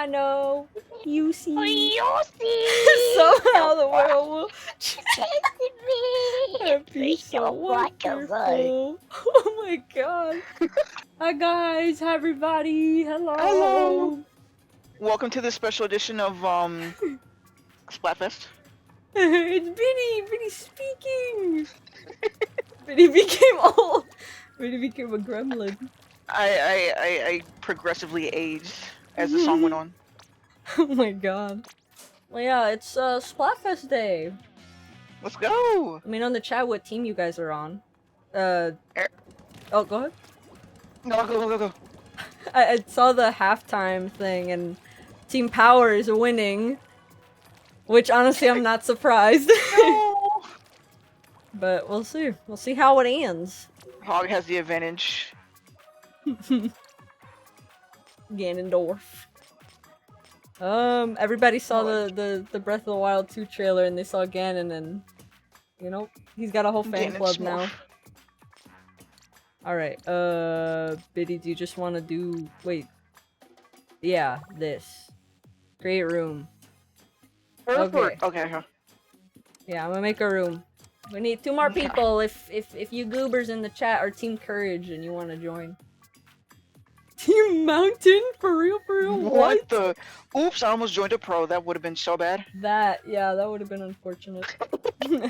I know. You see. You see. Somehow the world will be It's so wonderful. wonderful. Oh my god. Hi guys, hi everybody. Hello. Hello. Welcome to this special edition of Splatfest. It's Biddy. Biddy speaking. Biddy became old. Biddy became a gremlin. I progressively aged as the song went on. Oh my god. Well, yeah, it's Splatfest Day. Let's go. Let me know in the chat what team you guys are on. Oh, go ahead. No, go. I saw the halftime thing and Team Power is winning. Which honestly I'm not surprised. No. But we'll see. We'll see how it ends. Hog has the advantage. Ganondorf. Everybody saw the Breath of the Wild 2 trailer and they saw Ganon and, you know, he's got a whole fan club now. Alright, Biddy, do you just want to do... Wait. Yeah, this. Create room. Okay. Okay. Yeah, I'm gonna make a room. We need 2 more people if you goobers in the chat are Team Courage and you want to join. Team Mountain? For real? What the? Oops, I almost joined a pro. That would have been so bad. That would have been unfortunate.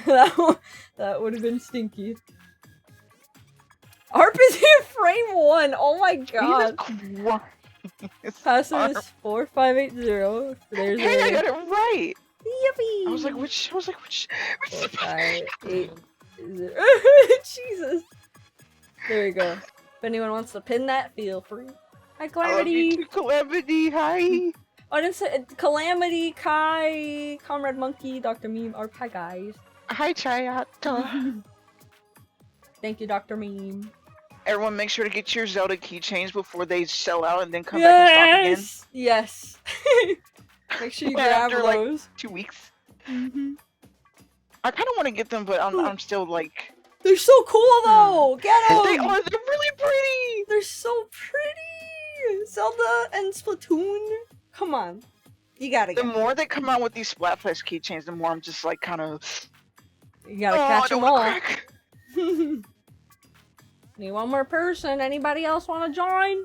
that would have been stinky. ARP is in frame 1! Oh my god! Password is 4580. There's Hey, I got it right! Yippee! I was like, which? 4580. Jesus! There we go. If anyone wants to pin that, feel free. Hi, Calamity! Calamity, hi! Oh, I didn't say Calamity, Kai, Comrade Monkey, Dr. Meme, or hi guys. Hi, Chayata. Thank you, Dr. Meme. Everyone, make sure to get your Zelda keychains before they sell out and then come back and stock again. Yes! Make sure you grab after, those. Like, 2 weeks. I kind of want to get them, but I'm still like... They're so cool though! Get them! They are! They're really pretty! They're so pretty! Zelda and Splatoon? Come on. You gotta get The more they come out with these Splatfest keychains, the more I'm just like kind of... You gotta catch them all. Need 1 more person. Anybody else want to join?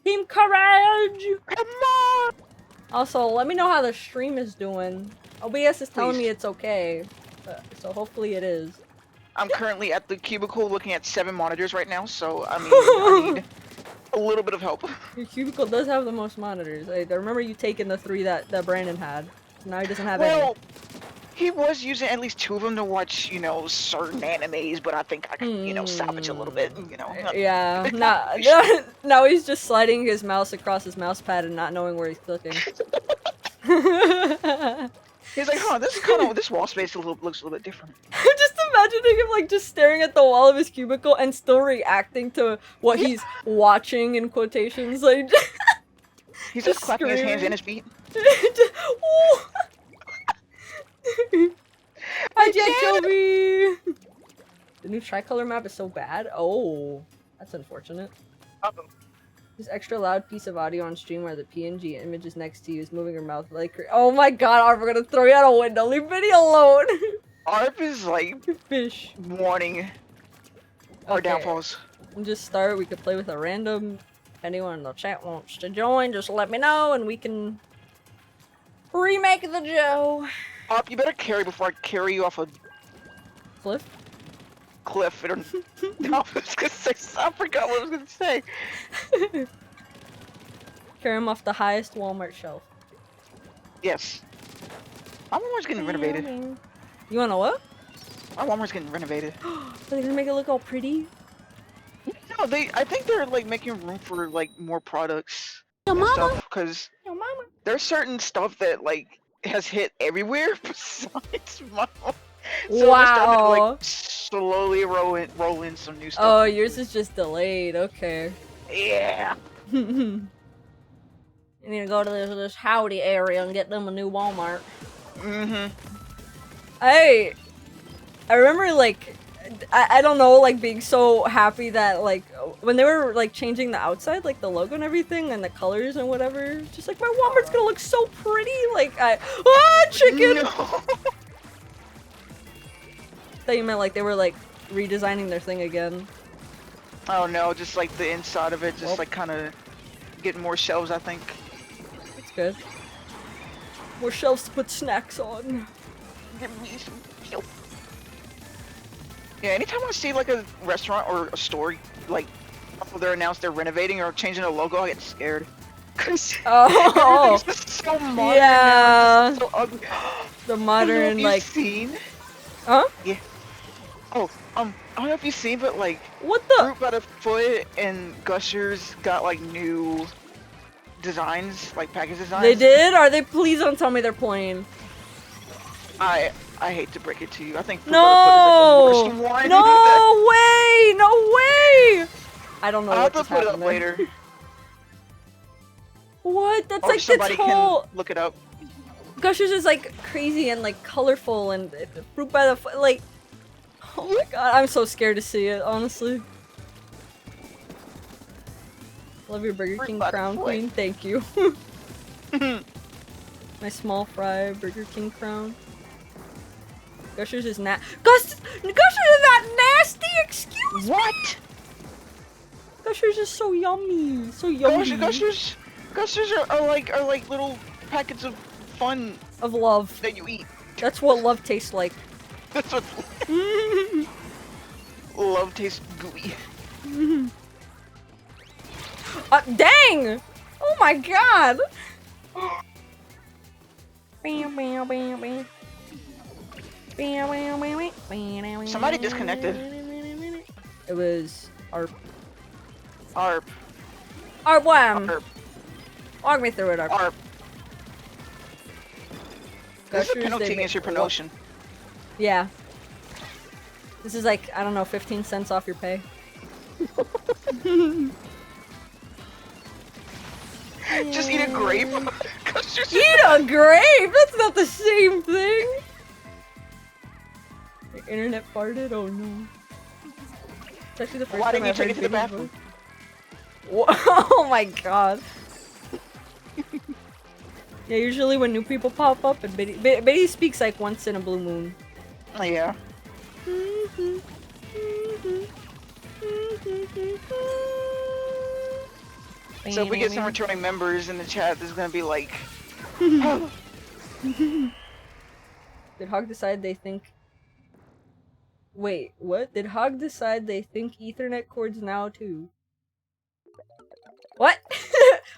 Team Courage! Come on! Also, let me know how the stream is doing. OBS is telling me it's okay. So hopefully it is. I'm currently at the cubicle looking at 7 monitors right now, so I mean, I need a little bit of help. Your cubicle does have the most monitors. I remember you taking the 3 that Brandon had. Now he doesn't have any. He was using at least 2 of them to watch, you know, certain animes, but I think I can, you know, salvage a little bit, you know. Yeah, now he's just sliding his mouse across his mouse pad and not knowing where he's clicking. He's like, this wall space looks a little bit different. I'm just imagining him like just staring at the wall of his cubicle and still reacting to what he's watching in quotations, like he's just clapping his hands and his feet. Hi, Jacoby! The new tricolor map is so bad. Oh, that's unfortunate. This extra loud piece of audio on stream where the PNG image is next to you is moving your mouth like... Oh my god, Arp, we're gonna throw you out a window. Leave Vinny alone! Arp is like... Fish. Warning our downfalls. And just start, we could play with a random... If anyone in the chat wants to join, just let me know and we can... remake the Joe. Arp, you better carry before I carry you off a... Cliff? Cliff. No, I was gonna say, I forgot what I was gonna say. Carry him off the highest Walmart shelf. Yes. My Walmart's getting renovated. You wanna what? My Walmart's getting renovated. Are they gonna make it look all pretty? No, I think they're like making room for like more products Your and mama? stuff, because Your mama? there's certain stuff that like has hit everywhere besides my home. So wow. they're starting to like slowly roll in some new stuff. Oh, yours is just delayed. Okay. Yeah. You need to go to this Howdy area and get them a new Walmart. I remember like I don't know, like being so happy that like when they were like changing the outside, like the logo and everything, and the colors and whatever, just like my Walmart's gonna look so pretty. Like chicken. No. Thought you meant like they were like redesigning their thing again. Oh no, just like the inside of it, just like kind of getting more shelves, I think. It's good. More shelves to put snacks on. Give me some shelf. Yeah, anytime I see like a restaurant or a store, like after they're announced they're renovating or changing the logo, I get scared. Cause oh, it's just so modern. Yeah. Now. So ugly. The modern like. Seen? Huh? Yeah. Oh, I don't know if you've seen, but like, what the? Fruit by the Foot and Gushers got like new designs, like package designs. They did? Are they? Please don't tell me they're plain. I hate to break it to you. I think Fruit No! by the Foot is like the worst one. No way! No way! I don't know I'll what have just to put it happened up there. later. What? That's Or like somebody this whole. can look it up. Gushers is like crazy and like colorful and Fruit by the Foot, like. Oh my god, I'm so scared to see it, honestly. Love your Burger King crown, queen. Thank you. My small fry Burger King crown. Gushers is Gushers is not nasty. Excuse me. What? Gushers is so yummy. So yummy. Gushers are like little packets of fun of love that you eat. That's what love tastes like. That's what love tastes gooey. Dang! Oh my god! Somebody disconnected. It was ARP. ARP. ARP wham! ARP. Walk me through it, ARP. ARP. This is a Gushers, penalty they against your promotion. Yeah. This is like, I don't know, 15 cents off your pay. Just eat a grape. Eat a grape? That's not the same thing. Your internet farted? Oh no. It's actually the first Why time didn't you I've take heard it to the bathroom? Oh my god. Yeah, usually when new people pop up and Betty speaks like once in a blue moon. Oh, yeah. So if we get some returning members in the chat, there's gonna be like... Did Hog decide they think... Wait, what? Did Hog decide they think Ethernet cords now too? What?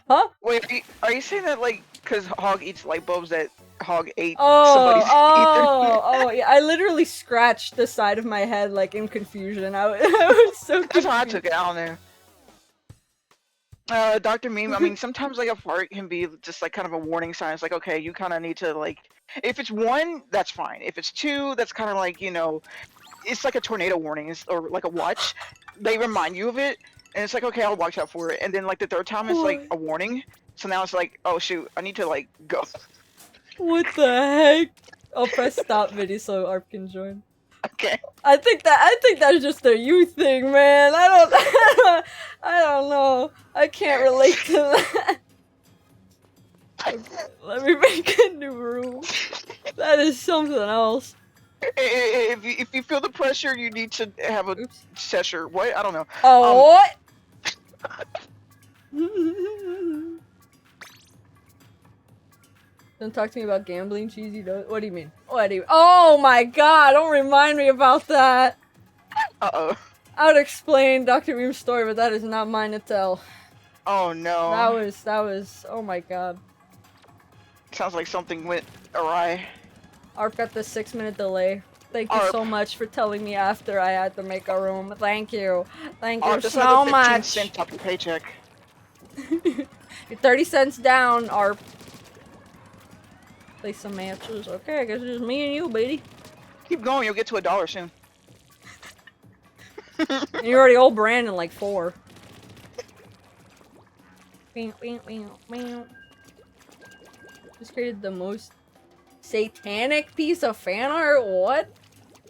Huh? Wait, are you saying that like, cause Hog eats light bulbs that Hog ate somebody's Ethernet? Oh, yeah, I literally scratched the side of my head like in confusion. I was so confused. That's how I took it out there. Dr. Meme, I mean, sometimes like a fart can be just like kind of a warning sign. It's like, okay, you kind of need to like, if it's 1, that's fine. If it's 2, that's kind of like, you know, it's like a tornado warning or like a watch. They remind you of it, and it's like, okay, I'll watch out for it. And then like the 3rd time, it's like a warning. So now it's like, oh shoot, I need to like go. What the heck? I'll press stop video so ARP can join. Okay. I think that's just a you thing, man. I don't know. I can't relate to that. Okay, let me make a new room. That is something else. If you feel the pressure, you need to have a session. What? I don't know. Oh, what? Don't talk to me about gambling, cheesy dough. What do you mean? What do you? Oh my god! Don't remind me about that. Uh-oh. I would explain Dr. Meme's story, but that is not mine to tell. Oh no. That was. Oh my god. Sounds like something went awry. ARP got the 6-minute delay. Thank you so much for telling me after I had to make a room. Thank you. Thank you so much. 15 cents off your paycheck. You're 30 cents down, ARP. Play some matches. Okay, I guess it's just me and you, baby. Keep going, you'll get to $1 soon. And you already owe Brandon like 4. Just created the most satanic piece of fan art? What?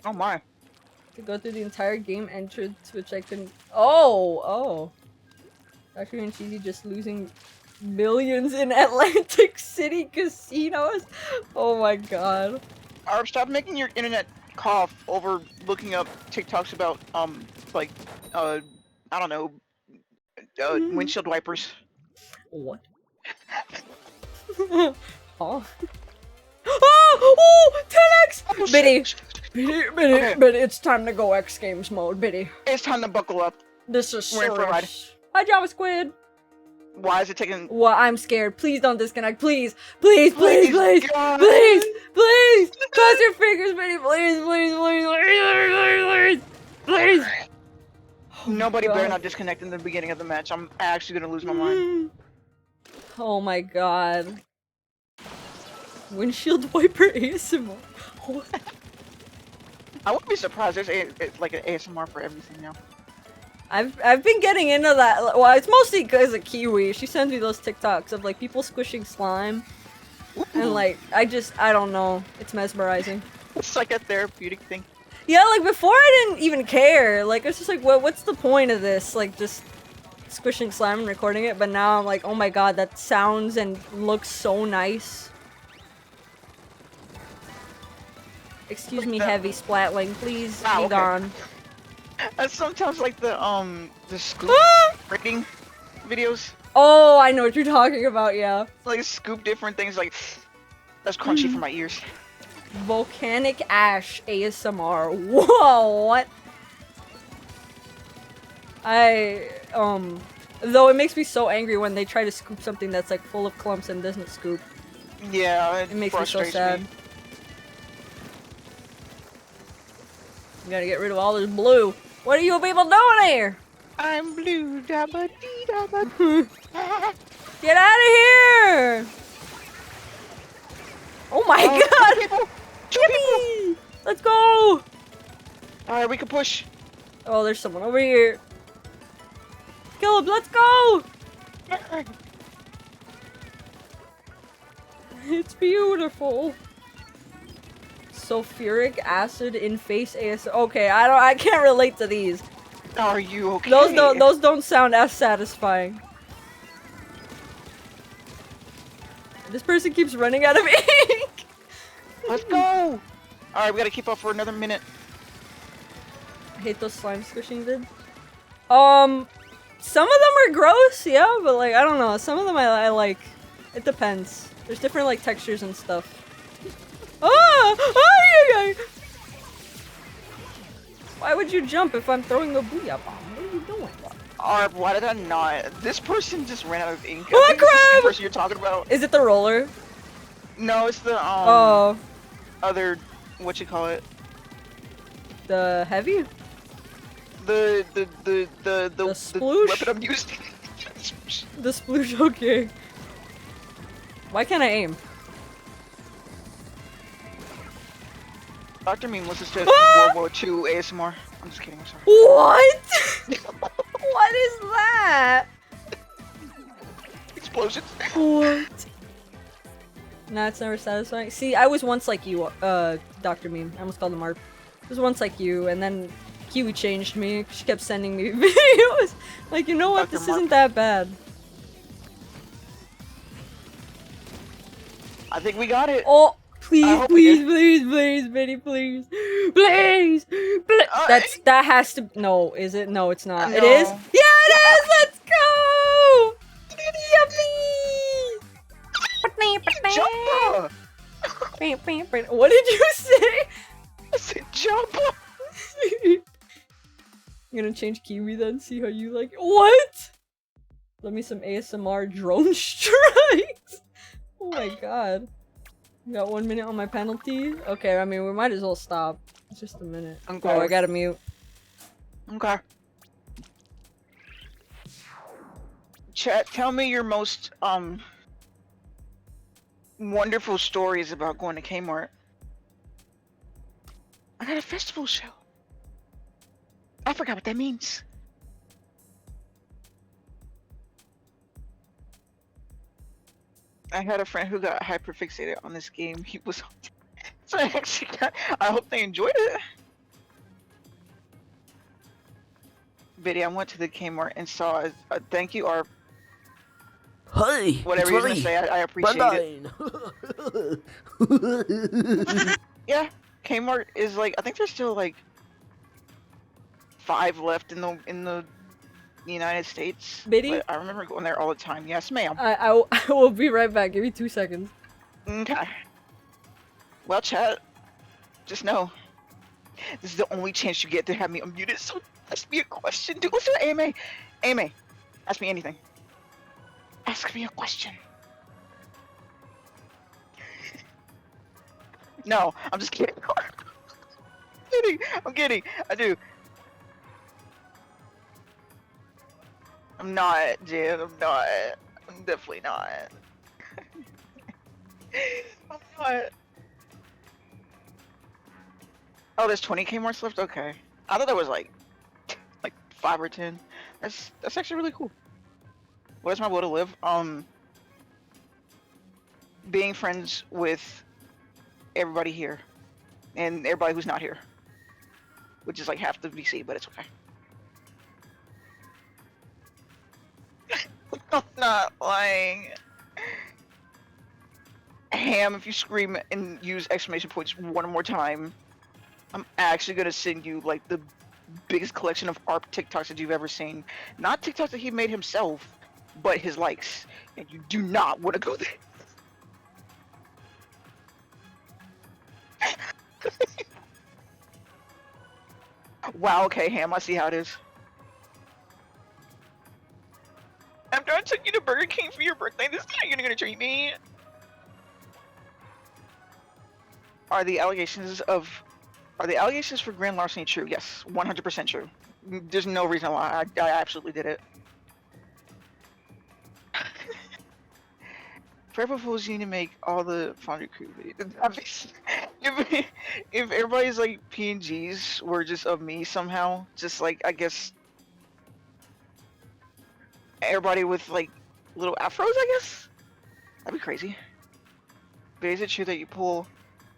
Oh my. To go through the entire game entrance, which I couldn't. Oh. Dr. and Cheesy just losing millions in Atlantic City casinos. Oh my god. Arb, stop making your internet cough over looking up TikToks about like I don't know, windshield wipers. What? Huh? Oh! 10x! Biddy! Biddy, it's time to go X Games mode, Biddy. It's time to buckle up. This is We're in for a ride. Hi, Java Squid! Why is it taking? Well, I'm scared. Please don't disconnect. Please! Please! Please! Please! God. Please! Please! Cross your fingers, Biddy! Please! Please! Please! Please! Please! Nobody better God. not disconnect in the beginning of the match. I'm actually gonna lose my mind. Oh my god. Windshield wiper ASMR. What? I wouldn't be surprised. There's like an ASMR for everything now. I've been getting into that. Well, it's mostly because of Kiwi. She sends me those TikToks of like people squishing slime, and like I don't know. It's mesmerizing. It's like a therapeutic thing. Yeah, like before I didn't even care. Like it's just like, what's the point of this? Like just squishing slime and recording it. But now I'm like, oh my god, that sounds and looks so nice. Excuse me, heavy splatling. Please be okay. gone. I sometimes like the scoop rating videos. Oh, I know what you're talking about. Yeah. Like scoop different things. Like that's crunchy for my ears. Volcanic ash ASMR. Whoa, what? Though it makes me so angry when they try to scoop something that's like full of clumps and doesn't scoop. Yeah, It makes me so sad. You gotta get rid of all this blue. What are you people doing here? I'm blue, dabba dee dabba. Get out of here! Oh my god! Two people! Let's go! Alright, we can push. Oh, there's someone over here. Caleb, let's go! It's beautiful. Sulfuric acid in face AS. Okay, I can't relate to these. Are you okay? Those don't sound as satisfying. This person keeps running out of ink. Let's go! Alright, we gotta keep up for another minute. I hate those slime squishing vids. Some of them are gross, yeah, but like I don't know. Some of them I like. It depends. There's different like textures and stuff. Why would you jump if I'm throwing a booyah bomb? What are you doing? Arb, why did I not? This person just ran out of ink. Oh, I think this is the crap! person you're talking about. Is it the roller? No, it's the Oh, other what you call it? the heavy? The sploosh? weapon I'm using. The sploosh, okay. Why can't I aim? Dr. Meme listens to World War II ASMR. I'm just kidding, I'm sorry. What? What is that? Explosions. What? Nah, it's never satisfying. See, I was once like you, Dr. Meme. I almost called him Arp. I was once like you, and then Kiwi changed me. She kept sending me videos. Like, you know what? Dr. This Mark. isn't that bad. I think we got it. Oh, please, hope we please, Betty, please. Please! That has to- No, is it? No, it's not. No. It is? Yeah, it is! Let's go! Jump! Yuppie! What did you say? I said jump! I'm gonna change Kiwi then, see how you like it. What? Let me some ASMR drone strikes! Oh my god. Got 1 minute on my penalty? Okay, I mean, we might as well stop. It's just a minute. Okay. Oh, I gotta mute. Okay. Chat, tell me your most, wonderful stories about going to Kmart. I got a festival show. I forgot what that means. I had a friend who got hyperfixated on this game. He was so I actually got, I hope they enjoyed it. Biddy, I went to the Kmart and saw a thank you or Hi, whatever you're gonna say. I appreciate it. Yeah, Kmart is like I think there's still like 5 left in the United States. Biddy? But I remember going there all the time. Yes, ma'am. I will be right back. Give me 2 seconds. Okay. Well, chat, just know this is the only chance you get to have me unmuted. So ask me a question. Do what's your AMA? AMA, ask me anything. Ask me a question. No, I'm just kidding. I'm kidding. I do. I'm not, Jen. I'm not. I'm definitely not. I'm not. Oh, there's 20 Kmarts left? Okay. I thought there was like 5 or 10. That's actually really cool. What is my will to live? Being friends with everybody here. And everybody who's not here. Which is like half the VC, but it's okay. I'm not lying. Ham, if you scream and use exclamation points one more time, I'm actually gonna send you like the biggest collection of ARP TikToks that you've ever seen. Not TikToks that he made himself, but his likes. And you do not want to go there. Wow, okay, Ham, I see how it is. After I took you to Burger King for your birthday, this is how you're gonna treat me. Are the allegations for grand larceny true? Yes, 100% true. There's no reason why I absolutely did it. Forever Fools need to make all the Foundry Crew videos. If everybody's like PNGs were just of me somehow, just like I guess everybody with like little afros, I guess? That'd be crazy. But is it true that you pull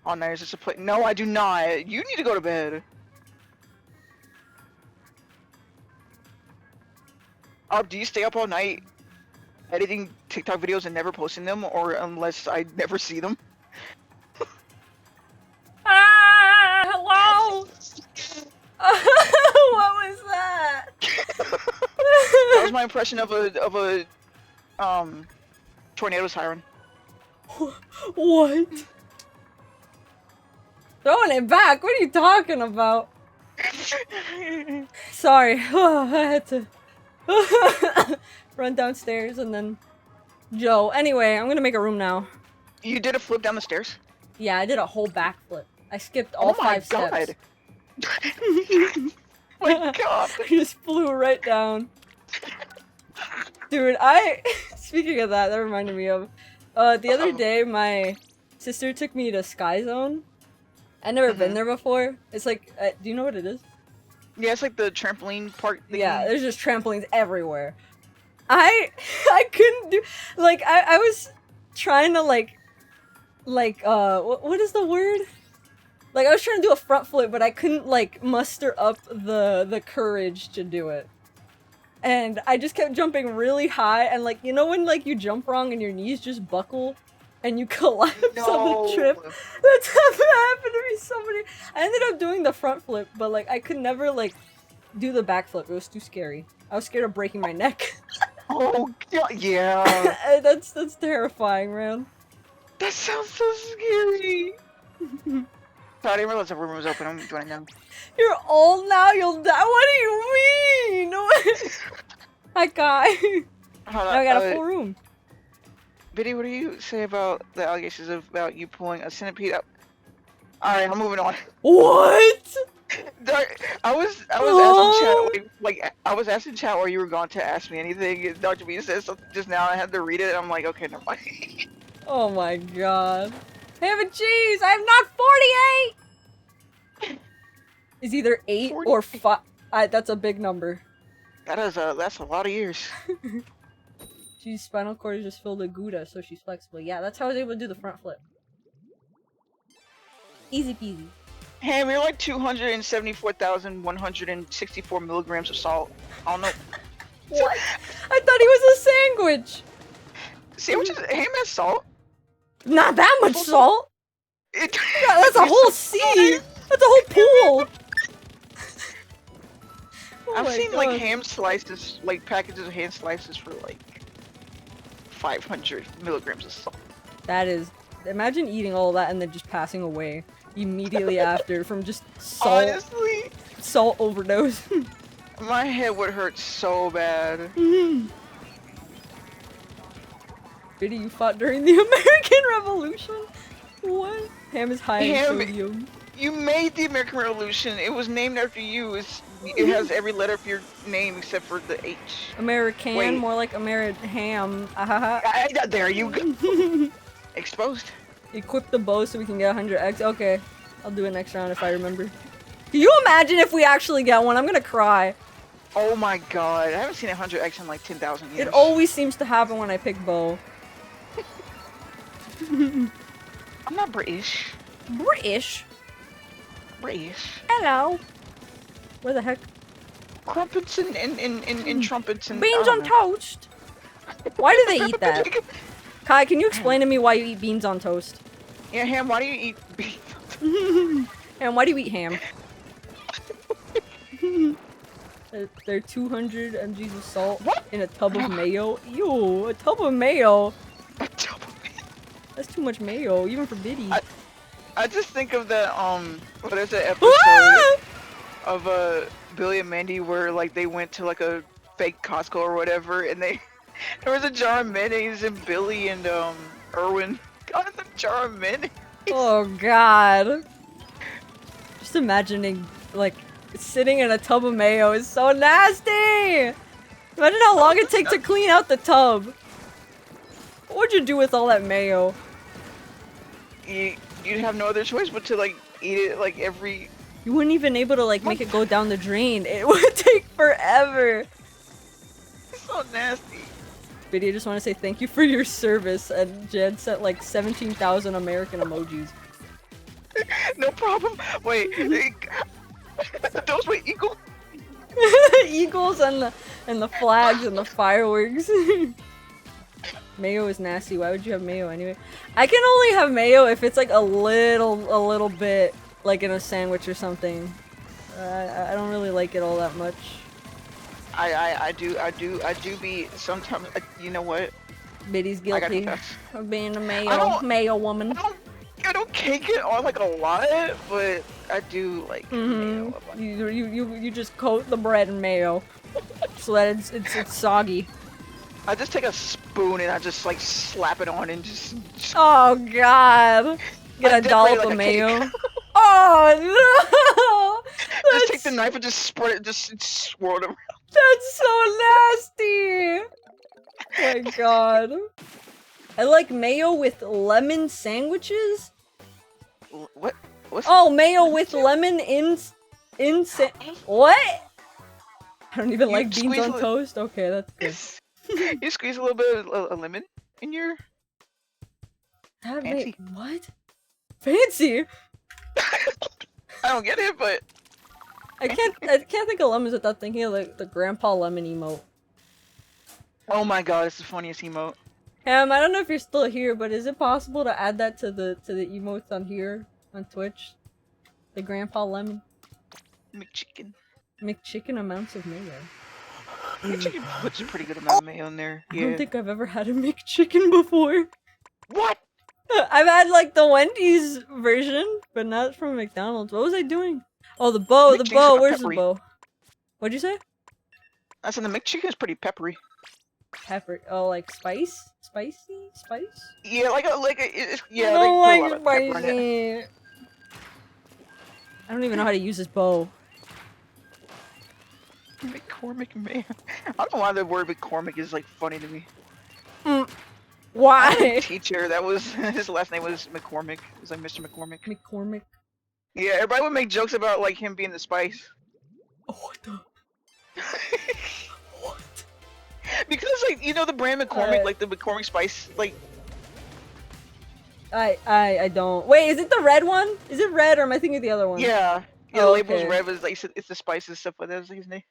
all nighters just to play? No, I do not. You need to go to bed. Do you stay up all night editing TikTok videos and never posting them, or unless I never see them? Hello? What was that? That was my impression of a tornado siren. What? Throwing it back? What are you talking about? Sorry, I had to run downstairs and then Joe. Anyway, I'm gonna make a room now. You did a flip down the stairs? Yeah, I did a whole backflip. I skipped all 5 steps. Oh my god! I just flew right down. Dude, speaking of that reminded me of the other day my sister took me to Sky Zone. I'd never been there before. It's like, do you know what it is? Yeah, it's like the trampoline park thing. Yeah, there's just trampolines everywhere. I couldn't do, like, I was trying to what is the word? Like, I was trying to do a front flip, but I couldn't, like, muster up the courage to do it. And I just kept jumping really high, and, like, you know when, like, you jump wrong and your knees just buckle? And you collapse on the trip? That's happened to me so many. I ended up doing the front flip, but, like, I could never, like, do the back flip. It was too scary. I was scared of breaking my neck. Oh, god, yeah. That's terrifying, man. That sounds so scary. Sorry, I didn't realize the room was open. I'm joining now. You're old now, you'll die. What do you mean? Hi, Kai. Now I got a full room. Biddy, what do you say about the allegations about you pulling a centipede up? Alright, I'm moving on. What? I was asking chat, like I was asking chat while you were gone to ask me anything. Dr. B said something just now, I had to read it, and I'm like, okay, never mind. Oh my god. Ham and cheese! I'm not 48! Is either 8 or 5. That's a big number. That's a lot of years. She's spinal cord is just filled with Gouda, so she's flexible. Yeah, that's how I was able to do the front flip. Easy peasy. Ham, you're like 274,164 milligrams of salt. I don't know. What? I thought he was a sandwich. Sandwiches, ham has salt. Not that much salt. It, Yeah, that's a whole sea. That's a whole pool. Oh I've my seen God. like ham slices, like packages of ham slices for like 500 milligrams of salt. That is. Imagine eating all that and then just passing away immediately after from just Honestly, salt overdose. my head would hurt so bad. Biddy, you fought during the American Revolution? What? Ham is high in Ham- sodium. You made the American Revolution. It was named after you. It has every letter of your name except for the H. American, Wait. more like Ham. Ahaha. There you go. Exposed. Equip the bow so we can get 100x. Okay, I'll do it next round if I remember. Can you imagine if we actually get one? I'm gonna cry. Oh my god. I haven't seen 100x in like 10,000 years. It always seems to happen when I pick bow. I'm not British. British? British. Hello. Where the heck? Crumpets and trumpets and Beans I on don't know. toast. Why do they eat that? Kai, can you explain to me why you eat beans on toast? Yeah, Ham, why do you eat beef? And why do you eat ham? They're 200 mg's of salt in a tub of mayo. Ew, a tub of mayo. That's too much mayo, even for Biddy. I just think of the what is it episode of Billy and Mandy where like they went to like a fake Costco or whatever and there was a jar of mayonnaise and Billy and Erwin got in the jar of mayonnaise. Oh god. Just imagining like sitting in a tub of mayo is so nasty! Imagine how long it takes to clean out the tub. What would you do with all that mayo? You'd have no other choice but to like eat it like every. You wouldn't even able to like make it go down the drain. It would take forever. It's so nasty. Biddy, I just want to say thank you for your service, and Jed sent like 17,000 American emojis. No problem. Wait, those were eagle. Eagles and the flags and the fireworks. Mayo is nasty. Why would you have mayo anyway? I can only have mayo if it's like a little bit like in a sandwich or something. I don't really like it all that much. I do be sometimes. You know what? Biddy's I gotta guilty confess. of being a don't- mayo woman. I don't cake it on like a lot, but I do like mayo a bunch. You just coat the bread in mayo so that it's soggy. I just take a spoon and I just like slap it on and just Oh god! Get I a dollop decorate of like a cake. mayo. Oh no! just take the knife and just spread it, just swirl it around. That's so nasty! Oh my god. I like mayo with lemon sandwiches? What? What's Oh, mayo with lemon what? I don't even You like beans squeeze on li- toast? Okay, that's good. You squeeze a little bit of a lemon in your. That Fancy. what? Fancy? I don't get it, but I can't think of lemons without thinking of like the grandpa lemon emote. oh my god, it's the funniest emote. Ham, I don't know if you're still here, but is it possible to add that to the emotes on here on Twitch? The grandpa lemon. McChicken. McChicken amounts of mayo. McChicken puts a pretty good amount of mayo in there. I Yeah. don't think I've ever had a McChicken before. What? I've had like the Wendy's version, but not from McDonald's. What was I doing? Oh, the bow, the McChicken's bow. got Where's the peppery. bow? What'd you say? I said the McChicken is pretty peppery. Pepper. Oh, like spice? Spicy? Spice? Yeah, yeah. I they don't put a lot like of pepper in it. spicy. I don't even know how to use this bow. McCormick man. I don't know why the word McCormick is like funny to me. Why? Teacher, that was his last name was McCormick. It was like Mr. McCormick. McCormick. Yeah, everybody would make jokes about like him being the spice. Oh, what the? What? Because like you know the brand McCormick, like the McCormick spice, like I don't. Wait, is it the red one? Is it red or am I thinking of the other one? Yeah. Yeah, Oh, the label's okay. red, but it's the spices stuff, but that's his name.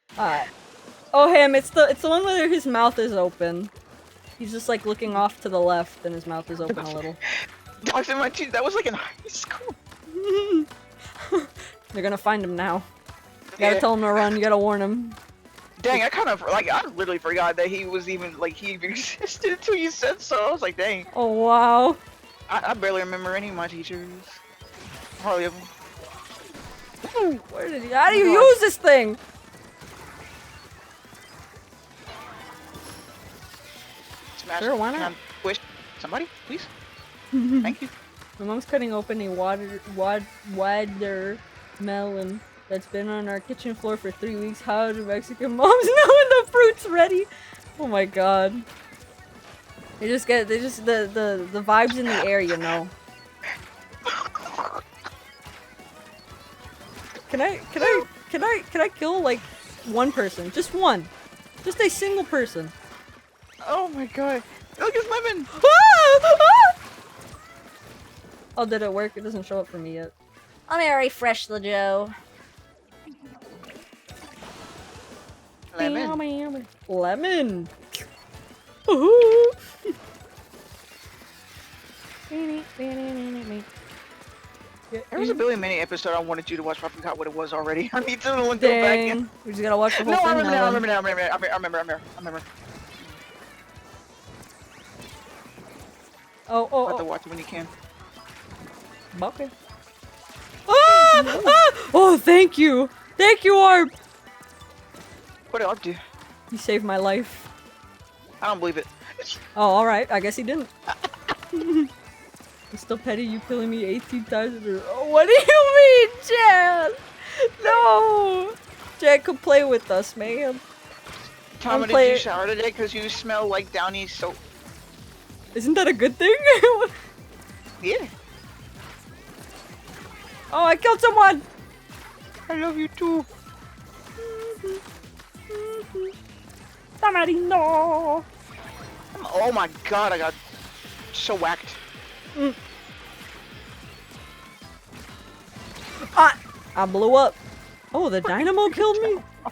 Oh, him. It's the one where his mouth is open. He's just like looking off to the left, and his mouth is open a little. Dogs in my teeth. That was like in high school. They're gonna find him now. You gotta tell him to run. You gotta warn him. Dang, I kind of like I literally forgot that he was even like he even existed until you said so. I was like, dang. Oh wow. I barely remember any of my teachers. Hardly of them. Where did he? How do you use this thing? Smash. Sure, why not? Can I push somebody, please? Thank you. My mom's cutting open a watermelon that's been on our kitchen floor for 3 weeks. How do Mexican moms know when the fruit's ready? Oh my god. They just the vibes in the air, you know. Can I kill like one person? Just one. Just a single person. Oh my god. Look, it's lemon! Oh, did it work? It doesn't show up for me yet. Let me refresh the Joe. Lemon. Lemon! There was a Billy Mini episode I wanted you to watch, but I forgot what it was already. I need to look it back in. Dang. We just gotta watch the whole No, I thing remember now. now, I remember. Oh, I'll have to oh, watch it when you can. oh. Okay. Ah! Oh, thank you! Thank you, Arb! What did I do? You saved my life. I don't believe it. Oh, alright. I guess he didn't. I'm still petty you killing me 18,000 or- Oh, what do you mean, Chad? No! Chad, come play with us, man. Tom, did you shower today? Because you smell like Downy soap. Isn't that a good thing? Yeah. Oh, I killed someone! I love you too. Somebody, no! Oh my god, I got so whacked. Ah! I blew up. Oh, the dynamo killed me? I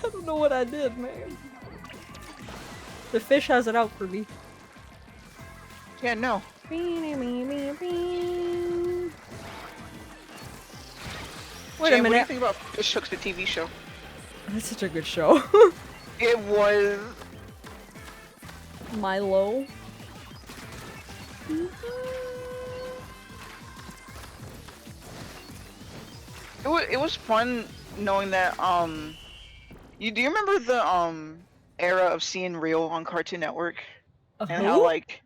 don't know what I did, man. The fish has it out for me. Yeah, no. Wait Jan, a what do you minute. think about Fish Hooks, the TV show? That's such a good show. It was... Milo. It was fun knowing that, do you remember the, era of Seeing Real on Cartoon Network? And how, like,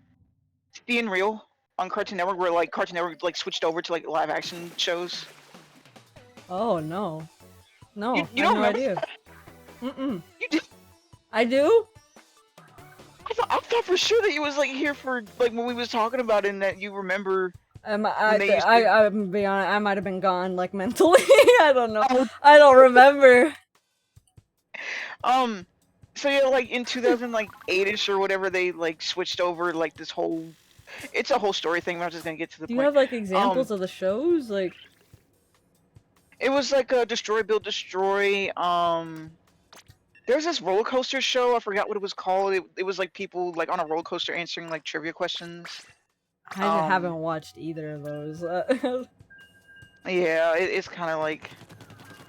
Seeing Real on Cartoon Network, where, like, Cartoon Network, like, switched over to, like, live action shows? Oh, no. No, You I don't have no remember idea. that? Mm-mm. You did? I do? I thought for sure that you was, like, here for, like, when we was talking about it and that you remember... I'm be honest, I might have been gone, like, mentally. I don't know. I don't remember. So yeah, like in 2008ish or whatever, they like switched over like this whole. It's a whole story thing. But I'm just gonna get to the Do point. you have like examples of the shows? Like, it was like a Destroy, Build, Destroy. There was this roller coaster show. I forgot what it was called. It was like people like on a roller coaster answering like trivia questions. I haven't watched either of those. Yeah, it's kind of like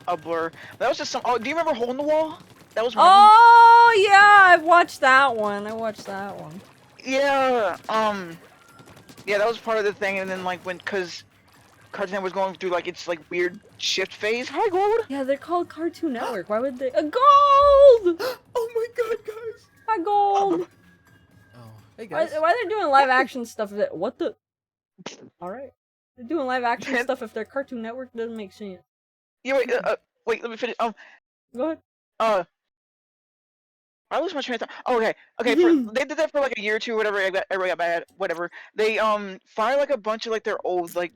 a blur. That was just some. Oh, do you remember Hole in the Wall? That was one of them. Oh yeah, I've watched that one. Yeah, yeah, that was part of the thing, and then like cause Cartoon Network was going through like its like weird shift phase. Hi, Gold. Yeah, they're called Cartoon Network. Why would they? A gold! Oh my god, guys! Hi, gold. Oh, hey Why guys. are they doing live action stuff? What the? All right, they're doing live action stuff. If they're Cartoon Network, doesn't make sense. Yeah, wait, let me finish. Go ahead. I lose my train of thought. Oh, okay. They did that for like a year or two, whatever. Everybody got mad, whatever. They fired like a bunch of like their old like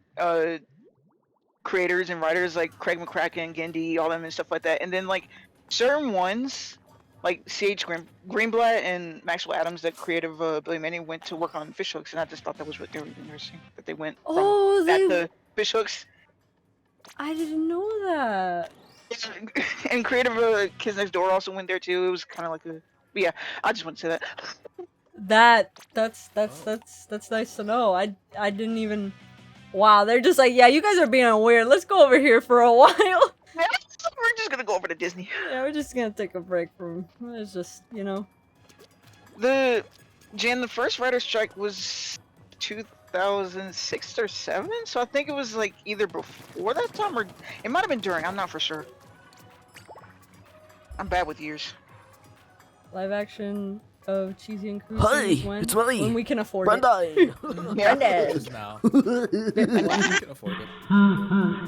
creators and writers like Craig McCracken, Gendy, all them and stuff like that. And then like certain ones like C.H. Greenblatt and Maxwell Adams, the creative Billy Manning, went to work on fish hooks, and I just thought that was really interesting that they went Oh, from that to fish hooks. I didn't know that. And creative Kids Next Door also went there too. It was kind of like a, but yeah. I just want to say that. That's nice to know. I didn't even. Wow, they're just like, yeah, you guys are being weird. Let's go over here for a while. Yeah, we're just gonna go over to Disney. Yeah, we're just gonna take a break from. It's just, you know. The first writer's strike was 2006 or 7, so I think it was like either before that time or it might have been during. I'm not for sure. I'm bad with years. Live action of Cheesy and Cruise. Hey, when? it's me. When we can afford Bandai. Yeah. Brendan. Just now. You can afford it.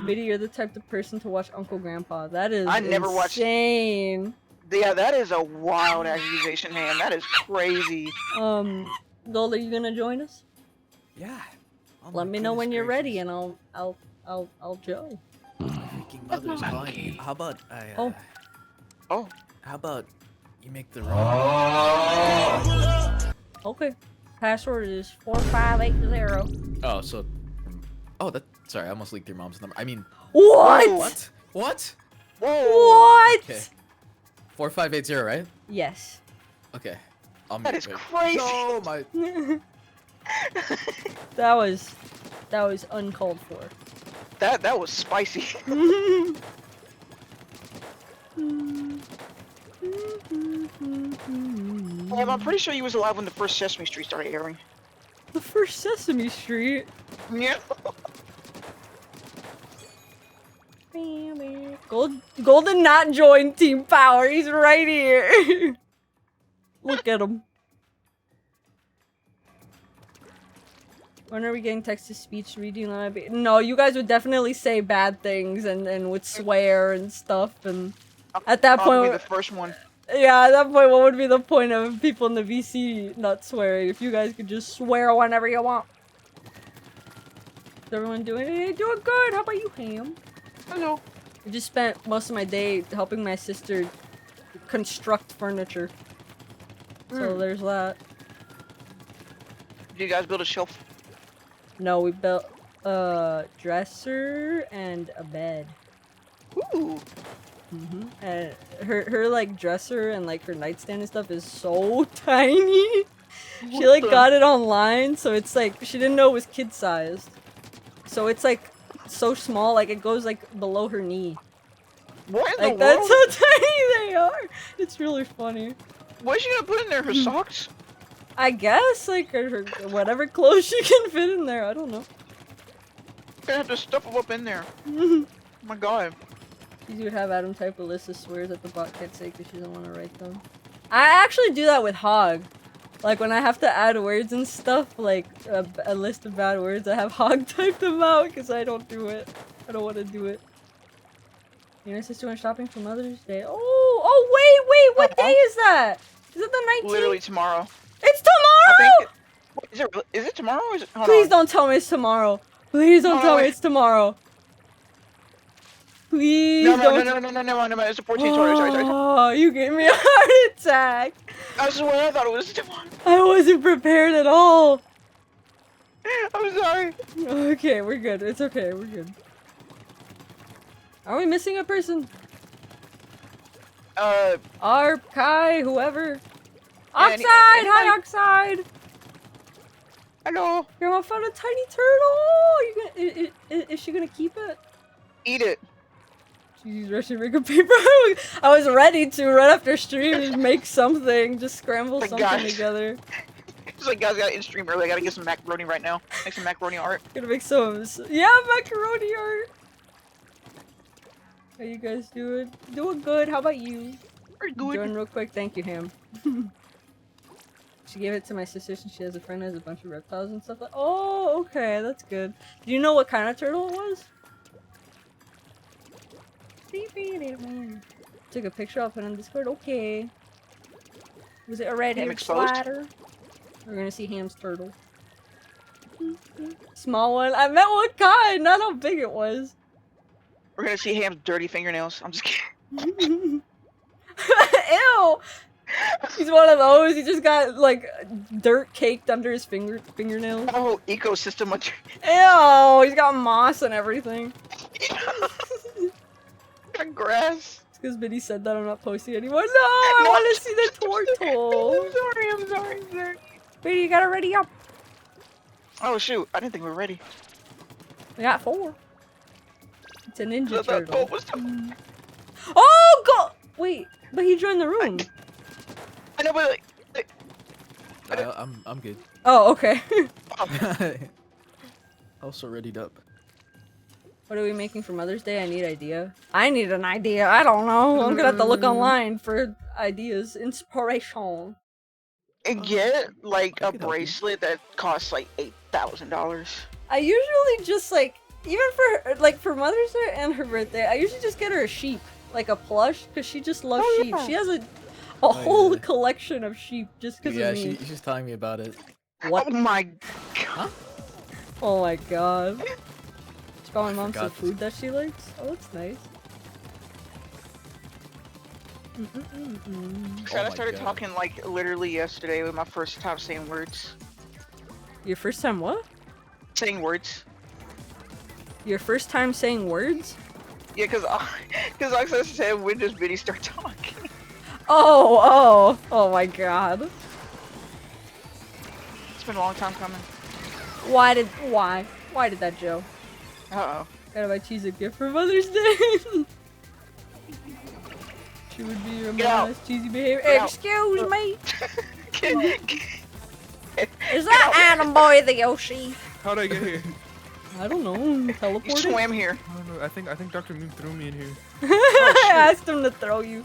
Biddy, you're the type of person to watch Uncle Grandpa. That is I never watched- insane. Yeah, that is a wild accusation, man. That is crazy. Gold, are you gonna join us? Yeah. Oh Let my me know when goodness you're ready, gracious. and I'll Joe. My freaking mother's calling. How about I? Oh. How about you make the room? Okay. Password is 4580. Oh, so. Oh, that. Sorry, I almost leaked your mom's number. I mean. What? What? What? Whoa. What? Okay. 4580, right? Yes. Okay. I'll That make is it. crazy. No, my. that was uncalled for. That was spicy. I'm pretty sure you was alive when the first Sesame Street started airing. The first Sesame Street. Yeah. Golden not join Team Power. He's right here. Look at him. When are we getting text-to-speech reading? No, you guys would definitely say bad things and would swear and stuff. And at that I'll be point, the first one. yeah, at that point, what would be the point of people in the VC not swearing if you guys could just swear whenever you want? Is everyone doing it? Hey, doing good. How about you, Ham? Hello. I just spent most of my day helping my sister construct furniture. So there's that. Did you guys build a shelf? No, we built a dresser and a bed. Ooh. And her like dresser and like her nightstand and stuff is so tiny. She like got it online, so it's like she didn't know it was kid sized. So it's like so small, like it goes like below her knee. What in Like the that's world? how tiny they are. It's really funny. What is she gonna put in there? Her socks? I guess like her whatever clothes she can fit in there. I don't know. Gonna have to stuff them up in there. Oh my god. You would have Adam type a list of swears that the bot can't say because she doesn't want to write them. I actually do that with Hog. Like when I have to add words and stuff, like a list of bad words, I have Hog type them out because I don't do it. I don't want to do it. Your sister went shopping for Mother's Day. Oh, wait, what day is that? Is it the 19th? Literally tomorrow. It's I tomorrow! think is it tomorrow or is it Please don't tell me it's tomorrow. Please don't tell me it's tomorrow. Please No, don't. no, it's the 14th. Sorry. Oh, you gave me a heart attack. I swear I thought it was tomorrow. I wasn't prepared at all. I'm sorry. Okay, we're good. It's okay, we're good. Are we missing a person? Arp, Kai, whoever. Oxide! Hi, Oxide! Hello. Grandma found a tiny turtle! Is she gonna keep it? Eat it. She's rushing to make a paper. I was ready to, right after stream, just make something. Just scramble My something gosh. together. It's like, guys, got in stream early. I gotta get some macaroni right now. Make some macaroni art. Gonna make some. Yeah, macaroni art! How you guys doing? Doing good. How about you? Very good. Doing real quick. Thank you, Ham. She gave it to my sister since she has a friend who has a bunch of reptiles and stuff. Oh, okay, that's good. Do you know what kind of turtle it was? Took a picture. I'll put it on Discord. Okay. Was it a red-haired splatter? We're gonna see Ham's turtle. Small one. I meant what kind, not how big it was. We're gonna see Ham's dirty fingernails. I'm just kidding. Ew! He's one of those. He just got like dirt caked under his fingernails. Oh, ecosystem. Ew! He's got moss and everything. Got grass. It's because Biddy said that I'm not posting anymore. No, I want to see the turtle. I'm sorry. Biddy, you gotta ready up. Oh shoot! I didn't think we were ready. We got 4. It's a ninja That turtle. boat was Oh god! Wait, but he joined the room. I know, but like, I'm good. Oh, okay. Also readied up. What are we making for Mother's Day? I need idea. I need an idea. I don't know. I'm gonna have to look online for ideas, inspiration. and get like I a could help you. bracelet that costs like $8,000. I usually just like, even for Mother's Day and her birthday, I usually just get her a sheep, like a plush, because she just loves Oh, sheep. yeah. She has a whole yeah. collection of sheep just because Yeah, of me. she's telling me about it. What? Oh my Huh? Oh my god. She got my mom some forgot. food that she likes. Oh, that's nice. God, I my started God. talking like literally yesterday with my first time saying words. Your first time what? Saying words. Your first time saying words? Yeah, cause I said when does Biddy start talking? Oh my god. It's been a long time coming. Why did that, Joe? Uh Gotta buy Cheese a gift for Mother's Day. She would be your Get out. mom's cheesy behavior. Get out. Excuse me. oh. Is that Adam Boy the Yoshi? How'd I get here? I don't know. You Teleported? swam here. I don't know. I think Dr. Moon threw me in here. I asked him to throw you.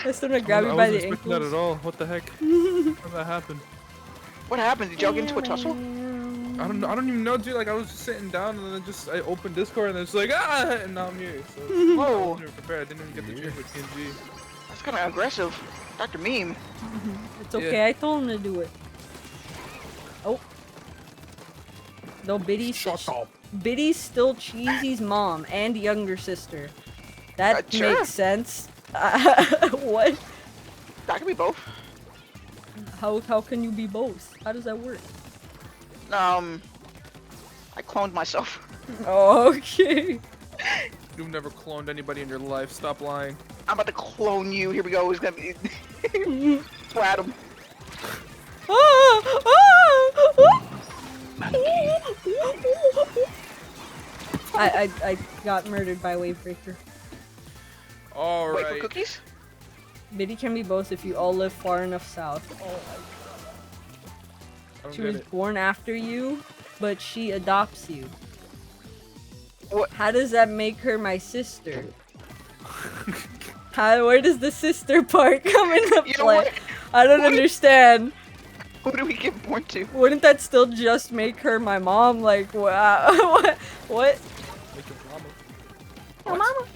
I asked him to grab I you by wasn't the expecting that ankles. at all. What the heck? How did that happen? What happened? Did y'all get into a tussle? I don't even know, dude. Like I was just sitting down and then I opened Discord and it's like and now I'm here. So I Whoa, wasn't even prepared. I didn't even get the chance with PNG. that's kind of aggressive. Dr. Meme. It's okay, I told him to do it. Oh. No, Biddy's up. still Cheesy's mom and younger sister. That Sure. makes sense. What? That could be both. How can you be both? How does that work? I cloned myself. Oh, okay. You've never cloned anybody in your life. Stop lying. I'm about to clone you. Here we go. It's gonna be flat him. I got murdered by Wavebreaker. All Wait for right. cookies? Biddy can be both if you all live far enough south. Oh my I don't She get was it. born after you, but she adopts you. What? How does that make her my sister? Where does the sister part come into You know play? what? I don't What? understand. Who do we get born to? Wouldn't that still just make her my mom? Like, wow. What? Like your mama. My mama.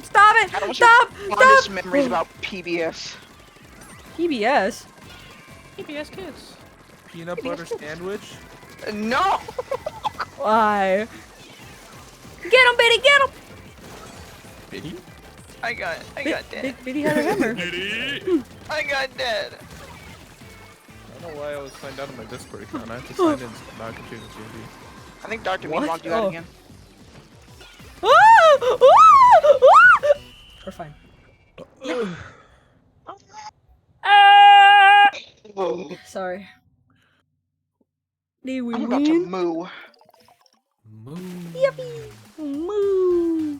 Stop it! I don't want Stop! your fondest Stop! memories about PBS. PBS? PBS Kids. Peanut butter sandwich. No! Why? Get him, Biddy! Get him! Biddy? I got dead. Biddy had a hammer. I got dead. I don't know why I was signed out of my Discord account. I have to sign in so now I can change the TV. I think Dr. What? Meme locked you out Oh. again. We're fine. Oh, Sorry. Did we I'm about to win? moo. Moo. Yippee! Moo!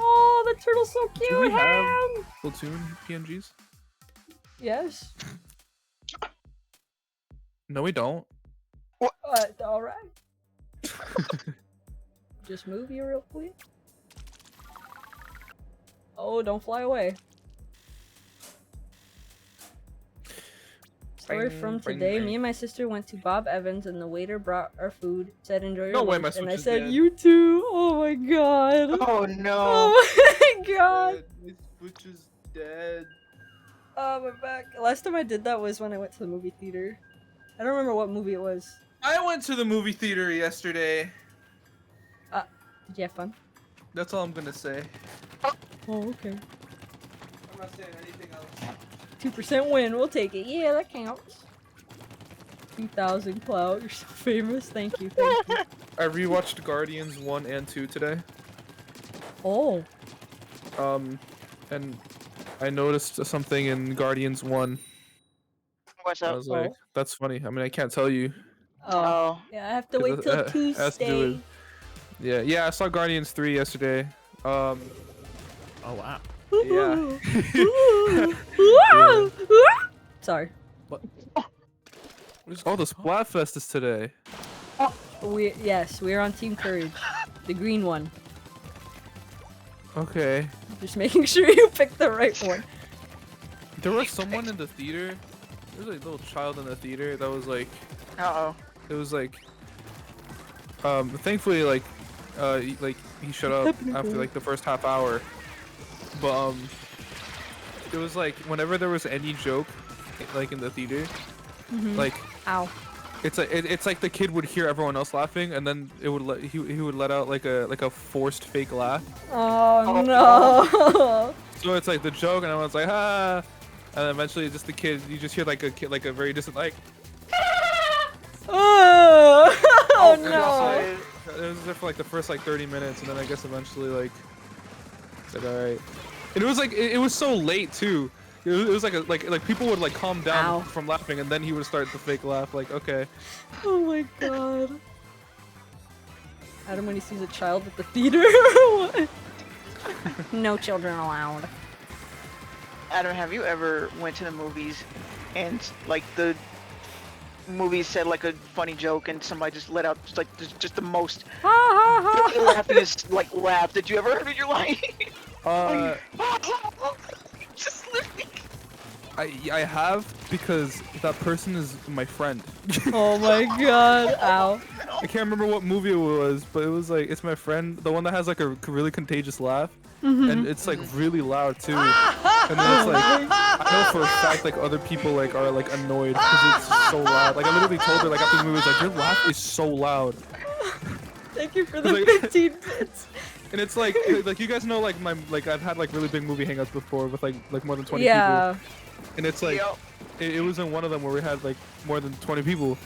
Oh, the turtle's so cute! Do we have Ham! Splatoon PNGs? Yes. No, we don't. Alright. Just move you real quick. Oh, don't fly away. Story Bing, from bing, today. bing. Me and my sister went to Bob Evans and the waiter brought our food, said enjoy your No way, lunch, my and I Switch is said dead. you too. Oh my god. Oh no. Oh my god. My Switch is dead. Oh, my back. Last time I did that was when I went to the movie theater. I don't remember what movie it was. I went to the movie theater yesterday. Did you have fun? That's all I'm gonna say. Oh, okay. I'm not saying anything else. 2% win, we'll take it. Yeah, that counts. 2,000 clout, you're so famous. Thank you, thank you. I rewatched Guardians 1 and 2 today. Oh. And I noticed something in Guardians 1. What's I up? was like, that's funny. I mean, I can't tell you. Oh. Yeah, I have to 'Cause wait till it has to do Tuesday. with- Yeah, I saw Guardians 3 yesterday. Oh wow. Yeah. Sorry. Oh, the Splatfest is today. Yes, we're on Team Courage. The green one. Okay. Just making sure you pick the right one. There was someone in the theater. There was a little child in the theater that was like, Uh-oh. it was like, thankfully like he shut up after like the first half hour. But it was like whenever there was any joke, like in the theater, like Ow. it's like the kid would hear everyone else laughing, and then it would he would let out like a forced fake laugh. Oh no. So it's like the joke, and everyone's like ah, and then eventually just the kid, you just hear like a kid, like a very distant like. Oh no. It was there for like the first like 30 minutes, and then I guess eventually like said all right. And it was like it was so late too. It was like like people would like calm down from laughing, and then he would start the fake laugh. Like okay. Oh my god. Adam when he sees a child at the theater. No children allowed. Adam, have you ever went to the movies and like the movie said like a funny joke and somebody just let out just the most laughingest like laugh that you ever heard in your life? Just living. I have, because that person is my friend. Oh my god. Ow. I can't remember what movie it was, but it was like it's my friend, the one that has like a really contagious laugh, and it's like really loud too. And then it's like I know for a fact like other people like are like annoyed because it's so loud. Like I literally told her like after the movie, I was like your laugh is so loud. Thank you for the Like- 15 bits. And it's like you guys know like I've had like really big movie hangouts before with like more than 20 Yeah. people. And it's like it was in one of them where we had like more than 20 people,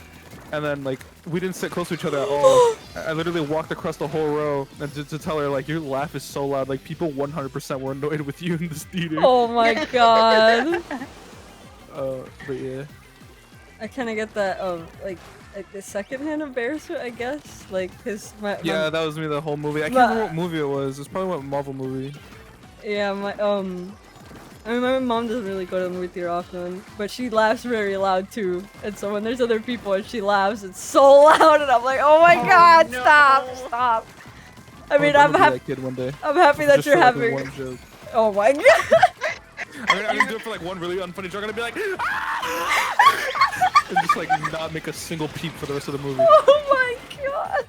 and then like we didn't sit close to each other at all. I literally walked across the whole row and to tell her like your laugh is so loud, like people 100% were annoyed with you in this theater. Oh my god. But yeah. I kind of get that like the secondhand embarrassment, I guess, like cause my Yeah, that was me the whole movie. I can't remember what movie it was. It's probably what Marvel movie. yeah I mean my mom doesn't really go to the movie theater often, but she laughs very loud too. And so when there's other people and she laughs, it's so loud, and I'm like, oh my god, no. stop. I mean, I'm happy happy. that kid one day. I'm happy that Just you're for, like, having. one joke. Oh my god. I mean, I can do it for like one really unfunny joke, and I'd be like, ah! And just like not make a single peep for the rest of the movie. Oh my god.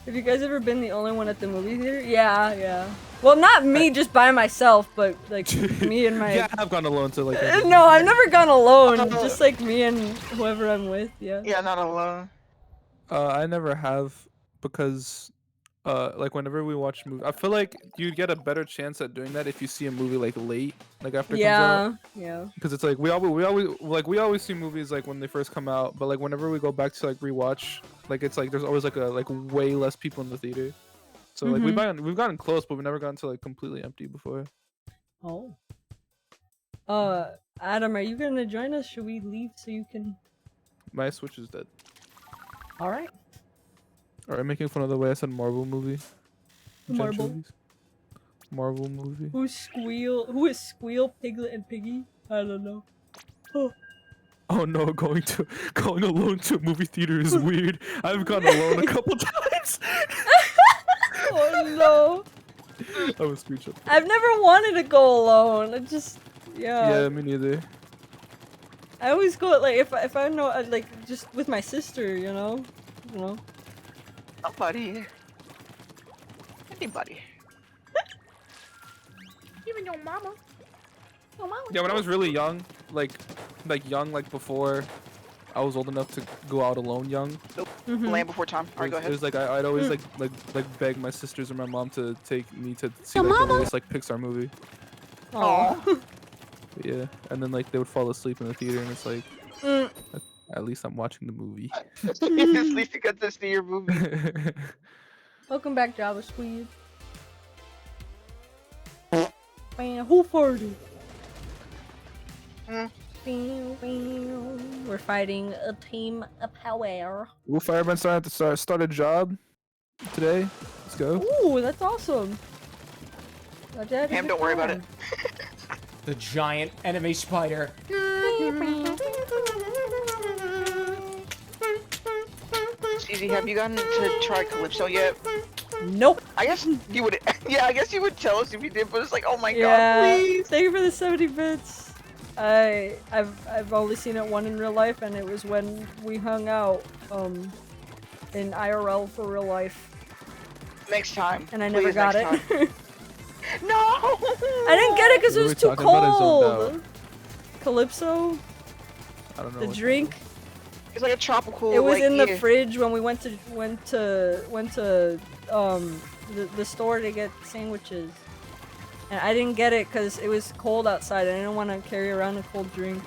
Have you guys ever been the only one at the movie theater? Yeah. Well, not me just by myself, but like me and my. Yeah, I've gone alone to like. No, I've never gone alone. Just like me and whoever I'm with. Yeah. Yeah, not alone. I never have, because like whenever we watch movies, I feel like you'd get a better chance at doing that if you see a movie like late, like after it comes out. Yeah. Because it's like we always see movies like when they first come out, but like whenever we go back to like rewatch, like it's like there's always like way less people in the theater. So like we've gotten close, but we've never gotten to like completely empty before. Oh. Adam, are you gonna join us? Should we leave so you can? My Switch is dead. All right. Alright, making fun of the way I said Marvel movie. Marvel. Gentries. Marvel movie. Who is Squeal, Piglet, and Piggy? I don't know. Oh. Oh no, going alone to a movie theater is weird. I've gone alone a couple times. Oh no. I was screenshot. I've never wanted to go alone. I just, Yeah, me neither. I always go like if I know like just with my sister, you know. Nobody. Anybody. Even your mama. Yeah, when I was really young, like before I was old enough to go out alone young. Land Before Time. Alright, go It ahead. was like I'd always like beg my sisters or my mom to take me to see like the latest like Pixar movie. Aw. But yeah, and then like they would fall asleep in the theater, and it's like at least I'm watching the movie. At least you got to see your movie. Welcome back, Java Squid. Man, who farted? We're fighting a team of power. Will Fireman start a job today? Let's go. Ooh, that's awesome. Ham, don't worry about it. The giant enemy spider. Easy, have you gotten to try Calypso yet? Nope. I guess you would. Yeah, I guess you would tell us if you did. But it's like, oh my god, Yeah. please. Thank you for the 70 bits. I've only seen it one in real life, and it was when we hung out in IRL for real life, Next time. and I never Please, got next it. time. No. I didn't get it because it What are was we too talking about? I zoned cold. Calypso, I don't know. the what- drink. It's like a tropical. It was like, in the yeah. fridge when we went to the store to get sandwiches, and I didn't get it because it was cold outside. And I didn't want to carry around a cold drink.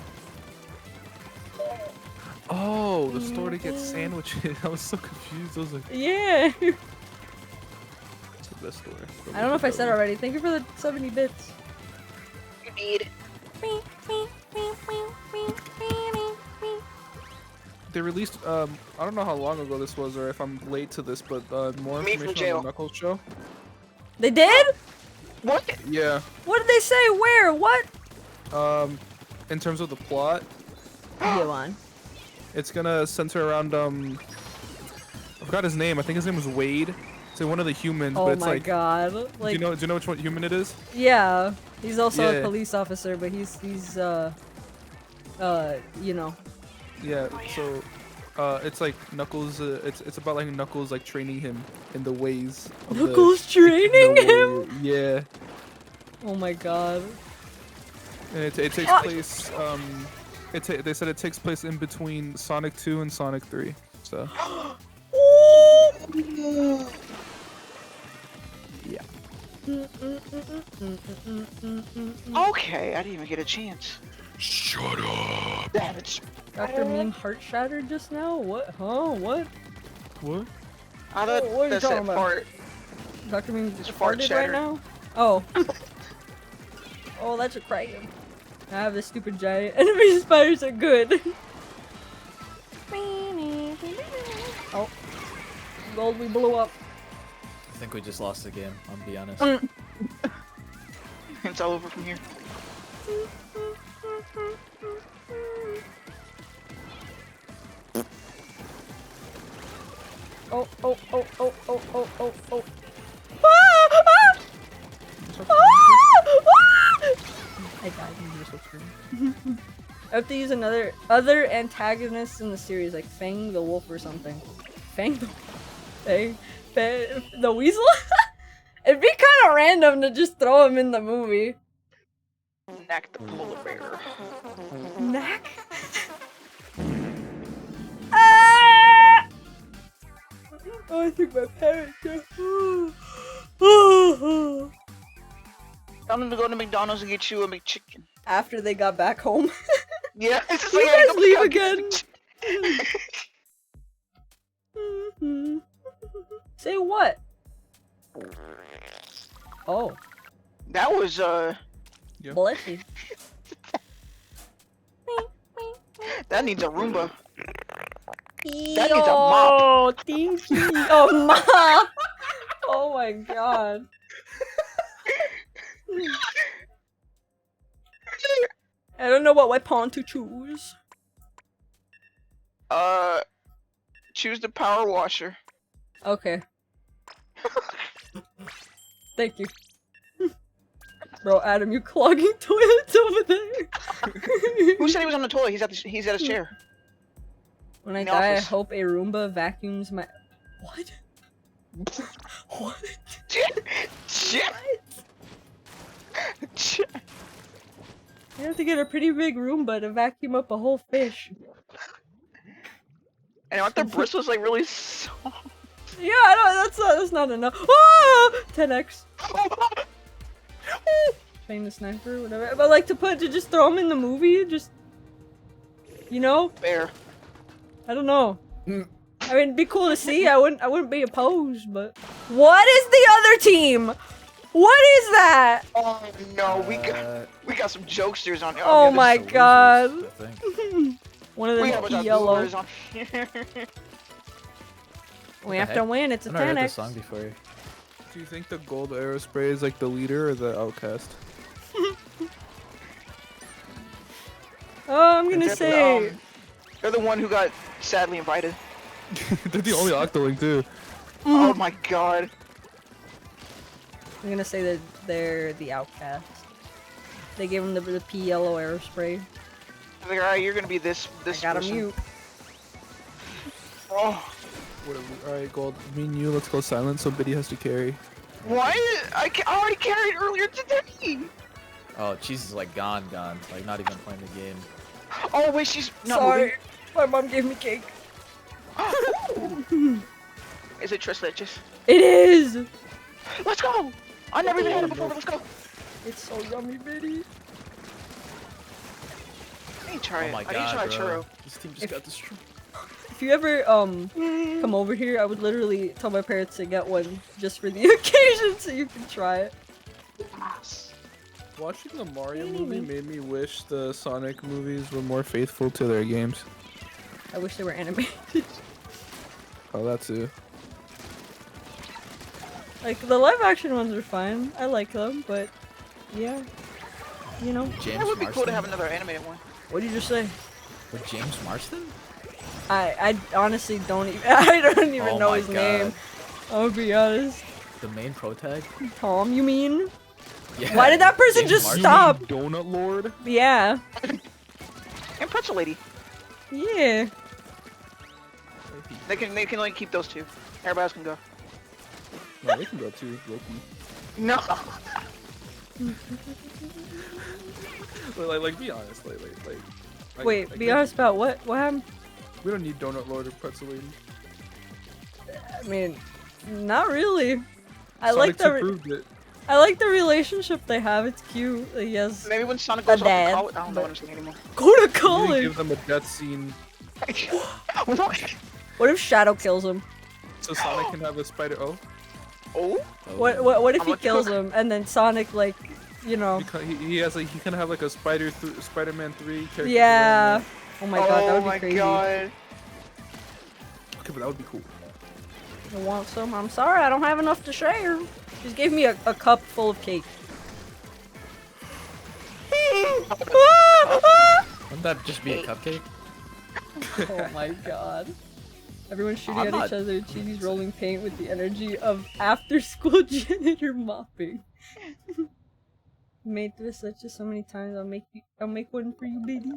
Oh, the store to get sandwiches. I was so confused. I was like, Yeah. it's the best store. I don't know if I said already. Thank you for the 70 bits. You need. They released, I don't know how long ago this was or if I'm late to this, but more Me from information jail. on the Knuckles show. They did? What? Yeah. What did they say? Where? What? In terms of the plot, Go on. it's gonna center around, I forgot his name. I think his name was Wade. It's like one of the humans, Oh but it's my like, god. do Like, you know which one human it is? yeah. He's also Yeah. a police officer, but he's you know. Yeah, so it's like Knuckles. It's about like Knuckles like training him in the ways. Of Knuckles the training him? way- Yeah, Oh my god. and it takes place. They said it takes place in between Sonic 2 and Sonic 3. So yeah. Okay, I didn't even get a chance. Shut up. Damn it. Dr. Meme heart shattered just now? What? Huh? What? What? I thought What are you that's talking that about? part. Dr. Meme Just just fart farted right shattered. now? Oh. Oh, that's a crack. I have this stupid giant enemy spiders are good. Oh. Gold, we blew up. I think we just lost the game, I'll be honest. It's all over from here. Oh, oh, oh, oh, oh, oh, oh, oh. Ah! Ah! I died. I have to use other antagonists in the series, like Fang the Wolf or something. Fang the Weasel? It'd be kind of random to just throw him in the movie. Knack the polar bear. Knack? Ah! Oh, I think my parents are... I'm gonna go to McDonald's and get you a McChicken. After they got back home. Yeah, it's just You like, I guys gotta leave go get again. Say what? Oh, That was, bless you. that needs a Roomba. That needs a mop. Oh, thank you. Oh, mop. Oh my god. I don't know what weapon to choose. Choose the power washer. Okay. Thank you. Bro, Adam, you clogging toilets over there. Who said he was on the toilet? He's at his chair. When I In the die, I office. hope a Roomba vacuums my... What? What? Shit! You have to get a pretty big Roomba to vacuum up a whole fish. And aren't their bristles like really soft? Yeah, I know, that's not enough. Ah! 10x. Train the sniper, whatever. But like to just throw them in the movie, just, you know? Fair. I don't know. I mean, it'd be cool to see. I wouldn't be opposed, but what is the other team? What is that? Oh no, we got some jokesters on. Oh my god. I think. One of them We got a bunch of yellow. losers on here. We have to win. It's a I've never heard 10x. this song before. Do you think the gold arrow spray is like the leader or the outcast? Oh, I'm gonna say. They're the one who got sadly invited. They're the only Octoling too. Oh my god. I'm gonna say that they're the outcast. They gave him the pea yellow arrow spray. They're like, alright, you're gonna be this I got person. him mute. Oh. Alright, gold. Me and you, let's go silent so Biddy has to carry. What? I already carried earlier today. Oh, cheese is like gone. Like not even playing the game. Oh wait, she's not Sorry, my mom gave me cake. moving. Is it tres leches? It is. Let's go! I never even had it before, but let's go. It's so yummy, Biddy. I need to try Oh it. my I need to god, try bro. churro. This team just got destroyed. If you ever come over here, I would literally tell my parents to get one just for the occasion, so you can try it. Watching the Mario movie made me wish the Sonic movies were more faithful to their games. I wish they were animated. Oh, that too. Like the live action ones are fine. I like them, but yeah, you know. James That would be cool to Marsden? have another animated one. What did you just say? With James Marsden? I honestly don't even I don't even Oh know my his God. name. I'll be honest. The main pro tag? Tom, you mean? Yeah. Why did that person James just Marsden? stop? Donut Lord? Yeah. And Pretzel Lady. Yeah. They can only keep those two. Everybody else can go. No, they can go too, Loki. No. Like, be honest, like, Wait, like, be honest about what? What happened? We don't need Donut Lord or Pretzel Lady. I mean, not really. I Sonic like 2 proved it. I like the relationship they have. It's cute. Like, yes. Maybe when Sonic goes off dad, to college, I don't know but- what I'm saying anymore. Go to You didn't college. give them a death scene What? What if Shadow kills him? so Sonic can have a spider. Oh, Oh? Oh. What if I'm he a kills cook. him and then Sonic, like, you know? because he has like he can have like a Spider-Man 3 character. Yeah. Oh my god, that Oh would my be crazy. god. Okay, but that would be cool. I want some. I'm sorry, I don't have enough to share. Just gave me a cup full of cake. Wouldn't that just be a cupcake? Oh my god. Everyone's shooting I'm at not- each other. Chibi's rolling paint with the energy of after-school janitor mopping. Made this such so many times. I'll make one for you, baby.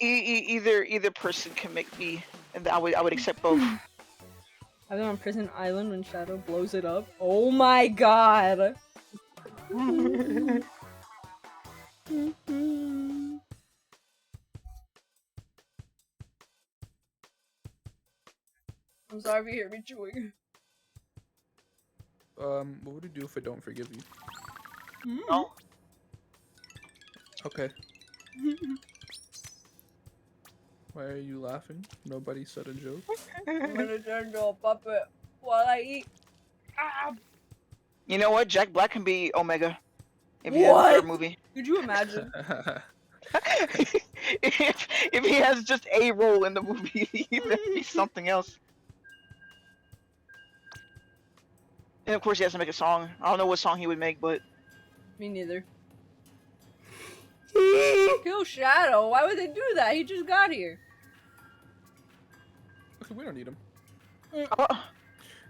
Either person can make me, and I would accept both. I've been on Prison Island when Shadow blows it up. Oh my god. I'm sorry if you hear me chewing. What would you do if I don't forgive you? No. Okay. Why are you laughing? Nobody said a joke. I'm gonna turn to a puppet while I eat. Ah, You know what? Jack Black can be Omega. If he has a What? third movie. could you imagine? if he has just a role in the movie, that'd be something else. And of course he has to make a song. I don't know what song he would make, but Me neither. Kill Shadow? Why would they do that? He just got here. Okay, we don't need him. oh,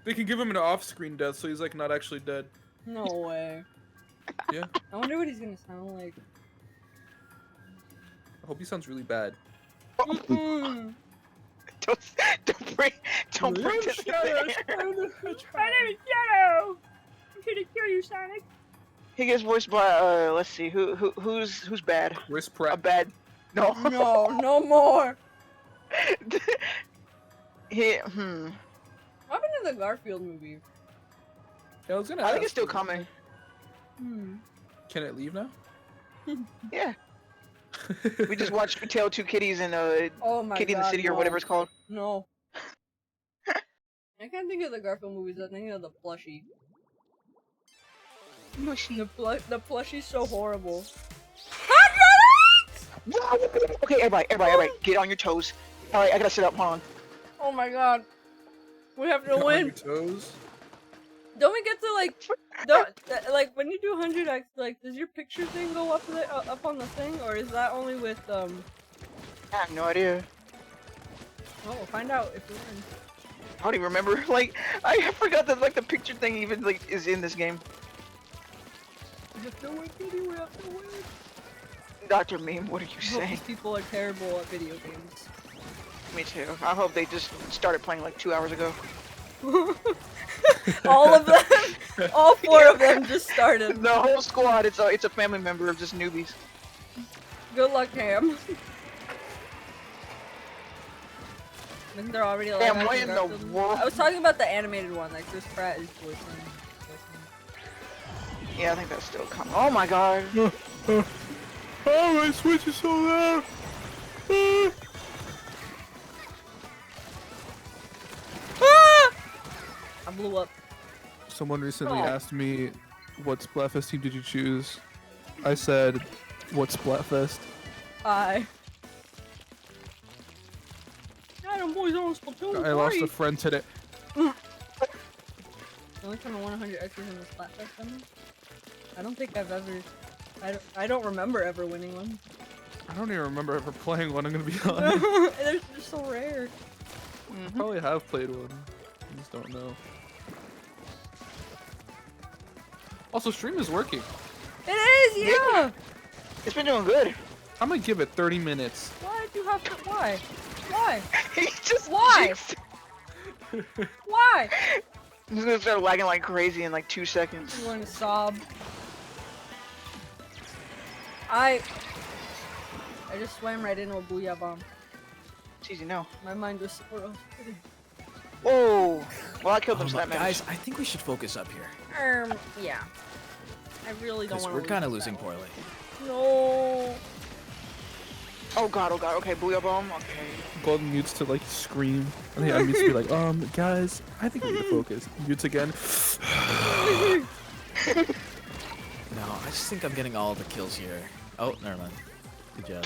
They can give him an off-screen death, so he's like not actually dead. No way. Yeah. I wonder what he's gonna sound like. I hope he sounds really bad. Mm-mm. don't bring this there. My name is Shadow! I'm here to kill you, Sonic. He gets voiced by let's see who's bad. Chris A Pratt. bad. No. No, no more. He What happened to the Garfield movie? Yeah, I was gonna I think ask it's still you. coming. Can it leave now? Yeah. We just watched Tale of Two Kitties and Oh my Kitty in god, the City or no. whatever it's called. No. I can't think of the Garfield movies. I'm thinking of the plushie. The plushie's so horrible. Okay, everybody, get on your toes. All right, I gotta sit up. Hold on. Oh my god. We have to On your win. toes. Don't we get to like when you do 100x, like does your picture thing go up on the thing, or is that only with I have no idea. Oh, we'll find out if we win. I don't even remember. Like, I forgot that like the picture thing even like is in this game. We have to win, Kitty, we have to win. Dr. Meme, what are you I hope saying? these people are terrible at video games. Me too. I hope they just started playing like 2 hours ago. All of them, all four of them just started. The whole squad, it's a family member of just newbies. Good luck, Ham. I think they're already like. Damn, what in the world? I was talking about the animated one, like Chris Pratt is voicing. Yeah, I think that's still coming. Oh my god. Oh, my Switch is so loud. I blew up. Someone recently Oh. asked me, what Splatfest team did you choose? I said, what Splatfest? I them boys on Splatoon. I lost a friend today. The only time I won 100 extras in the Splatfest, I mean? I don't think I've ever. I don't remember ever winning one. I don't even remember ever playing one, I'm gonna be honest. They're just so rare. I probably have played one. I just don't know. Also, stream is working. It is, yeah. It's been doing good. I'm gonna give it 30 minutes. Why do you have to? Why? Why? He just Why? jinxed. Why? He's gonna start lagging like crazy in like 2 seconds. I'm going to sob. I just swam right into a booyah bomb. It's easy now. My mind was somewhere else. Whoa. Well, I killed them, so that matters. Guys, I think we should focus up here. Yeah. I really don't Because want to. we're kind of losing poorly. No. Oh god, okay, booyah bomb, okay. Golden mutes to like scream, and the enemies to be like, guys, I think we need to focus. Mutes again. No, I just think I'm getting all the kills here. Oh, never mind. Good job.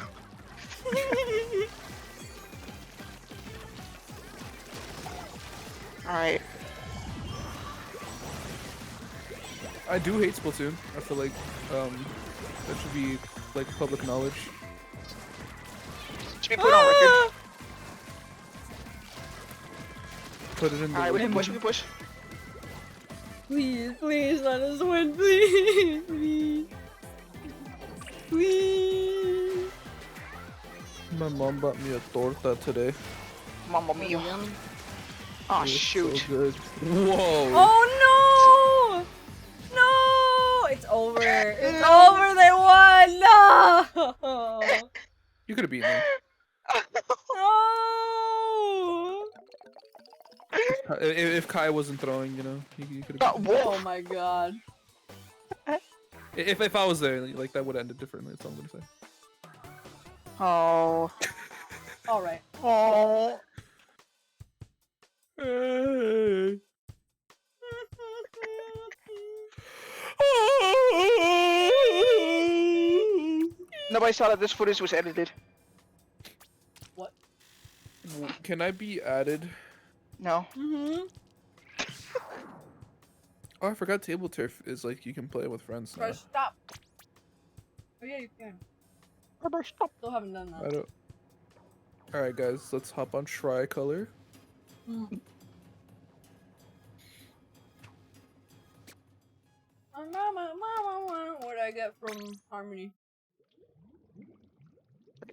Alright. I do hate Splatoon. I feel like that should be like public knowledge. Should be put on record. Put it in the Alright, we wiki. can push, we can push. Please, please let us win, please, please. Please. My mom bought me a torta today. Mamma mia. Yummy. Oh It was shoot. So good. Whoa. Oh no! No! It's over. It's over. They won. No! You could have beaten them. No! If Kai wasn't throwing, you know, you could Oh, have. whoa. Oh my god. If I was there, like that would have ended differently. That's all I'm gonna say. Oh. Alright. Oh. Hey. Nobody saw that this footage was edited. What? Can I be added? No. Mm-hmm. Oh, I forgot table turf is like you can play with friends now. Press stop. Oh yeah, you can. Still haven't done I that. don't. All right, guys, let's hop on Tricolor. What did I get from Harmony?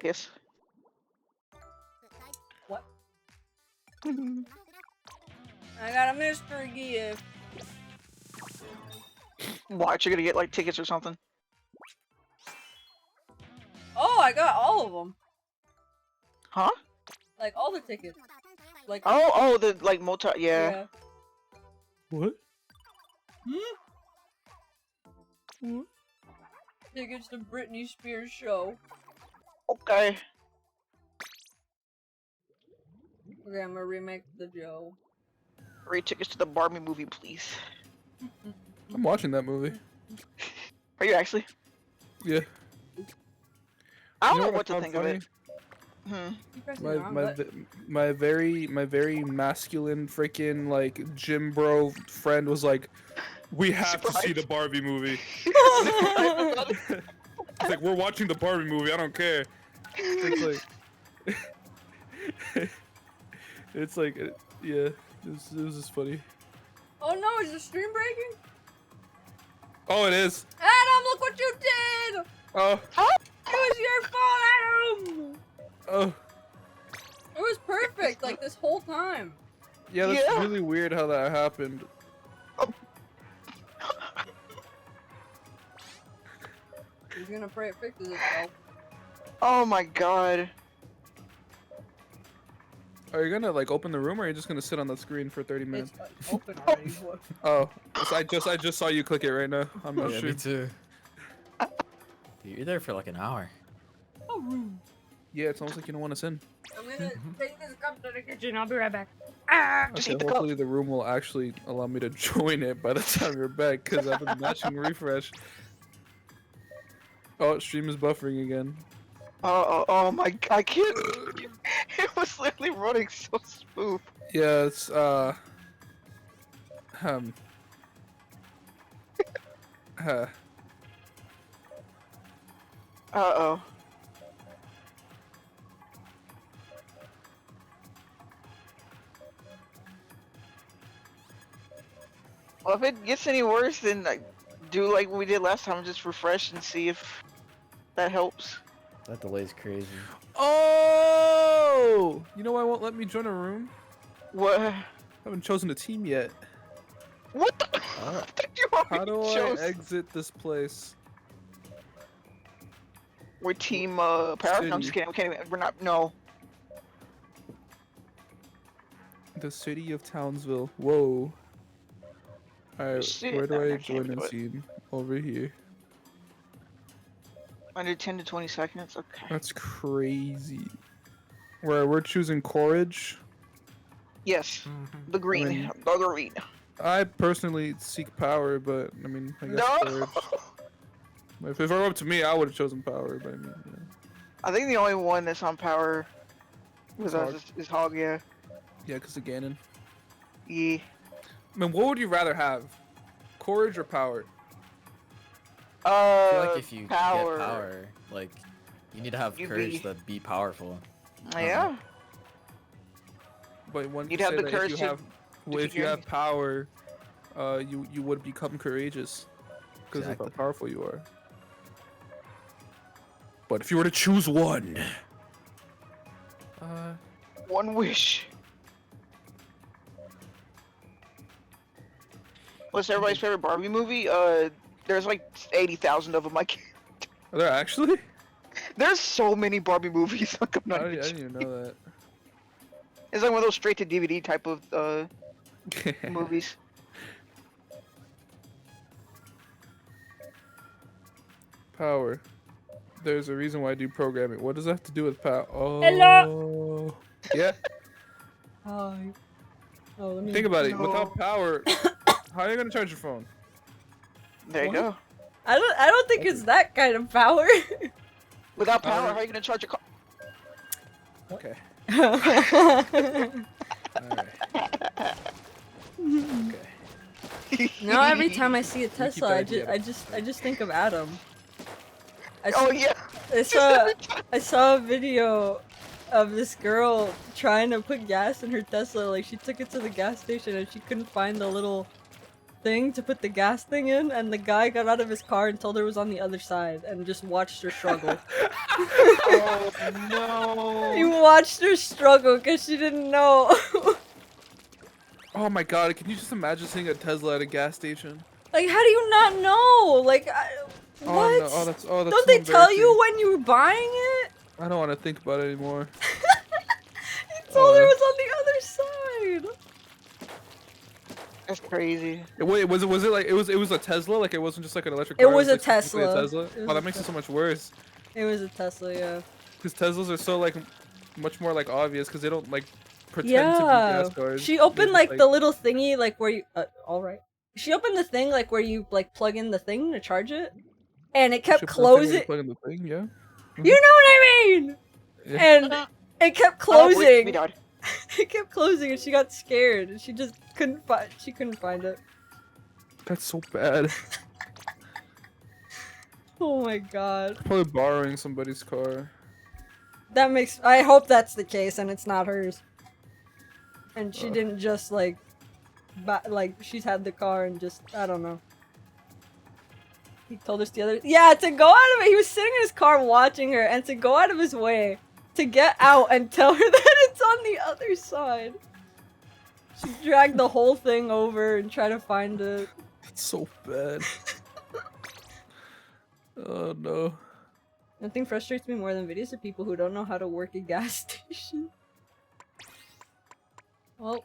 Yes. What? I got a mystery gift. Watch, you're gonna get like tickets or something. Oh, I got all of them. Huh? Like all the tickets. Like Oh, the like multi. Yeah. What? Tickets to Britney Spears show. Okay. Okay, I'm gonna remake the Joe. Free tickets to the Barbie movie, please. I'm watching that movie. Are you actually? Yeah. I don't You know what what to found think of funny? it. You pressing My the wrong button? my very masculine freaking like gym bro friend was like, we have to see the Barbie movie. It's like, we're watching the Barbie movie. I don't care. It's like, it's like, yeah. It was just funny. Oh no, is the stream breaking? Oh, it is. Adam, look what you did! Oh. It was your fault, Adam! Oh. It was perfect, like this whole time. Yeah, that's Yeah. really weird how that happened. He's gonna pray it fixes itself. Oh my god. Are you gonna like open the room, or are you just gonna sit on the screen for 30 minutes? It's open already. What? Oh, I just saw you click it right now. I'm not Yeah, sure. me too. You're there for like an hour. Oh, rude. Yeah, it's almost like you don't want us in. I'm gonna take this cup to the kitchen. I'll be right back. Just Okay, eat the cup. hopefully the room will actually allow me to join it by the time you're back, because I've been matching refresh. Oh, stream is buffering again. Oh my! I can't. It was literally running so smooth. Yeah, it's huh. Oh. Well, if it gets any worse, then like, do like we did last time, just refresh and see if that helps. That delay's crazy. Oh! You know why it won't let me join a room? What? I haven't chosen a team yet. What the? You How do already chose. I exit this place? We're team power. No, I'm just City. kidding. We can't even. We're not. No. The city of Townsville. Whoa. Alright, Shit, where do I I can't join do a it. team? Over here. Under 10 to 20 seconds. Okay. That's crazy. Where we're choosing Courage. Yes. The green. mean- The green. I personally seek power, but I mean, I guess No. Courage. If it were up to me, I would have chosen power, but I mean, yeah. I think the only one that's on power with Is us Hog. is Hog. Yeah. Yeah, because of Ganon. Yeah. I mean, what would you rather have? Courage or power? I feel like if you power. get power, like, you need to have You courage be- to be powerful. Yeah. But when You'd you have say the that courage if to you have, well, defeat if you your have enemies. power, you would become courageous because Exactly. of how powerful you are. But if you were to choose one, One wish. What's everybody's favorite Barbie movie? There's like 80,000 of them. I can't. are there actually? There's so many Barbie movies. Like, I'm I not didn't, even I didn't even know that. It's like one of those straight to DVD type of movies. Power. There's a reason why I do programming. What does that have to do with power? Oh. Hello. Yeah. Hi. Oh, let me Think about it. No. Without power, how are you gonna charge your phone? There you go. I don't think it's that kind of power. Without power, how are you gonna charge your car? Okay. Now every time I see a Tesla, that I just think of Adam. Oh yeah. I saw a video of this girl trying to put gas in her Tesla. Like, she took it to the gas station and she couldn't find the little thing to put the gas thing in, and the guy got out of his car and told her it was on the other side and just watched her struggle. Oh no! He watched her struggle because she didn't know. Oh my god! Can you just imagine seeing a Tesla at a gas station? Like, how do you not know? Like, what? Oh, no. Oh, that's Don't so they tell you embarrassing. when you were buying it? I don't want to think about it anymore. He told her it was on the other side. That's crazy. Wait, was it like it was a Tesla? Like it wasn't just like an electric It car? was a like, specifically Tesla. It was Oh, a that makes it so much worse. It was a Tesla, yeah. Because Teslas are so like much more like obvious because they don't like pretend to be Yeah. gas cars. She They're opened just, like the little thingy, like where you. All right. She opened the thing like where you like plug in the thing to charge it, and it kept Ship one thing when you closing. plug in the thing, yeah. You know what I mean? Yeah. And it kept Oh, wait, closing. we died. It kept closing, and she got scared, and she just couldn't find. She couldn't find it. That's so bad. Oh my god. Probably borrowing somebody's car. That makes. I hope that's the case, and it's not hers. And she didn't just like, like she's had the car and just I don't know. He told us the other. Yeah, to go out of it. He was sitting in his car watching her, and to go out of his way to get out and tell her that it's on the other side. She dragged the whole thing over and tried to find it. That's so bad. Oh no. Nothing frustrates me more than videos of people who don't know how to work a gas station. Well,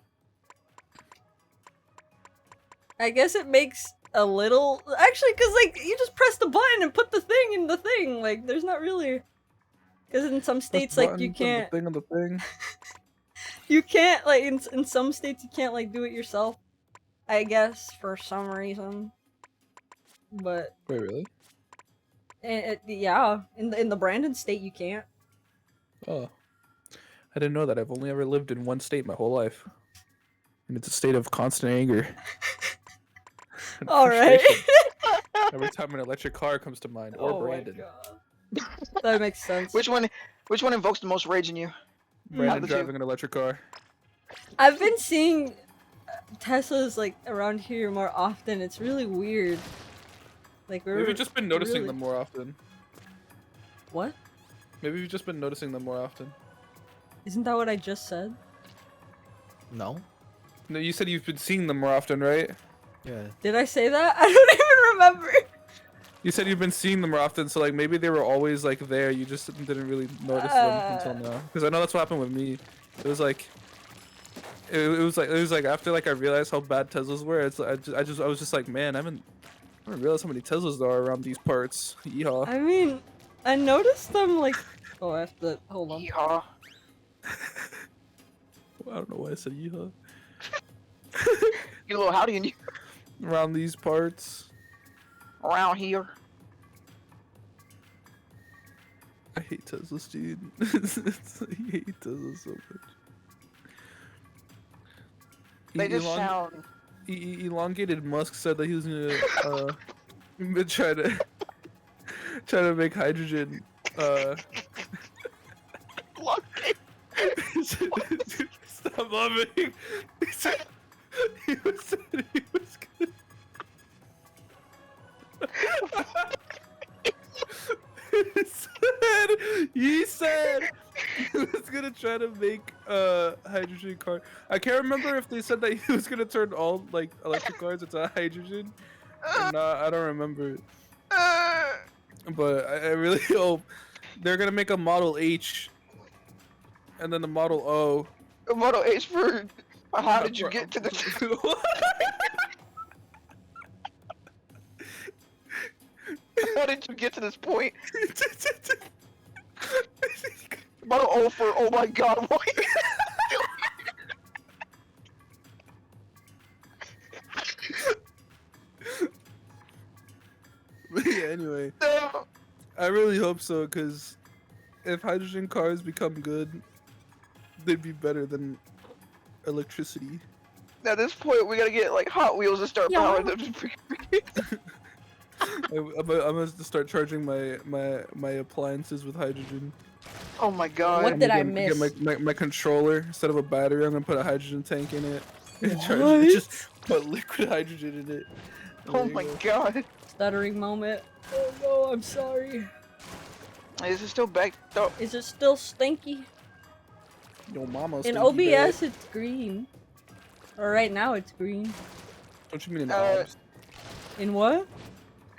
I guess it makes a little actually, cause like you just press the button and put the thing in the thing. Like there's not really, cause in some states like you can't. The thing on the thing. You can't like in some states you can't like do it yourself. I guess for some reason. But Wait, really? yeah, in the Brandon state you can't. Oh. I didn't know that. I've only ever lived in one state my whole life. And it's a state of constant anger. and All right. frustration. Every time an electric car comes to mind, or Oh my Brandon. God. That makes sense. Which one invokes the most rage in you? Brandon the two. driving an electric car. I've been seeing Teslas like around here more often. It's really weird. Like Maybe you've just been noticing them more often. What? Maybe you've just been noticing them more often. Isn't that what I just said? No. No, you said you've been seeing them more often, right? Yeah. Did I say that? I don't even remember. You said you've been seeing them more often, so like maybe they were always like there. You just didn't really notice them until now. Because I know that's what happened with me. It was like, it was like after like I realized how bad Teslas were. It's I was just like, man, I didn't realize how many Teslas there are around these parts. Yeehaw. I mean, I noticed them like. Oh, I have to hold on. Yeehaw. I don't know why I said yeehaw. You little howdy and you Around these parts. around here. I hate Teslas, dude. I hate Teslas so much. They just sound. Elongated Musk said that he was gonna try to make hydrogen. Stop loving. He said he was gonna. He said he was gonna try to make a hydrogen car. I can't remember if they said that he was gonna turn all like electric cars into hydrogen or not. I don't remember. But I really hope they're gonna make a Model H and then the Model O. A Model H for. How did you get to this? How did you get to this point? Model O for. Oh my God! What? But yeah, anyway, I really hope so, because if hydrogen cars become good, they'd be better than electricity. At this point, we gotta get like Hot Wheels to start powering them. I'm gonna start charging my appliances with hydrogen. Oh my God! What did I Get miss? my controller, instead of a battery, I'm gonna put a hydrogen tank in it. And What? just put liquid hydrogen in it. And Oh there you my go. God! Stuttering moment. Oh no, I'm sorry. Is it still backed up? Is it still stinky? Yo, mama. In stinky OBS, bag. it's green. Or right now, it's green. What you mean in Uh, OBS? In what?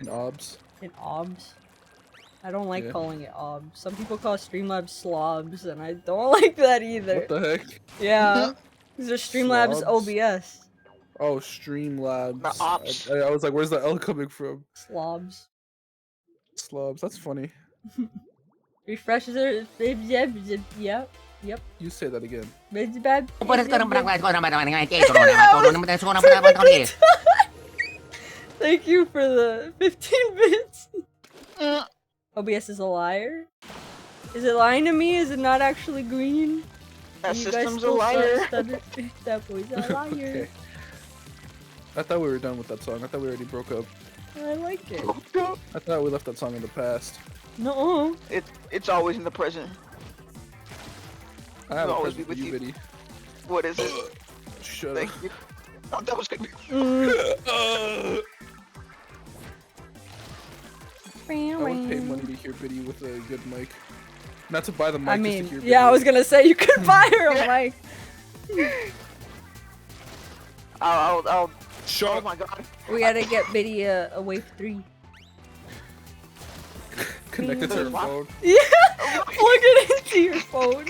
In obs. In obs. I don't like Yeah. calling it obs. Some people call Streamlabs slobs, and I don't like that either. What the heck? Yeah. These are Streamlabs Slobs? OBS. Oh, Streamlabs. The ops. I was like, where's the L coming from? Slobs. Slobs. That's funny. Refreshes are. Yep. Yep. You say that again. Thank you for the 15 bits. Mm. OBS is a liar? Is it lying to me? Is it not actually green? That You guys system's a still liar. That boy's a liar. Okay. I thought we were done with that song. I thought we already broke up. I like it. I thought we left that song in the past. No. It's always in the present. I have It'll a always present be for with you, you. Biddy. What is it? Shut Thank up. you. Oh, that was gonna be. I would pay money to hear Biddy with a good mic. Not to buy the mic, I just mean, to hear yeah, I Biddy. was gonna say you could buy her a mic. I'll. Shut Oh up. my god. We gotta get Biddy a Wave 3. Connect it to her phone. Yeah! Plug it into your phone.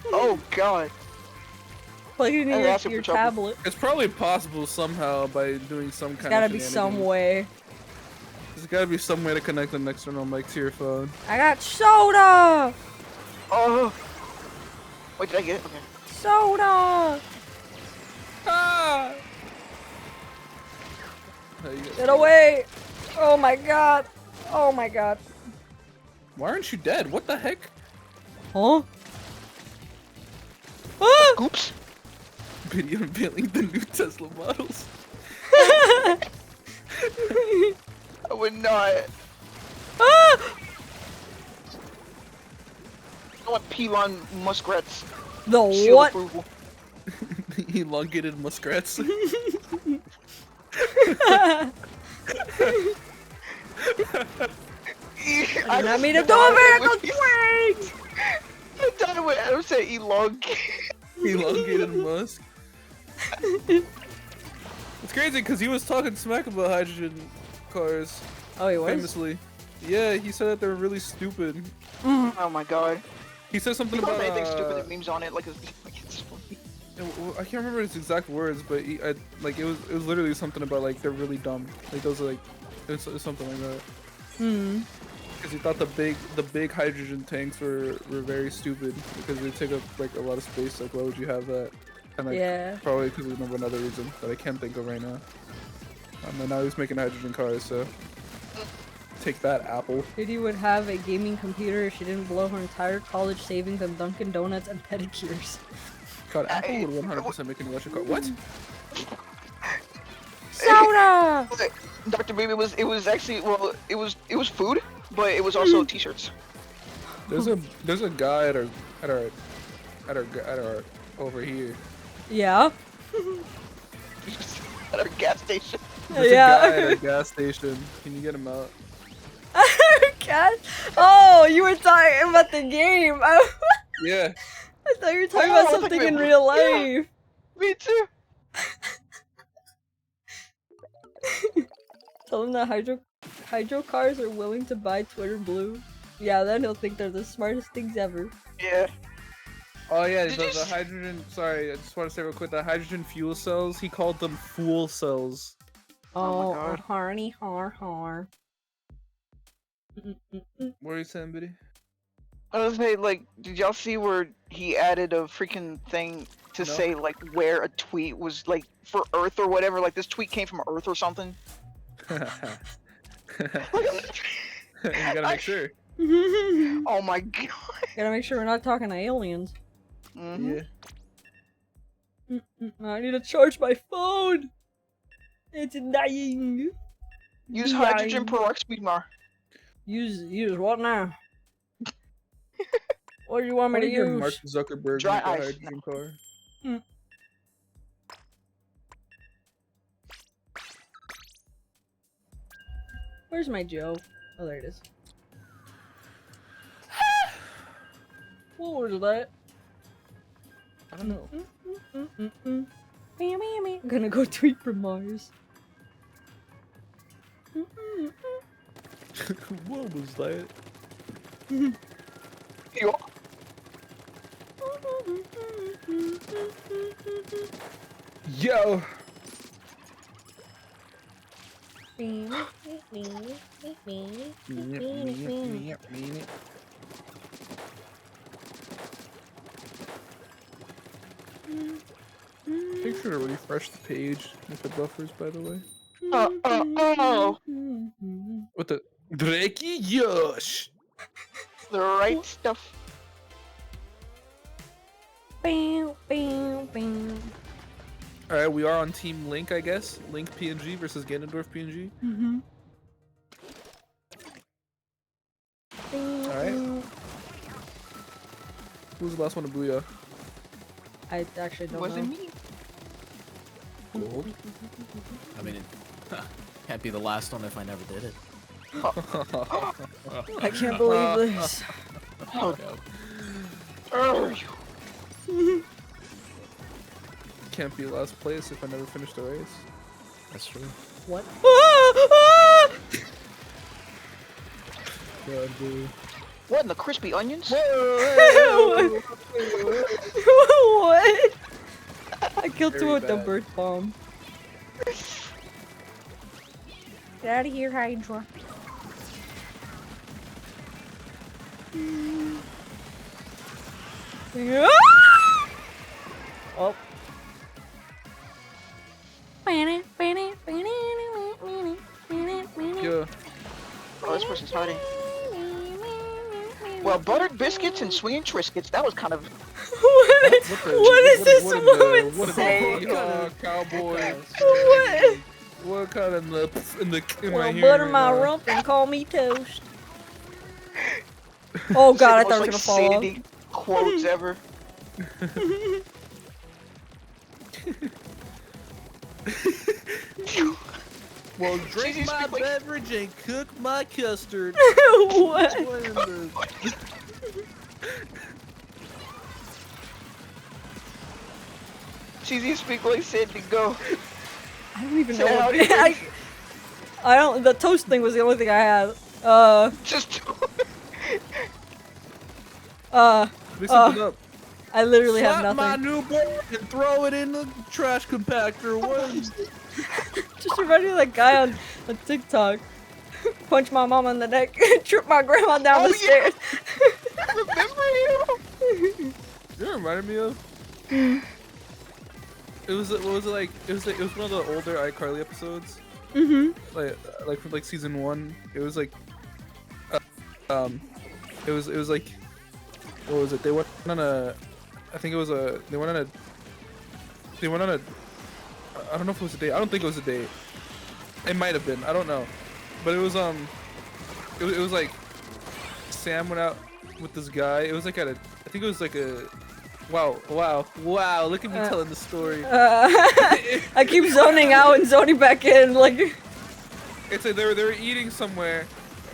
Oh god. Plug it Hey, into that's your super trouble. tablet. It's probably possible somehow by doing some There's kind gotta of be some shenanigans. way. There's gotta be some way to connect an external mic to your phone. I got soda! Oh. Wait, did I get it? Okay. Soda! Ah! Hey, you guys- Get away! Oh my god! Oh my god. Why aren't you dead? What the heck? Huh? Ah! Oops. Biddy unveiling the new Tesla models. I would not. Ah! I want Pelon muskrats. The Seal what? approval. Elongated muskrats. I Not me to do died a with- miracle twig! I died when Adam said elongate. Elongated musk. It's crazy because he was talking smack about hydrogen cars. Oh, he was? Famously. Yeah, he said that they're really stupid. Oh my god. He said something He about calls anything stupid that memes on it like it's funny. I can't remember his exact words, but like it was literally something about like they're really dumb. Like those are like it's something like that. Hmm. Because he thought the big hydrogen tanks were very stupid because they take up like a lot of space. Like why would you have that? And like Yeah. probably because of another reason that I can't think of right now. And now he's making hydrogen cars, so take that, Apple. Biddy would have a gaming computer if she didn't blow her entire college savings on Dunkin' Donuts and pedicures. God, Apple would 100% make an electric car. What? Soda! Dr. Baby it was actually it was food, but it was also t-shirts. There's a guy at our over here. Yeah. At our gas station. There's a guy at our gas station. Can you get him out? Cat? Oh, you were talking about the game. Yeah. I thought you were talking Oh, about I something thought in you- real yeah. life. Me too. Tell him that hydro cars are willing to buy Twitter Blue. Yeah, then he'll think they're the smartest things ever. Yeah. Oh yeah, Did the you s- hydrogen. Sorry, I just want to say real quick. The hydrogen fuel cells. He called them fool cells. Oh my Oh, God. harny har. What are you saying, Biddy? I was saying, like, did y'all see where he added a freaking thing to No. say like where a tweet was like for Earth or whatever? Like this tweet came from Earth or something. You gotta make sure. Oh my god. Gotta make sure we're not talking to aliens. Mhm. Yeah. I need to charge my phone. It's dying. Use Dying. hydrogen peroxide more. Use what now? What do you want me Why to did your use? Mark Zuckerberg Dry make a ice. hydrogen car? Where's my Joe? Oh, there it is. What was that? I don't know. I'm gonna go tweet from Mars. What was that? Yo. Yo! Make sure to refresh the page with the buffers, by the way. Oh. What the? Dreki Yosh! The right stuff. Alright, we are on Team Link, I guess. Link PNG versus Ganondorf PNG. Alright. Who was the last one to booyah? I actually don't Wasn't know. me. Gold. I mean, it can't be the last one if I never did it. I can't believe this. How dare you? Can't be last place if I never finish the race. That's true. What? God, dude. What in the crispy onions? What? I killed two Very with the bad. bird bomb. Get out of here, Hydra. Oh. Yeah. Oh, this person's hiding. Well, buttered biscuits and swinging triscuits. That was kind of. What is this woman what saying? Cowboy. What? What kind of in my Well, hearing butter right my now? rump and call me toast. Oh god, I the thought most, it was gonna fall off. sanity quotes ever. Well, drink Jesus, my speak like- beverage and cook my custard. What? What in the... Cheesy speak like Sandy go. I don't even Say know what howdy, bitch. I don't. The toast thing was the only thing I had. Just. Mix it up. I literally have Slap my nothing. newborn and throw it in the trash compactor. What? Just reminded me of that guy on TikTok. Punch my mom on the neck, trip my grandma down Oh, the stairs. Remember you? You reminded me of? It was what was it like? It was one of the older iCarly episodes. Like season 1. It was like it was like, what was it? They went on a, I think it was a, they went on a, I don't know if it was a date. I don't think it was a date. It might have been. I don't know. But it was it was like Sam went out with this guy. It was like at a, I think it was like a, wow, look at me telling the story. I keep zoning out and zoning back in. Like, It's like they were eating somewhere.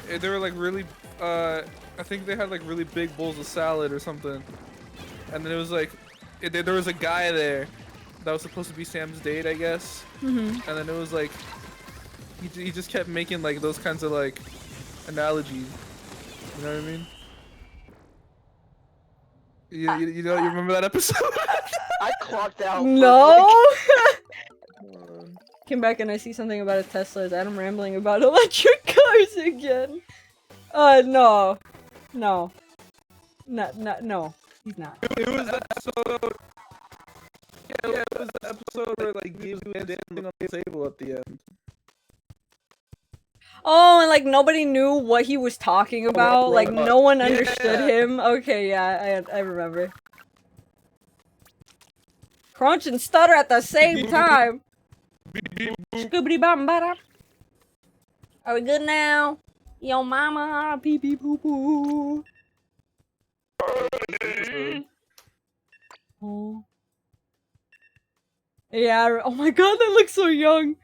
They were like really, I think they had like really big bowls of salad or something. And then it was like, there was a guy there that was supposed to be Sam's date, I guess. And then it was like, he just kept making like those kinds of like analogies. You know what I mean? You know, you remember that episode? I clocked out. no. Came back and I see something about a Tesla. Is Adam rambling about electric cars again? No. No. No. He's not. It was that episode. Yeah, it was the episode where like gives me dancing on the table at the end. Oh, and like nobody knew what he was talking about. Like no one understood Yeah. him. Okay, yeah, I remember. Crunch and stutter at the same time. Scoobity bum bada. Are we good now? Yo mama, pee pee poo poo. Oh. Yeah. Oh my god, they look so young.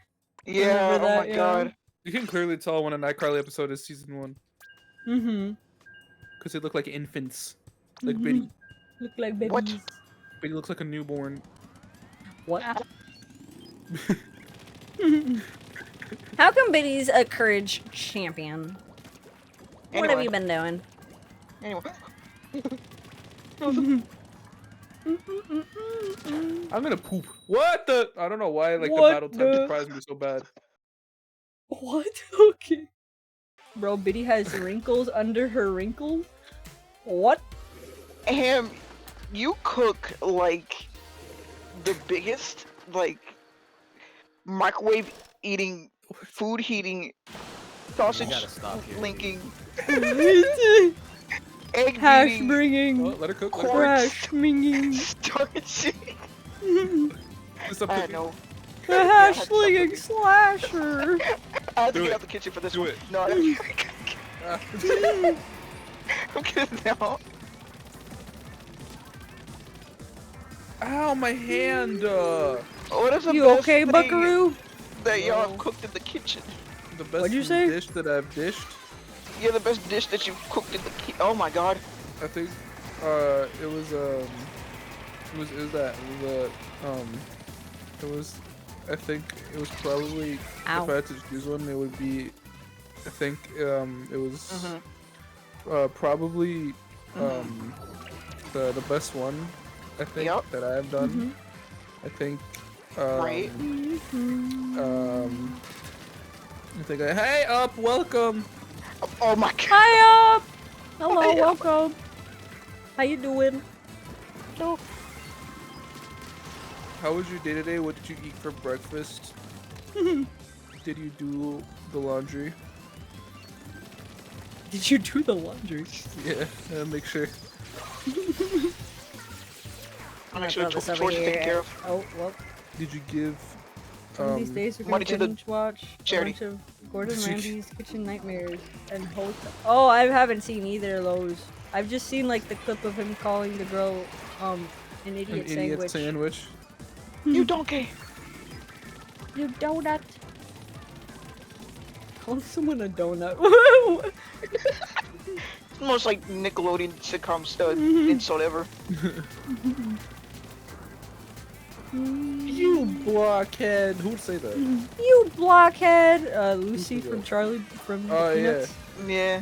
Yeah. Remember Oh that, my yeah. god. You can clearly tell when an iCarly episode is season 1 because they look like infants, like Biddy. Look like babies. What? Biddy looks like a newborn. What? How come Biddy's a courage champion. What have you been doing? Anyway. I'm gonna poop. What the? I don't know why. Like What the battle time the- surprised me so bad. What? Okay. Bro, Biddy has wrinkles under her wrinkles? What? Ham, you cook like the biggest, like microwave eating, food heating, sausage You gotta stop here. linking, Hash egg beating, bringing. Oh, let her cook. Let her Crash minging. starching. cook. Stop I cooking. know. The hash slinging slasher. I have to Do get it. out the kitchen for this Do one. it. No, Ah. I'm kidding now. Ow, my hand. What is the You best okay, thing Buckaroo? that y'all have No. cooked in the kitchen? The best What'd you say? dish that I've dished. Yeah, the best dish that you've cooked in the kitchen. Oh my god. I think. It was I think it was probably Ow. if I had to choose one, it would be. I think it was probably the best one. I think Yep. that I have done. I think. Right. I think. Hey, up, welcome. Oh my god. Hi up! Hello, Hi up. welcome. How you doing? No. How was your day today? What did you eat for breakfast? Did you do the laundry? Did you do the laundry? Yeah, make sure. I'm gonna sure throw this over chores are taken here. care of. Oh, well. Did you give One of these days we're gonna money to the binge watch charity. a bunch of Gordon Ramsay's Kitchen Nightmares and Hotel. Oh, I haven't seen either of those. I've just seen like the clip of him calling the girl an an idiot idiot sandwich. sandwich? You donkey. You donut. Call someone a donut. It's the most like Nickelodeon sitcom stud insult ever. You blockhead! Who would say that? You blockhead! Lucy did from that? Charlie from Oh, the yeah. Peanuts. Yeah.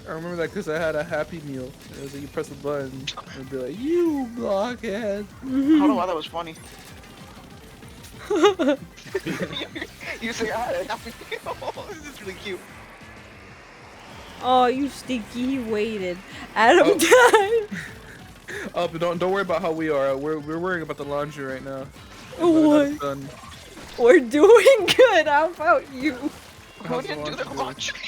I remember that because I had a Happy Meal. It was like you press the button and it'd be like, you blockhead! I don't know why that was funny. You say I had a happy meal. This is really cute. Oh, you stinky! He waited. Adam Oh. died. Oh, but don't worry about how we are. We're worrying about the laundry right now. What? It's done. We're doing good. How about you? Who How's didn't do the going? laundry?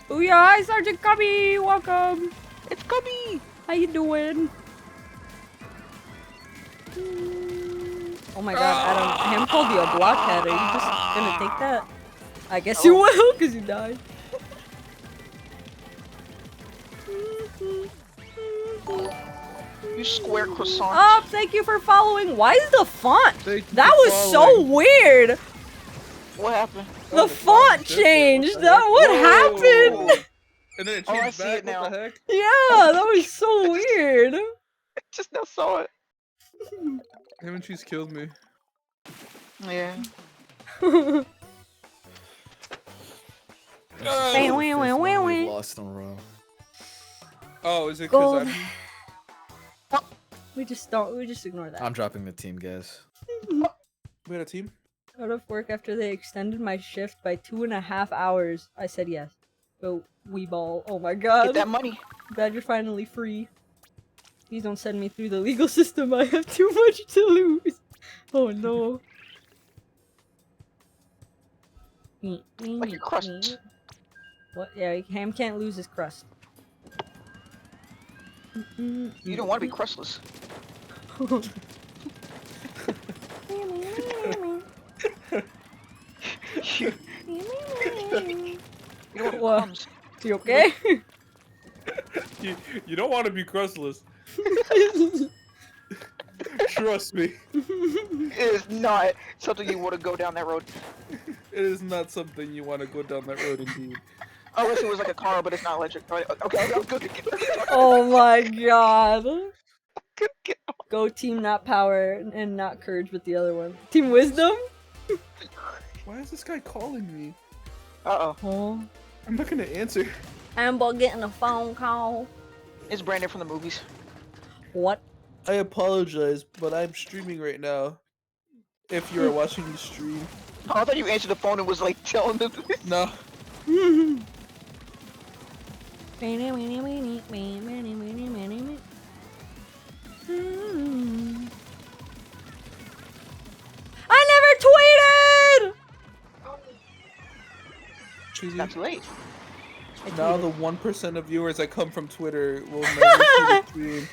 Booyah! Hi, Sergeant Cubby. Welcome. It's Cubby. How you doing? Oh my god, Adam. Ham called you a blockhead. Are you just gonna take that? I guess you will, because you died. You square croissant. Oh, thank you for following. Why is the font? Thank you That for was so following. weird. What happened? The font changed. That what happened? And then it Oh, I changed see back. it now. What the heck? Yeah, that was so weird. Just now saw it. Him and she's killed me. Yeah. Wah, wah, wah, wah, We've wah. lost in a row. Oh, is it Gold. because We just don't. We just ignore that. I'm dropping the team, guys. we had a team? Out of work after they extended my shift by 2.5 hours. I said yes. Go wee ball. Oh my god. Get that money. Glad you're finally free. Please don't send me through the legal system. I have too much to lose. Oh no. Like your crust. What? Yeah, Ham can't lose his crust. You don't want to be crustless. You, you don't want What? crumbs. You okay? You don't want to be crustless. Trust me. It is not something you want to go down that road. It is not something you want to go down that road indeed. Unless it was like a car, but it's not electric. Right, okay, I'm good. Oh my god. Good. Go team not power and not courage with the other one. Team wisdom? Why is this guy calling me? Uh-oh. Oh. I'm not gonna answer. Amber getting a phone call. It's Brandon from the movies. What? I apologize, but I'm streaming right now. If you are watching the stream. Oh, I thought you answered the phone and was like telling them. No. I never tweeted! Cheesy. Not too late. Now the 1% of viewers that come from Twitter will never see the stream.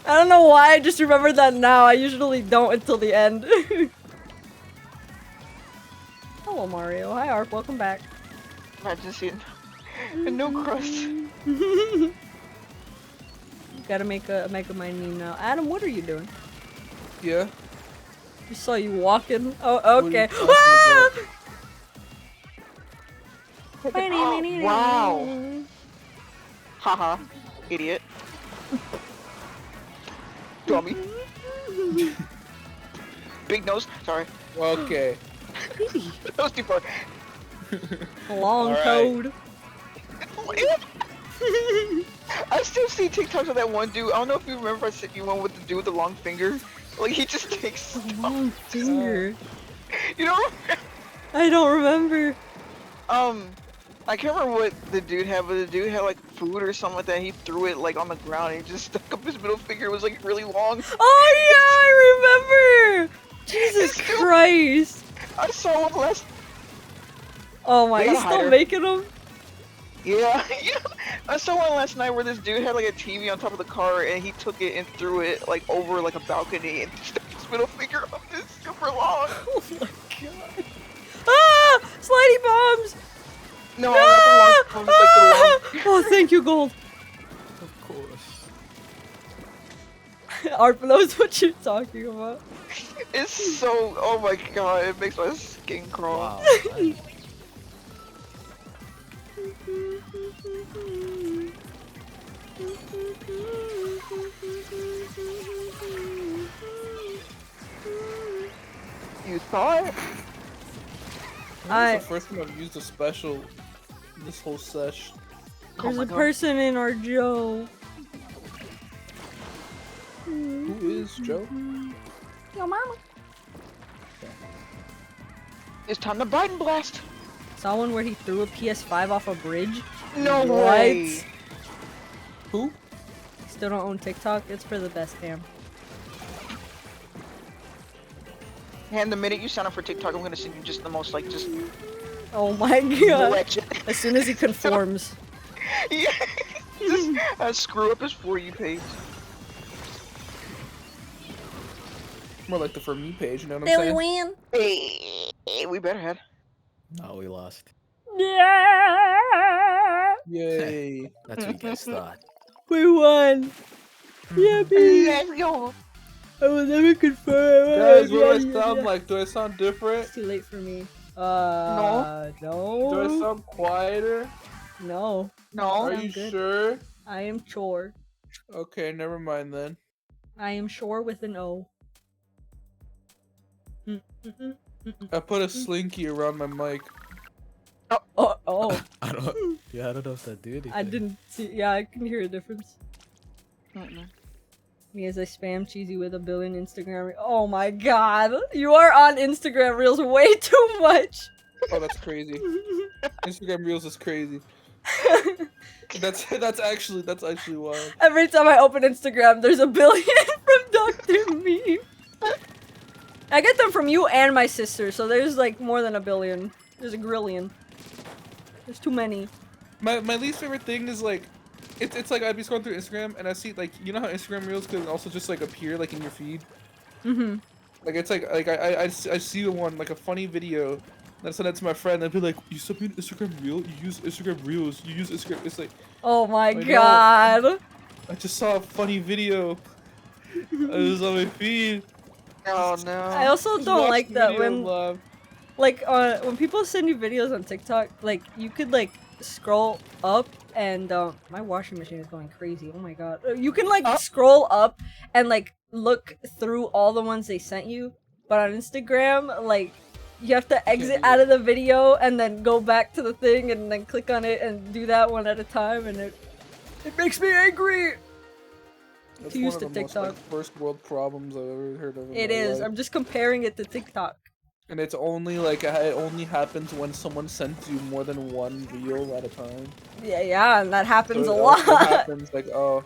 I don't know why, I just remembered that now. I usually don't until the end. Hello, Mario. Hi, Ark. Welcome back. Imagine seeing a no crust. Gotta make a my name now. Adam, what are you doing? Yeah. I saw you walking. Oh, okay. What are you Oh, wow. Haha. Idiot. Dummy. Big nose. Sorry. Okay. That was too far. Long All right. code. I still see TikToks of that one dude. I don't know if you remember I sent you one with the dude with the long finger. Like he just takes Long finger. You know? I don't remember. I can't remember what the dude had, but the dude had like food or something like that. He threw it like on the ground and he just stuck up his middle finger. It was like really long. Oh yeah, I remember! Jesus Christ! I saw one last. Oh my, They he's gotta still hide her. making them? Yeah, yeah. I saw one last night where this dude had like a TV on top of the car and he took it and threw it like over like a balcony and stuck his middle finger up. It's super long. Oh my god. Ah! Slidey bombs! No, not the long. Like the long. Oh, thank you, Gold. Of course. Art knows what you're talking about. It's so. Oh my god! It makes my skin crawl. Wow. You saw it? This is the first time I've used a special this whole sesh. There's my a God. person in our Joe. Who is Joe? Yo, mama. It's time to Biden blast. Saw one where he threw a PS5 off a bridge. No What? way. Who? Still don't own TikTok. It's for the best, fam. And the minute you sign up for TikTok, I'm gonna send you just the most like just Oh my god. wretched. As soon as he conforms. Yeah. Just screw up his For You page. More like the For Me page, you know what I'm saying? win? Hey, we better head. No, we lost. Yeah! Yay. That's what you guys thought. We won! Yeah, baby! Let's go. I will never confirm. Guys, what do I sound like? Do I sound different? It's too late for me. Do I No. sound quieter? No. No. Are sound you good. sure? I am Chore. Okay, never mind then. I am Shore with an O. I put a slinky around my mic. Oh. I don't. Yeah, I don't know if that did anything. I didn't see. Yeah, I can hear a difference. Mm-mm. Me as I spam Cheesy with 1 billion Instagram. Oh my god. You are on Instagram Reels way too much. Oh, that's crazy. Instagram Reels is crazy. That's actually wild. Every time I open Instagram, there's 1 billion from Dr. Meme. I get them from you and my sister, so there's like more than 1 billion. There's a grillion. There's too many. My least favorite thing is like, it's like I'd be scrolling through Instagram and I see like, you know how Instagram Reels can also just like appear like in your feed? Mm-hmm. Like it's like I see one like a funny video, and I send it to my friend and I'd be like, you sent me an Instagram Reel? You use Instagram Reels? You use Instagram? It's like, Oh my know. god. I just saw a funny video. It was on my feed. Oh no. I also Just don't watch like the that video and when laugh. like when people send you videos on TikTok, like you could like scroll up and my washing machine is going crazy. Oh my god. You can like scroll up and like look through all the ones they sent you but on Instagram, like, you have to exit out of the video and then go back to the thing and then click on it and do that one at a time, and it makes me angry. That's Too used one of to the most, TikTok. like, first world problems I've ever heard of. In It my is. life. I'm just comparing it to TikTok. And it's only like it only happens when someone sends you more than one reel at a time. Yeah, and that happens So a it lot. also happens like, oh,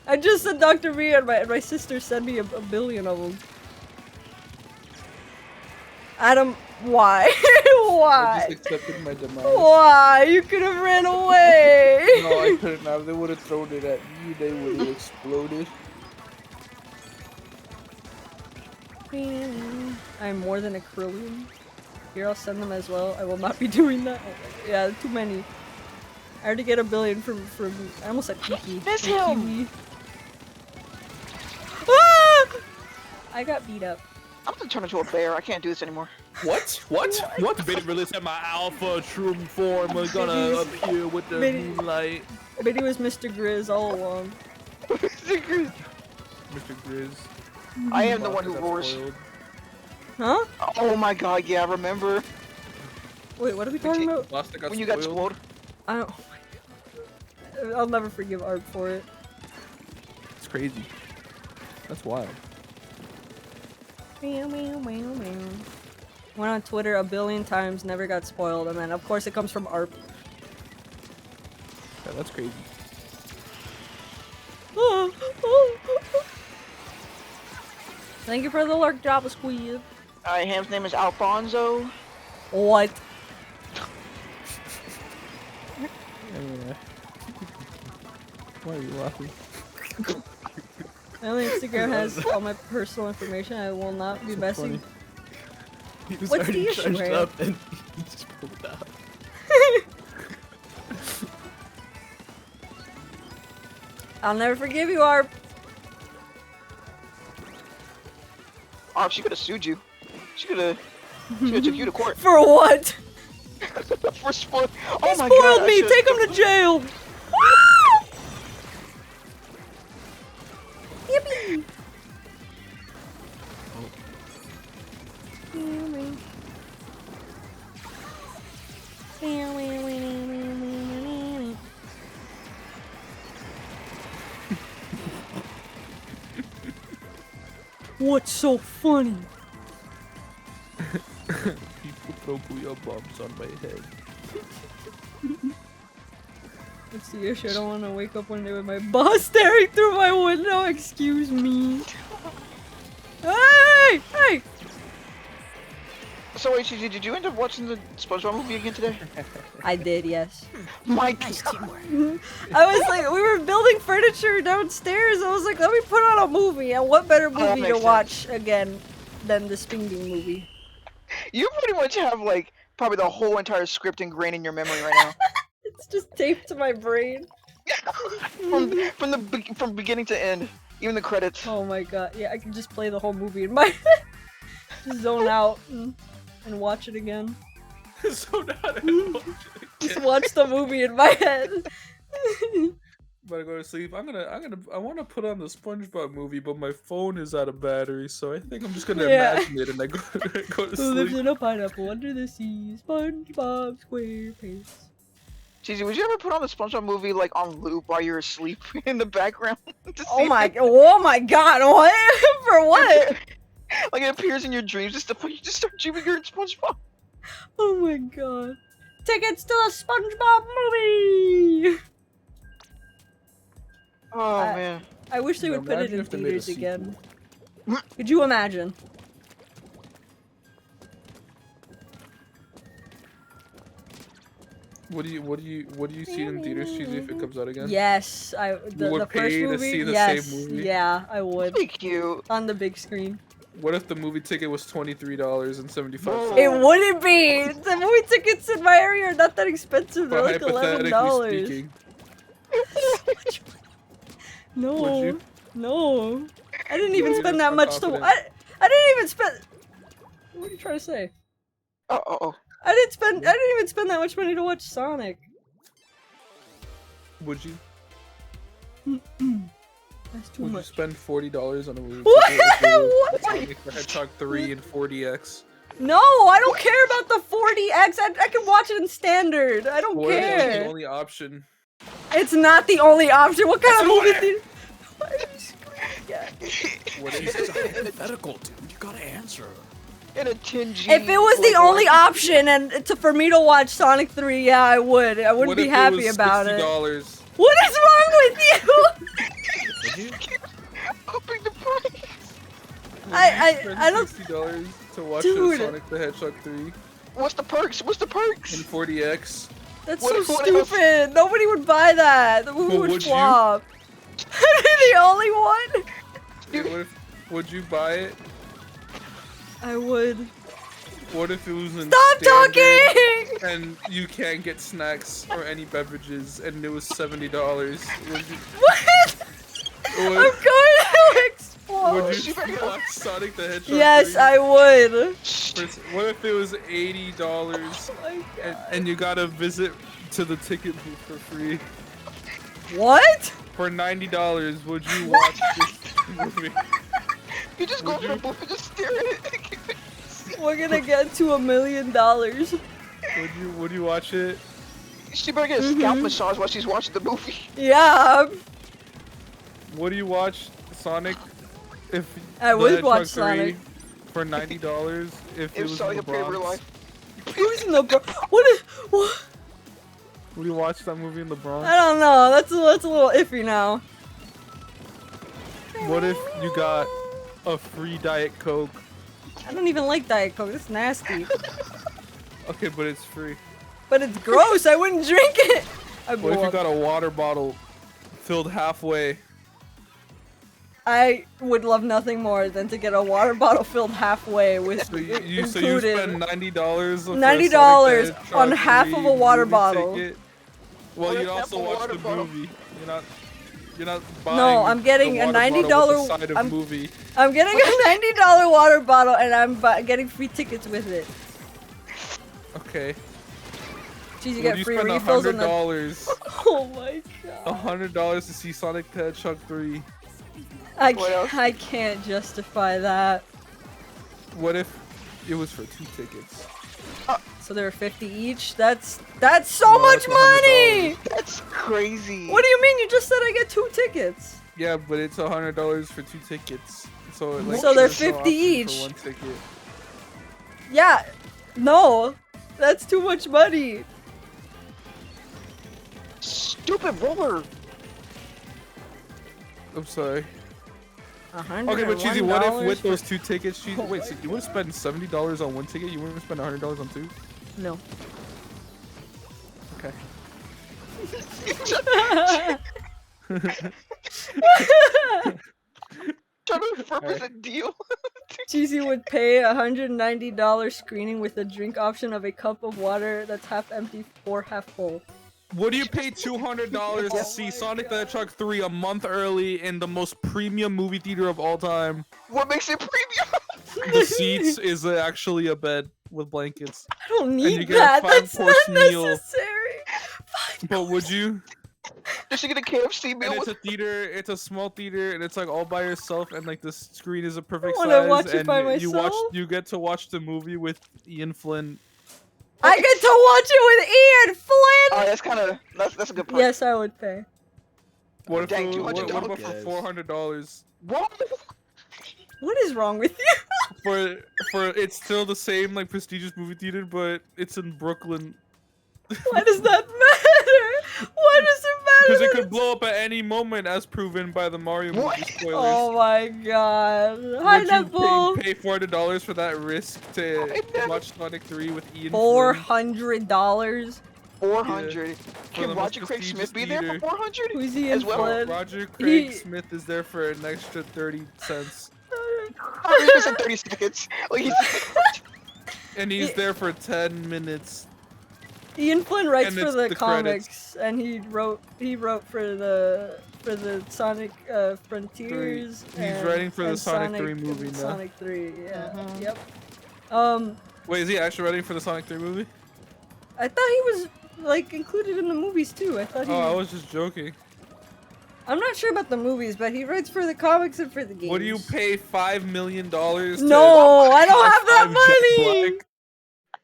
I just said Dr. V and my sister sent me a billion of them. Adam, why? I Why? just accepted my demise. Why? You could have ran away. No, I couldn't have. They would have thrown it at you. They would have exploded. I'm more than a Krillian. Here, I'll send them as well. I will not be doing that. Yeah, too many. I already get a billion from I almost said Kiki. Miss from him! Kiwi. Ah! I got beat up. I'm gonna turn into a bear. I can't do this anymore. What? What? Biddy release at my alpha shroom form was gonna appear with the Biddy- moonlight. Biddy was Mr. Grizz all along. Mr. Grizz. I am the one Vodka who got roars. spoiled. Huh? Oh my god, yeah, remember? Wait, what are we talking about? Vodka got When you got spoiled. spoiled? I don't. Oh my God. I'll never forgive Art for it. It's crazy. That's wild. Went on Twitter a billion times, never got spoiled, and then of course it comes from Art. Yeah, that's crazy. Thank you for the lurk, Java Squid. Ham's name is Alfonso. What? Anyway. Why are you laughing? My only Instagram has all my personal information. I will not be So messing. funny. He was What's the already issue, charged Rhea? up and he just pulled it out. I'll never forgive you, Arp. Oh, she could have sued you. She could have took you to court. For what? For spoil. He Oh my spoiled god. I me. should've- Take him to jail. Yippee! What's so funny? People throw booyah bombs on my head. What's the issue? I don't want to wake up one day with my boss staring through my window. Excuse me. Hey! Hey! So wait, Gigi, did you end up watching the SpongeBob movie again today? I did, yes. My Nice god. teamwork. I was like, we were building furniture downstairs. I was like, let me put on a movie. And what better that movie to makes watch again than the Spinging movie? You pretty much have like probably the whole entire script ingrained in your memory right It's just taped to my brain. now. from beginning to end, even the credits. Oh my god. Yeah, I can just play the whole movie in my head. Just zone out and watch it again. So not Just watch the movie in my head. About to go to sleep. I want to put on the SpongeBob movie, but my phone is out of battery, so I think I'm just gonna Yeah. imagine it and I go to Who lives sleep. in a pineapple under the sea? SpongeBob SquarePants. Gigi, would you ever put on the SpongeBob movie like on loop while you're asleep in the background? to Oh see my! it? Oh my God! What? For what? Like it appears in your dreams just to put you just start dreaming you're in SpongeBob. Oh my God! Tickets to the SpongeBob movie. Oh man. I wish they Now would put it imagine in if they made a theaters again. sequel. Could you imagine? What do you see in theaters, Cheesy, if it comes out again? Yes, the would first pay to movie. see the Yes, same movie? yeah, I would That'd be cute. on the big screen. What if the movie ticket was $23.75? Oh. It wouldn't be. The movie tickets in my area are not that expensive. They're like Hypothetically $11. speaking, No, would you? no. I didn't even You're spend not that much to. confident. I didn't even spend. What are you trying to say? Oh. I didn't even spend that much money to watch Sonic. Would you? That's too Would you much. spend $40 on a movie What? ticket if it was What? Sonic the Hedgehog 3 and 40X? No, I don't care about the 40X. I can watch it in standard. I don't What if that's the care. only option? It's not the only option. What kind of movie theater? Why are you screaming at? What if It's a hypothetical, dude. You gotta answer. In a 10G. If it was the like, only what? option and for me to watch Sonic 3, yeah, I would. I wouldn't what be if happy it was about it. $60? What is wrong with you? Upping the price. I don't. $60 to watch Dude. Sonic the Hedgehog 3 What's the perks? What's the and perks? 40X. That's What- so what else? stupid. Nobody would buy that. The movie Well, would would you? flop. I'd be the only one. Would you buy it? I would. What if it was in Stop standard talking! and you can't get snacks or any beverages and it was $70? Would you, What? I'm would, going to explode. would you watch Sonic the Hedgehog Yes, 3? I would. What if it was $80 Oh my God. and you got a visit to the ticket booth for free? What? For $90, would you watch this movie? You just go Would for the you? booth and just stare at it. We're gonna get to $1 million. Would you watch it? She better get a scalp massage while she's watching the movie. Yeah, Would you watch Sonic if I the would Hedgehog watch 3 Sonic. for $90 if it was Sonic in the appeared in real Bronx? life. who's in the what? Would you watch that movie in the Bronx? I don't know. That's a little iffy now. What if you got a free Diet Coke? I don't even like Diet Coke. It's nasty. Okay, but it's free. But it's gross. I wouldn't drink it. What if you got a water bottle filled halfway? I would love nothing more than to get a water bottle filled halfway with So you included. spend $90 for a $90 Sonic the Hedgehog on half of 3 a water movie bottle. ticket? Well, What you'd if half also a watch water the bottle? movie. You're not buying. No, I'm getting the a water bottle with $90 the side of I'm- movie. I'm getting a $90 water bottle and I'm getting free tickets with it. Okay. Jeez, you Would get you free spend refills on the. $100? Oh my god. $100 to see Sonic the Hedgehog 3. What else? I can't justify that. What if it was for 2 tickets? So they're 50 each. That's so No, much it's money. That's crazy. What do you mean? You just said I get 2 tickets. Yeah, but it's $100 for 2 tickets. So, like, So they're there's no 50 option each. For 1 ticket. Yeah. No. That's too much money. Stupid roller. I'm sorry. $101. Okay, but Cheesy, what if with for- those 2 tickets, Cheesy, wait, so you would spend $70 on 1 ticket? You wouldn't spend $100 on 2? No. Okay. Trying to purpose a deal. Cheesy would pay $190 screening with a drink option of a cup of water that's half empty or half full. Would you pay $200 to see Sonic the Hedgehog 3 a month early in the most premium movie theater of all time? What makes it premium? The seats is actually a bed with blankets. I don't you need get a that. That's not 5-course meal. necessary. But would you? Does she get a KFC And meal it's with a theater, it's a small theater, and it's like all by yourself, and like the screen is a perfect wanna size, watch it and by you get to watch the movie with Ian Flynn. I get to watch it with Ian Flynn. Oh, that's kind of that's a good part. Yes, I would pay. What if Dang, it- what $200 about Yes. for $400? What? What is wrong with you? For it's still the same like prestigious movie theater, but it's in Brooklyn. Why does that matter? Why does it matter? Because it that could it's- blow up at any moment, as proven by the Mario movie What? spoilers. Oh my god. Hi, Would Neville. you pay $400 for that risk to I never- watch Sonic 3 with Ian Flynn? $400. 400. For Can the Roger most Craig Smith be prestigious there for 400? Who's Ian As well. Flynn? Roger Craig He- Smith is there for an extra 30 cents. I was in 30 seconds. Like he's And he's He- there for 10 minutes. Ian Flynn writes And for it's the the comics, and he wrote for the Sonic Frontiers. He's and- writing for the and Sonic 3 movie now. Sonic 3, yeah. Mhm. Yep. Wait, is he actually writing for the Sonic 3 movie? I thought he was like included in the movies too. I thought he. Oh, I was just joking. I'm not sure about the movies, but he writes for the comics and for the games. Would you pay $5 million to No, I don't have that Jack money. Black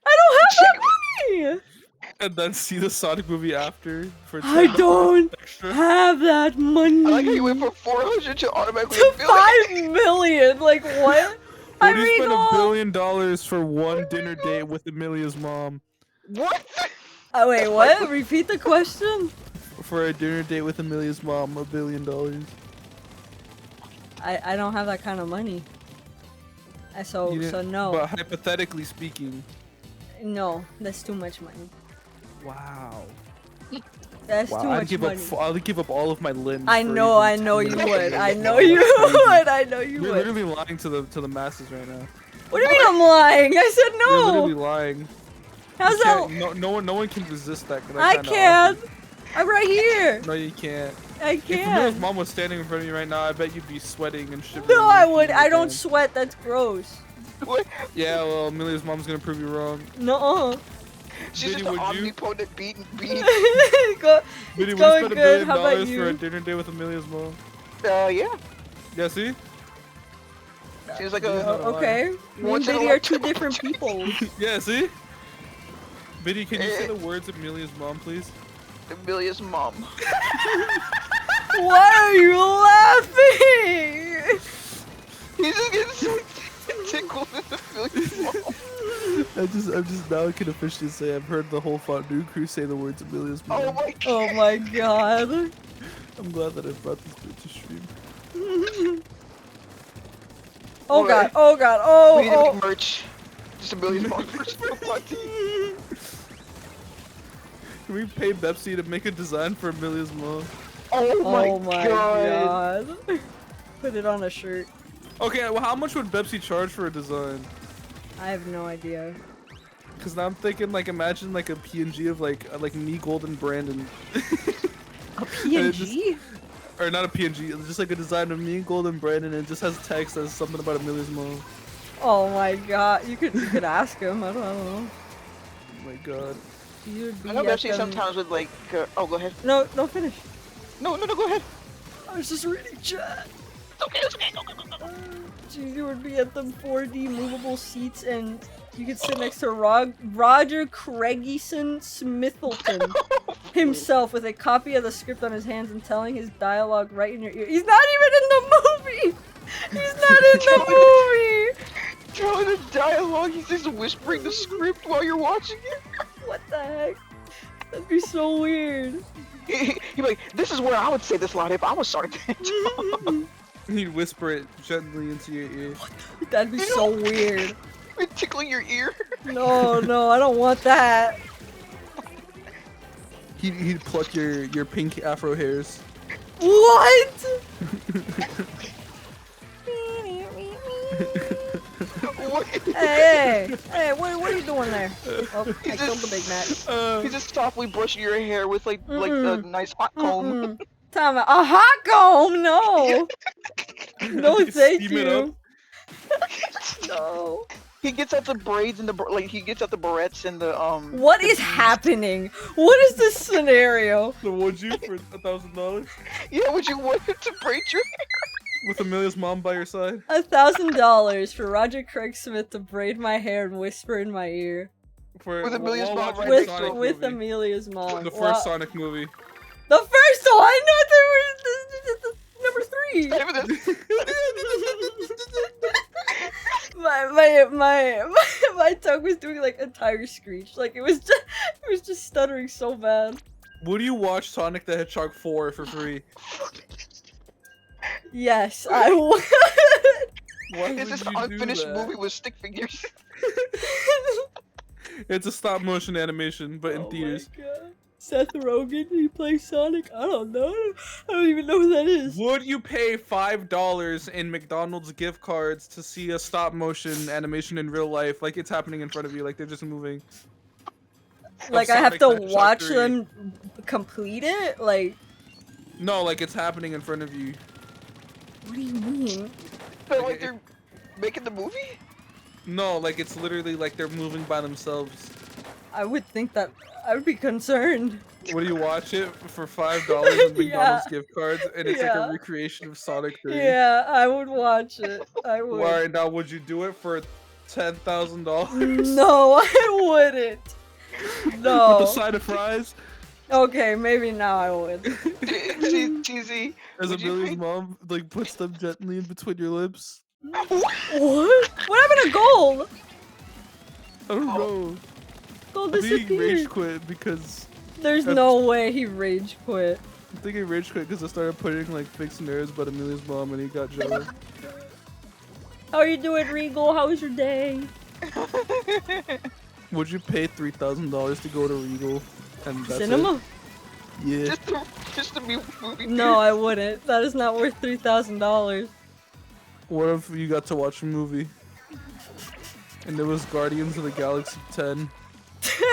I don't have that money. and then see the Sonic movie after for I $10 don't extra? have that money. I like how you went from 400 to automatically to a billion. 5 million. Like what? Would you spend $1 billion for one dinner date with Amelia's mom? What? Oh wait, what? Repeat the question. For a dinner date with Amelia's mom, $1 billion. I don't have that kind of money. So no. But hypothetically speaking. No, that's too much money. Wow. That's too much money. I'll give up all of my limbs. I for know even you $2 would. million. I know you would. I know you You're would. literally lying to the masses right now. What do you mean I'm lying? I said You're no. literally lying. How's You that? can't- No one can resist that. I can't. I'm right here. No, you can't. I If Amelia's can't. mom was standing in front of you right now, I bet you'd be sweating and shivering. No, I and would. peeing I your don't pants. sweat. That's gross. What? Yeah, well, Amelia's mom's gonna prove you wrong. No. She's Biddy, just an would you? omnipotent being. Biddy, Biddy, it's would you going spend $1 good. billion How about for a you? dinner date with Amelia's mom? Yeah. Yeah, see? Seems like Biddy's not a. a liar. Okay. Me and Once in a Biddy are two lifetime different people. Yeah, see? Biddy, can you say the words of Amelia's mom, please? Amelia's mom. Why are you laughing? He's just getting so tickled with Amelia's mom. I'm just now can officially say I've heard the whole Fondue crew say the words Amelia's mom. Oh my god. Oh my god. I'm glad that I brought this bit to stream. Oh god. Alright. Oh god. We need to Oh. make merch. Just Amelia's mom merch for the party. Can we pay Pepsi to make a design for Amelia's mom? Oh my god. god. Put it on a shirt. Okay, well, how much would Pepsi charge for a design? I have no idea. Cause now I'm thinking, like, imagine like a PNG of like me, Golden, Brandon, A PNG? or not a PNG, just like a design of me, Golden, Brandon, and it just has text that says something about Amelia's mom. Oh my god. You could ask him. I don't know. Oh my god. You would be I know at Pepsi them- sometimes with like. Oh, go ahead. No, don't finish. No, go ahead. I was just reading chat. It's okay. Go. You would be at them 4D movable seats and you could sit next to Roger Craigieson Smithleton himself with a copy of the script on his hands and telling his dialogue right in your ear. He's not even in the movie! He's not in the movie! Telling the dialogue, he's just whispering the script while you're watching it. What the heck? That'd be so weird. He'd be like, this is where I would say this line if I was Sonic the Hedgehog. He'd whisper it gently into your ear. That'd be so weird. Tickling your ear. No, I don't want that. He'd pluck your pink afro hairs. What? What? Hey, what are you doing there? Oh, I killed the Big Mac. He's just softly brushing your hair with like a nice hot comb. Time out. A hot comb? No. No, thank Steam it you. No. He gets out the braids and he gets out the barrettes and the What is happening? What is this scenario? So would you for $1,000 Yeah, would you want him to braid your hair? with Amelia's mom by your side? $1,000 for Roger Craig Smith to braid my hair and whisper in my ear. For With Amelia's while mom watching right the next to Sonic him. With movie. Amelia's mom. The first Wow. Sonic movie. The first one? No, there was number 3. Not even this. my tongue was doing like a tiger screech. Like it was just stuttering so bad. Would you watch Sonic the Hedgehog 4 for free? Yes, I would. Why It's would this you do unfinished that? movie with stick figures. It's a stop motion animation, but in Oh my theaters. God. Seth Rogen, he plays Sonic? I don't know. I don't even know who that is. Would you pay $5 in McDonald's gift cards to see a stop motion animation in real life, like it's happening in front of you, like they're just moving? Like Of I have Sonic to the Hedgehog watch 3. them complete it? Like, No, like it's happening in front of you. what do you mean? But Okay. like they're making the movie? No, like it's literally like they're moving by themselves. I would think that I would be concerned. Would you watch it for $5 with McDonald's Yeah. gift cards, and it's like Yeah. a recreation of Sonic 3? Yeah, I would watch it. I would. All right, now would you do it for $10,000? No, I wouldn't. With No. the side of fries? Okay, maybe now I would. Cheesy. As Would you Amelia's pay- mom like puts them gently in between your lips. What? What happened to gold? I don't know. Gold I think he rage disappeared. quit because There's no way he rage quit. I think he rage quit because I started putting like fake scenarios about Amelia's mom and he got jealous. How are you doing, Regal? How was your day? Would you pay $3,000 to go to Regal and that's Cinema? it? Yeah. Just to be movie. No, I wouldn't. That is not worth $3,000. What if you got to watch a movie and it was Guardians of the Galaxy 10? 10?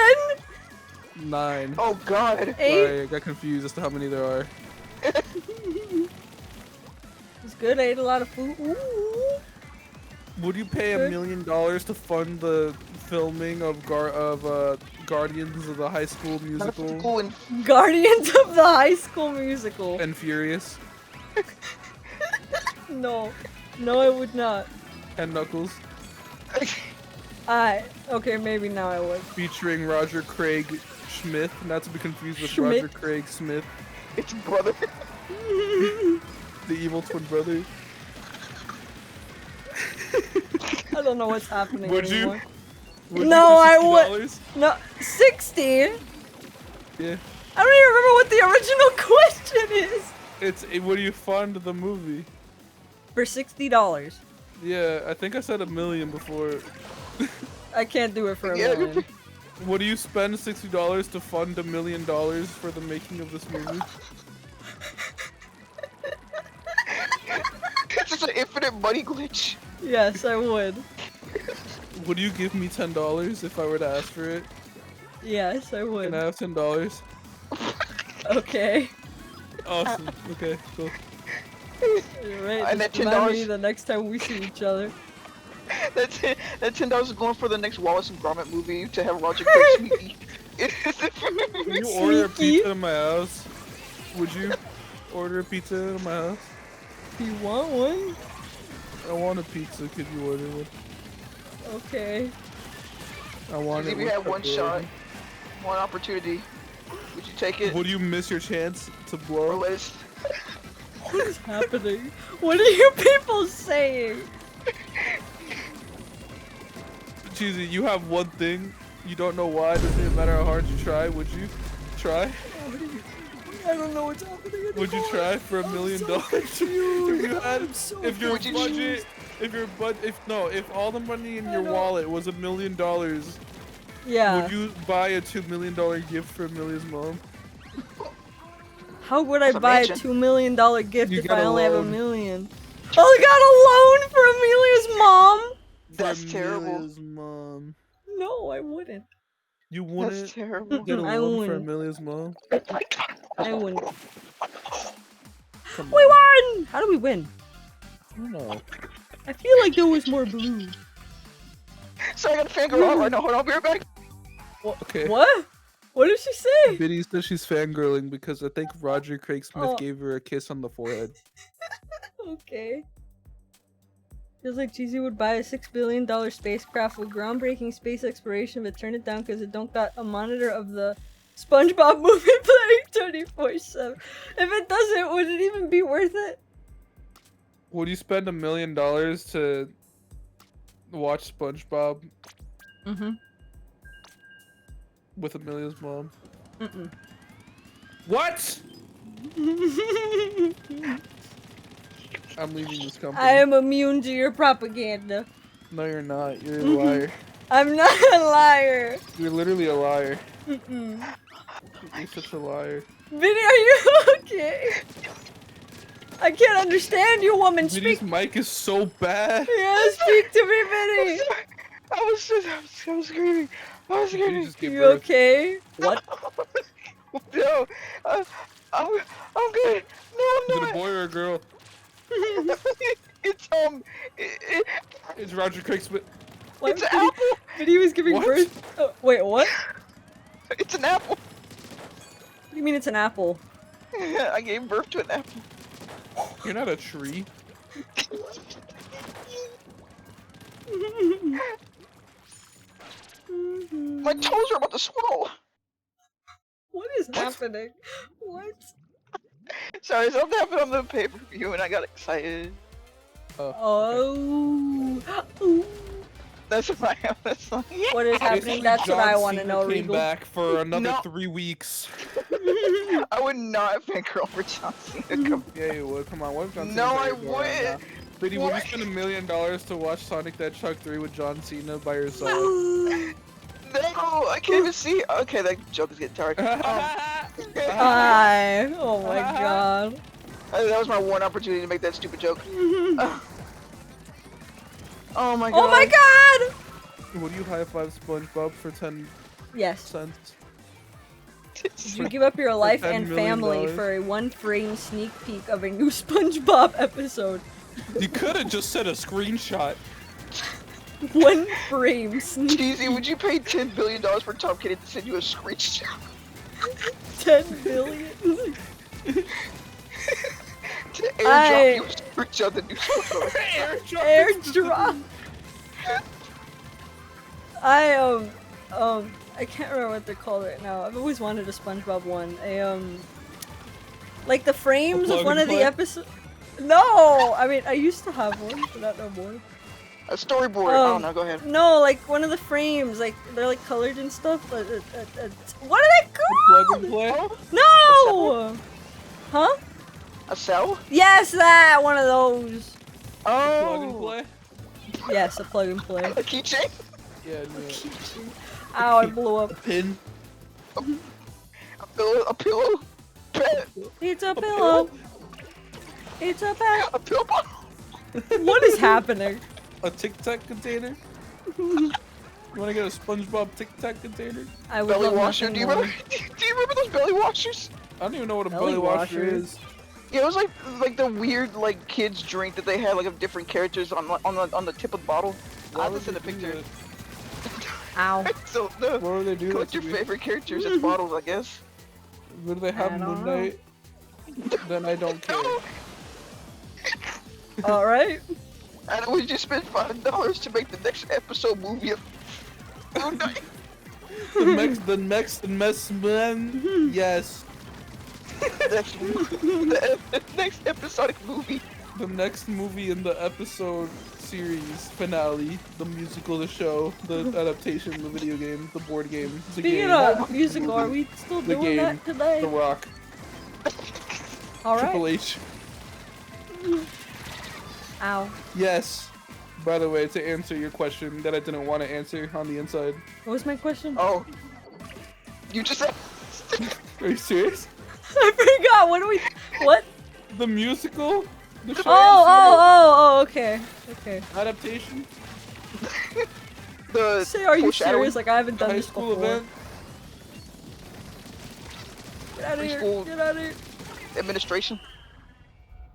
9. Oh God. 8? Sorry, I got confused as to how many there are. It's good. I ate a lot of food. Ooh. Would you pay $1 million to fund the filming of Guardians of the High School Musical Cool and Guardians of the High School Musical. and Furious No. No, I would not. and Knuckles Okay, maybe now I would. featuring Roger Craig Smith, not to be confused with Schmidt. Roger Craig Smith, it's brother. the evil twin brother. I don't know what's happening Would you? anymore. Would No, I you for would- $60? No, 60? Yeah. I don't even remember what the original question is. Would you fund the movie? For $60. Yeah, I think I said $1 million before. I can't do it for a Yeah. million. Would you spend $60 to fund $1 million for the making of this movie? It's just an infinite money glitch. Yes, I would. Would you give me $10 if I were to ask for it? Yes, I Can would. I have $10? Okay. Awesome. Okay, cool. You're right. And Just that remind me $10 the next time we see each other. That $10 is going for the next Wallace and Gromit movie to have Roger Craig Sneaky. Can you order a Sneaky. pizza to my house? Would you order a pizza to my house? Do you want one? I want a pizza. Could you order one? Okay. I want it. If you with had one shot, pepperoni. one opportunity, would you take it? Would you miss your chance to Or blow? let us? What is happening? What are you people saying? Cheesy, you have one thing. You don't know why. Doesn't even matter how hard you try. Would you try? I don't know what's happening anymore. Would you try for $1 million? If you had, if your Would you budget, if all the money in your know. wallet was $1 million, Yeah. would you buy a $2 million gift for Amelia's mom? How would I It's a buy a mansion. $2 million gift You if get I a only have loan. $1 million? Oh, I got a loan for Amelia's mom? That's For terrible. Amelia's mom. No, I wouldn't. You That's wouldn't terrible. get a I loan for wouldn't. Amelia's mom? I wouldn't. Come We on. won! How do we win? I don't know. I feel like there was more blue. So I gotta fangirl out right now. Hold on, I'll be right back. Okay. What? What did she say? Biddy says she's fangirling because I think Roger Craig Smith Oh. gave her a kiss on the forehead. Okay. Feels like Cheesy would buy a $6 billion spacecraft with groundbreaking space exploration, but turn it down because it don't got a monitor of the SpongeBob movie playing 24/7. If it doesn't, would it even be worth it? Would you spend $1 million to watch SpongeBob Mm-hmm. with Amelia's mom? Mm-mm. What? I'm leaving this company. I am immune to your propaganda. No, you're not. You're a liar. I'm not a liar. You're literally a liar. Mm-mm. You're such a liar. Vinny, are you okay? I can't understand you, woman. Biddy's Speak. mic is so bad. Yeah, speak to me, Vinny. I was screaming. I was Biddy screaming. just gave You birth. okay? What? No, I'm good. No, Is I'm it a not. boy or a girl? It's It's Roger Craig Smith. What? It's Apple. Vinny was giving What? birth. Oh, wait, what? It's an apple. What do you mean it's an apple? I gave birth to an apple. You're not a tree. My toes are about to swell. What is happening? What? Sorry, something happened on the pay-per-view and I got excited. Oh. Ooh. That's why I was like, yeah. What is happening? Basically, That's what John I want to Cena know, came Regal. back for another No. 3 weeks. I would not fangirl for John Cena. Come Yeah, you would. Come on, what if John Cena? No, I would. Lady, would you What? spend $1 million to watch Sonic the Hedgehog 3 with John Cena by yourself? No, I can't even see. Okay, that joke is getting tired. Hi. Oh my god. That was my one opportunity to make that stupid joke. Oh my god. Oh my god! Would you high five SpongeBob for 10 Yes. cents? Did you give up your life $10 and million? family for a 1-frame sneak peek of a new SpongeBob episode? You could have just said a screenshot. 1-frame sneak. Cheesy, would you pay $10 billion for Tom Kenny to send you a screenshot? 10 billion. To airdrop you a screenshot of the new SpongeBob. Airdrop. I can't remember what they're called right now. I've always wanted a SpongeBob one. Like the frames of plug one and of the play? episodes. No, I mean I used to have one, but not no more. A storyboard. I don't know, go ahead. No, like one of the frames, like they're like colored and stuff. But what are they Plug called? and play? No. Huh? A cell? Yes, that one of those. Plug and Oh. play? Yes, a plug and play. A keychain? Yeah, no. Ow, I blew up. Pin? A pillow? Pet? It's a pillow. It's a pet. A pill bottle? What is happening? A Tic Tac container? You wanna get a SpongeBob Tic Tac container? I would Belly love washer? nothing Do you more. remember? Do you remember those belly washers? I don't even know what a Belly belly washer washer. is. Yeah, it was like the weird like kids drink that they had like of different characters on the tip of the bottle. Why I'll would just send a they do picture. Ow. So no. What would they do? Collect your favorite characters as bottles, I guess. What do they have I in don't Moon Knight? Then I don't care. All right. And we just spent $5 to make the next episode movie of Moon Knight. The next man. Yes. the next episodic movie. The next movie in the episode series finale, the musical, the show, the adaptation, the video game, the board game, the Speaking game, of musical, are we still the doing that game, today? The Rock, All Triple right. H. Ow. Yes. By the way, to answer your question that I didn't want to answer on the inside. What was my question? Oh. You just said. Are you serious? I forgot. What do we? What? The musical? The show Oh, okay. Okay. adaptation? The Say, are you foreshadowing? serious? Like I haven't The done high this school before. event? Get out of here. Preschool. Get out of here. Administration.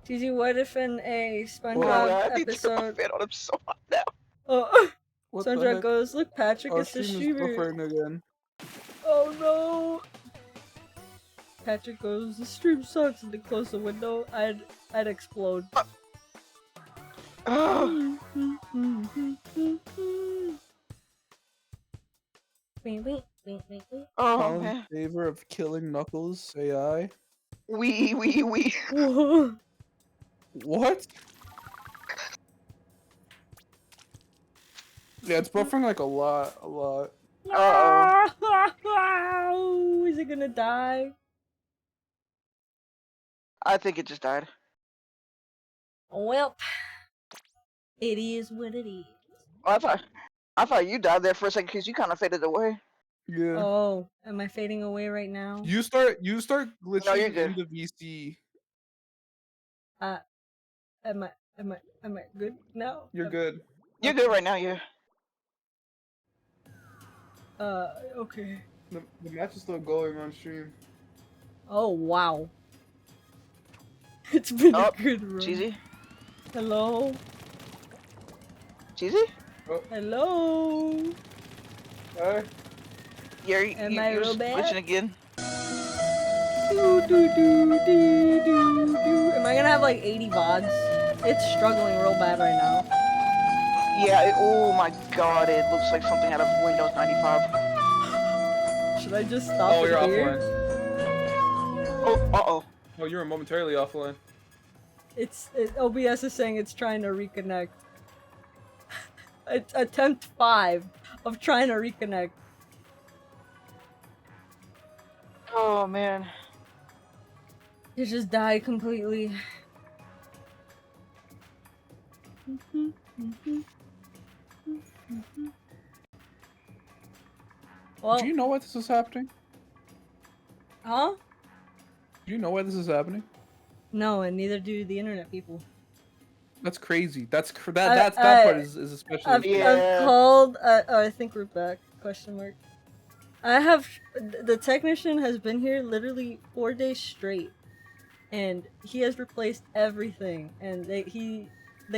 TZ, what if in a Oh, SpongeBob I need to turn my episode? fan on. I'm so hot now. Oh, What the Sandra heck? goes, look, Patrick, Our it's the stream is streamer. buffering again. Oh no. Patrick goes, the stream sucks, and they close the window. I'd explode. Ugh. Oh All in man. favor of killing Knuckles AI? We. Whoa. What? Yeah, it's buffering like a lot. Uh-oh. Is it gonna die? I think it just died. Well, it is what it is. Oh, I thought you died there for a second because you kind of faded away. Yeah. Oh, am I fading away right now? You start glitching you're good. in the VC. Am I good now? You're good. You're good right now, yeah. Okay. The match is still going on stream. Oh, wow. It's been Oh, a good run. Cheesy? Hello? Cheesy? Hello? Hey. Yeah, Am I you're real bad? glitching again. Am I gonna have like 80 VODs? It's struggling real bad right now. Yeah, oh my god, it looks like something out of Windows 95. Should I just stop Oh, it you're here? offline. Oh, uh-oh. Oh, you were momentarily offline. OBS is saying it's trying to reconnect. It's attempt 5 of trying to reconnect. Oh, man. It just died completely. Well, Do you know why this is happening? huh? Do you know why this is happening? No, and neither do the internet people. That's crazy. That part is especially. I've Yeah. called. I think we're back. Question mark. I have. The technician has been here literally 4 days straight, and he has replaced everything. And they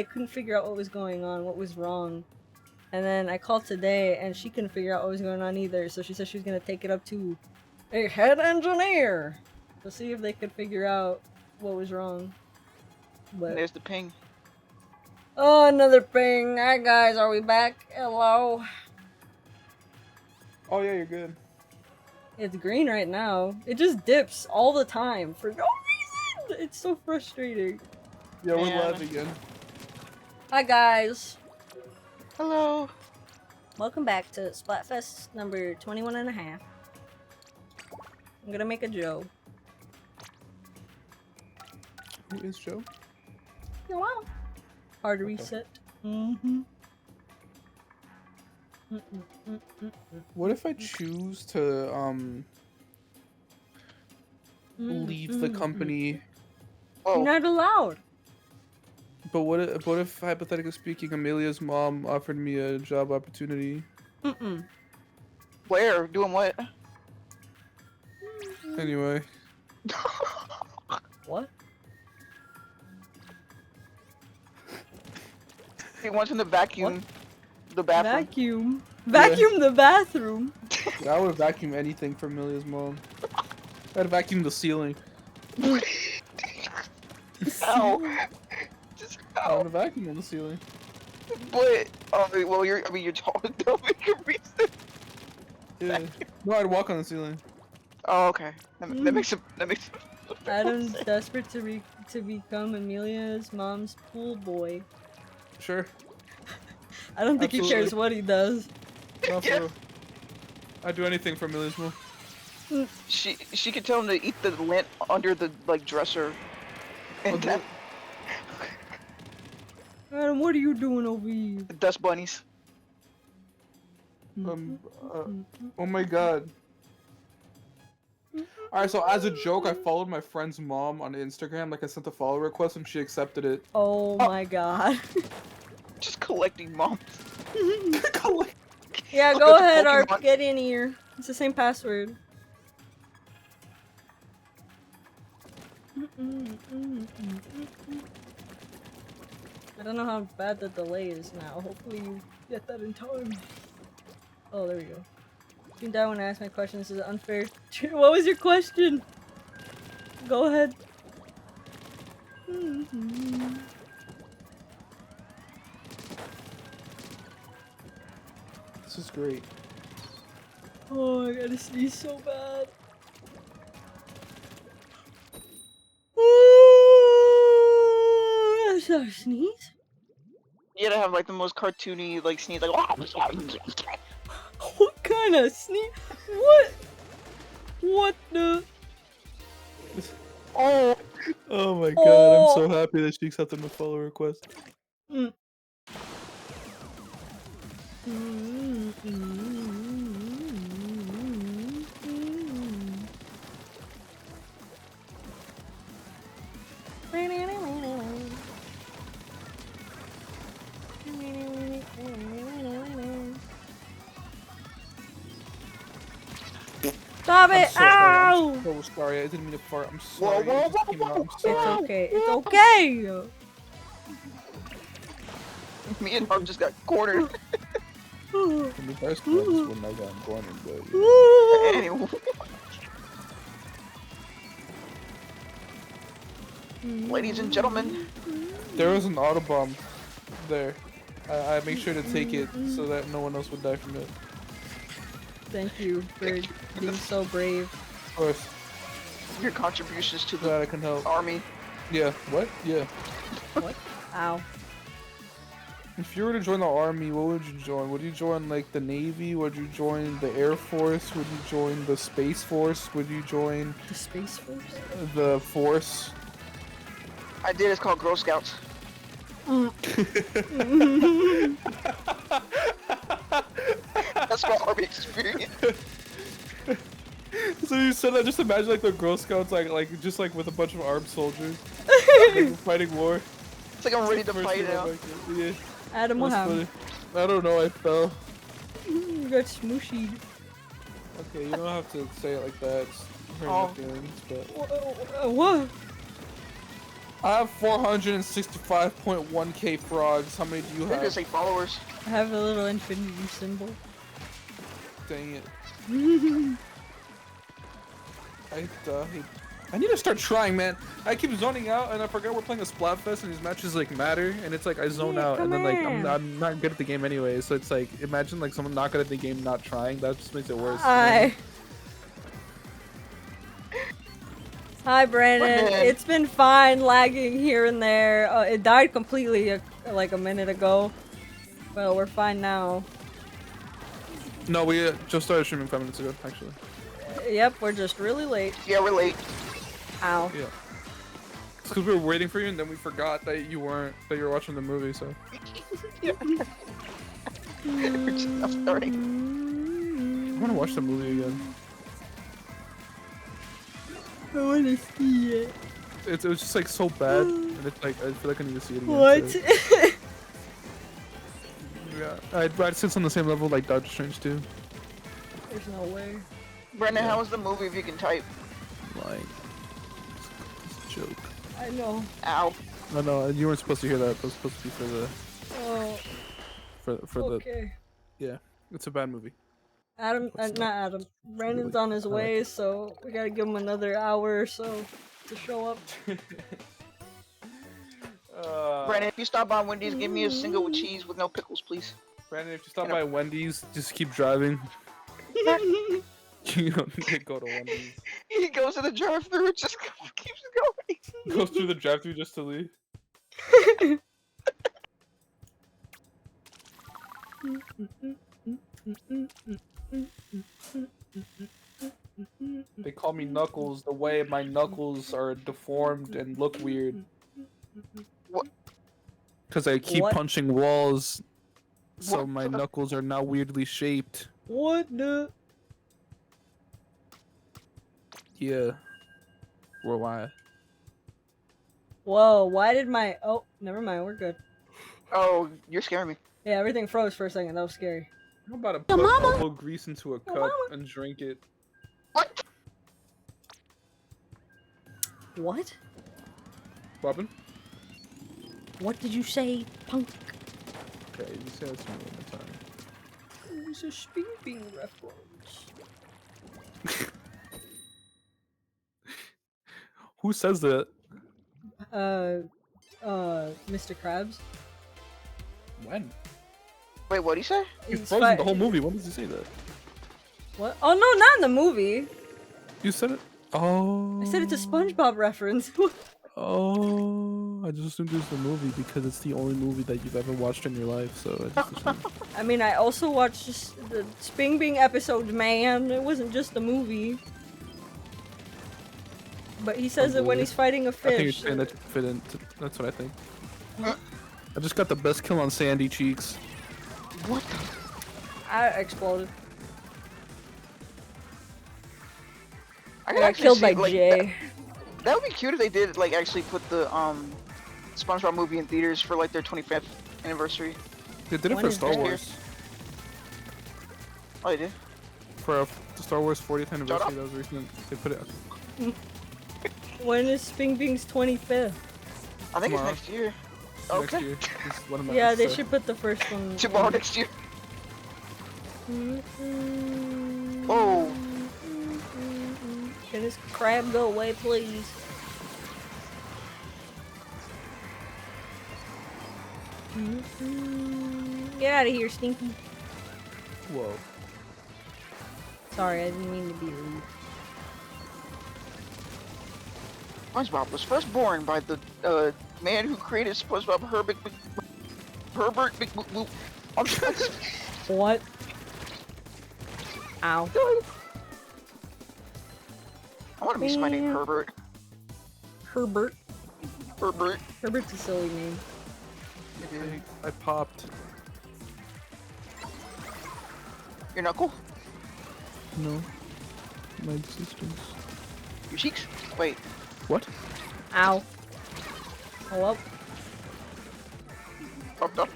couldn't figure out what was going on, what was wrong. And then I called today, and she couldn't figure out what was going on either. So she said she was gonna take it up to a head engineer to see if they could figure out what was wrong. But There's the ping. oh, another ping. Hi guys, are we back? Hello. Oh yeah, you're good. It's green right now. It just dips all the time for no reason. It's so frustrating. Yeah, we're Man. live again. Hi guys. Hello. Welcome back to Splatfest number 21 and a half. I'm gonna make a joke. Who is Joe? Oh, wow. Hard reset. Mm-hmm. What if I choose to leave the company? You're Oh, not allowed. But what if hypothetically speaking, Amelia's mom offered me a job opportunity? Mm-mm. where? Doing what? Anyway, What? He wants him to vacuum the bathroom. Vacuum. Vacuum the bathroom. yeah, I would vacuum anything for Amelia's mom. I'd vacuum the ceiling. Ow. Just I want ow. to vacuum on the ceiling. But, well, you're tall. Don't make a reason. Yeah. No, I'd walk on the ceiling. Oh, okay. That makes it. Adam's desperate to become Amelia's mom's pool boy. Sure. I don't think he cares Absolutely. what he does. No, for Yeah. real. I'd do anything for Amelia's mom. She could tell him to eat the lint under the dresser. And do it. Adam, what are you doing over here? the dust bunnies. Oh my god. Alright, so as a joke, I followed my friend's mom on Instagram. Like, I sent a follow request and she accepted it. Oh my god. Just collecting moms. Yeah, Look go at the ahead, Arp. Pokemon. Get in here. It's the same password. I don't know how bad the delay is now. Hopefully you get that in time. Oh, there we go. You can die when I ask my question. This is unfair. What was your question? Go ahead. This is great. Oh, I gotta sneeze so bad. That's not a sneeze. You gotta have like the most cartoony sneeze, like. What kind of sneeze? What? What the? Oh. Oh my god, Oh. I'm so happy that she accepted my follow request. Mm. Stop it! Ow! I'm so sorry, I didn't mean to fart. I'm Whoa, sorry. whoa, It just whoa, came out. whoa, I'm It's sorry. okay. It's okay. Me and Harp just got cornered. In the first one, this wouldn't have gotten cornered, but yeah. Anyway. Ladies and gentlemen. There was an Autobomb there. I make sure to take it so that no one else would die from it. Thank you for being so brave. Of course. Your contributions to Glad I the can help. army. Yeah. What? Yeah. What? Ow. If you were to join the army, what would you join? Would you join like the Navy? Would you join the Air Force? Would you join the Space Force? Would you join The Space Force? the Force? I did. It's called Girl Scouts. That's my army experience. So you said that, just imagine like the Girl Scouts like just like with a bunch of armed soldiers like, fighting war. It's like I'm ready to fight now. Like, yeah, Adam, what that's happened? funny. I don't know, I fell. You got smooshied. Okay, you don't have to say it like that. It's hurting my feelings, but What? I have 465.1k frogs. How many do you They're gonna have? say followers. I have a little infinity symbol. Dang it. I need to start trying, man. I keep zoning out and I forget we're playing a Splatfest and these matches like matter and it's like I zone Yeah, out and then like come I'm not good at the game anyway, so it's like imagine like someone not good at the game not trying. That just makes it worse. Hi. Hi, Brandon. Brandon. It's been fine lagging here and there. It died completely like a minute ago. Well, we're fine now. No, we just started streaming 5 minutes ago, actually. Yep, we're just really late. Yeah, we're late. Ow. Yeah. It's because we were waiting for you and then we forgot that you were watching the movie, so. We're just not starting. I want to watch the movie again. I wanna see it. It was just like so bad, and it's like I feel like I need to see it again. What? So, yeah, I'd sit on the same level like Doctor Strange too. There's no way. Brendan, how was the movie if you can type? Like, it's a joke. I know. Ow. No, no, you weren't supposed to hear that. That was supposed to be for the Oh, for okay. the. Yeah, it's a bad movie. Adam, not Adam. Brandon's on his way, so we gotta give him another hour or so to show up. Brandon, if you stop by Wendy's, give me a single with cheese with no pickles, please. Brandon, if you stop by Wendy's, just keep driving. You don't need to go to Wendy's. He goes to the drive-thru, just keeps going. Goes through the drive-thru just to leave. They call me Knuckles the way my knuckles are deformed and look weird. What? Because I keep What? punching walls, so What my the- knuckles are now weirdly shaped. What the? Yeah. Or why? Whoa, why did my... Oh, never mind, we're good. Oh, you're scaring me. Yeah, everything froze for a second, that was scary. How about to put elbow grease into a cup and drink it? What? What? Robin? What did you say, punk? Okay, you say that to me one more time. It was a speaking reference. Who says that? Mr. Krabs? When? Wait, what'd he say? He's He's frozen fi- the whole movie. When does he say that? What? Oh no, not in the movie! You said it? Oh. I said it's a SpongeBob reference. Oh. I just assumed it was the movie because it's the only movie that you've ever watched in your life, so I just assumed. I mean, I also watched just the Sping Bing episode, man. It wasn't just the movie. But he says it when he's fighting a I think you're fish. saying that to fit in. That's what I think. I just got the best kill on Sandy Cheeks. What the? I exploded. I I could got actually killed see, by like, Jay. That would be cute if they did, like, actually put the, SpongeBob movie in theaters for, like, their 25th anniversary. They did it When for is Star that? Wars. Oh, they did? For the Star Wars 40th up. anniversary, that was recent. They put it. When is Sping Bing's 25th? I think Tomorrow. it's next year. Next Okay. year. This is what I'm Yeah, about to they say. should put the first one. Tomorrow next year. Oh. Can this crab go away, please? Get out of here, Stinky. Whoa. Sorry, I didn't mean to be rude. SpongeBob was first born by the man who created SpongeBob, Herbert Big Boop. What? Ow. I want to be somebody named Herbert. Herbert. Herbert. Herbert's a silly name. I popped. Your knuckle? No. My existence. Your cheeks? Wait. What? Ow. Hello? Popped up.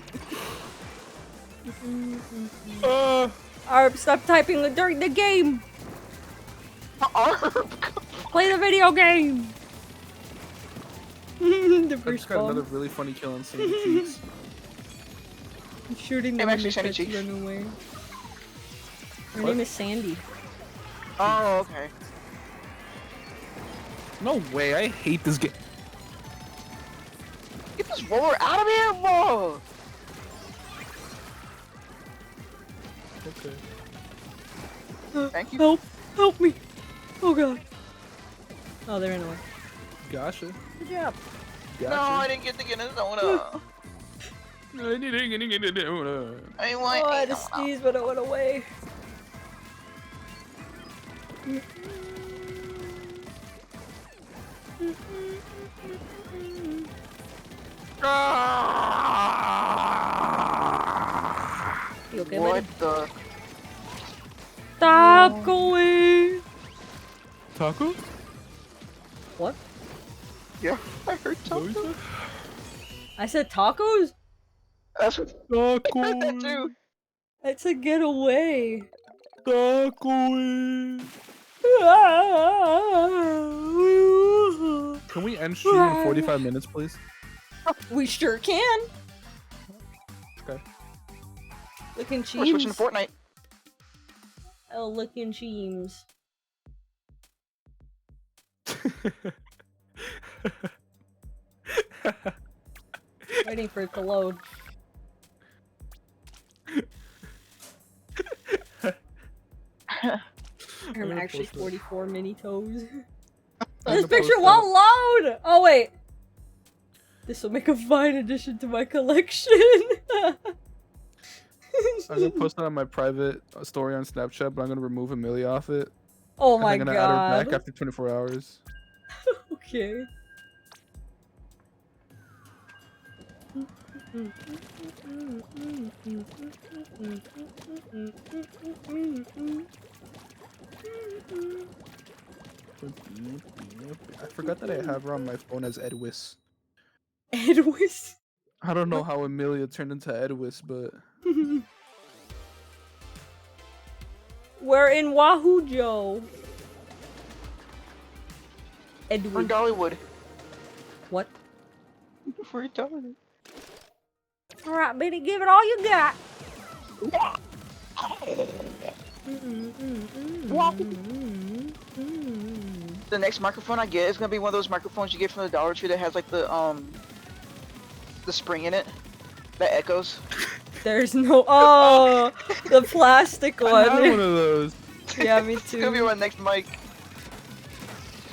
Arb, stop typing during the game! Arb! Play the video game! The I just first got one. another really funny kill on Sandy Cheeks. I'm shooting I'm them actually in Sandy the Cheeks. run away. Her What? name is Sandy. Oh, okay. No way, I hate this game. Get this roller out of here, bro! Okay. Thank you. Help! Help me! Oh god. Oh, they're in the way. Gotcha. Good job. No, I Gotcha. didn't get to get a donut. I want Oh, I a had to donut. sneeze, but it went away. You okay, What buddy? the? Stop going! Taco? What? Yeah, I heard something. I said tacos? That's what I heard that too. I said get away. Taco. Can we end stream in 45 minutes, please? We sure can. Okay. Looking We're switching to cheese. Fortnite. Oh, looking cheese. Waiting for it to load. I'm actually 44 mini toes. This picture won't load! Oh wait! This will make a fine addition to my collection! I'm gonna post it on my private story on Snapchat, but I'm gonna remove Amelia off it. Oh And my I'm gonna add her back god. after 24 hours. Okay. I forgot that I have her on my phone as Edwis. Edwis? I don't know how Amelia turned into Edwis, but We're in Wahoo Joe. We're in Edwin. Dollywood. What? We're in Dollywood. Alright, Benny, give it all you got. The next microphone I get is gonna be one of those microphones you get from the Dollar Tree that has like the spring in it that echoes. There's no. Oh, the plastic I had one one. of those. Yeah, me It's gonna be too. my next mic.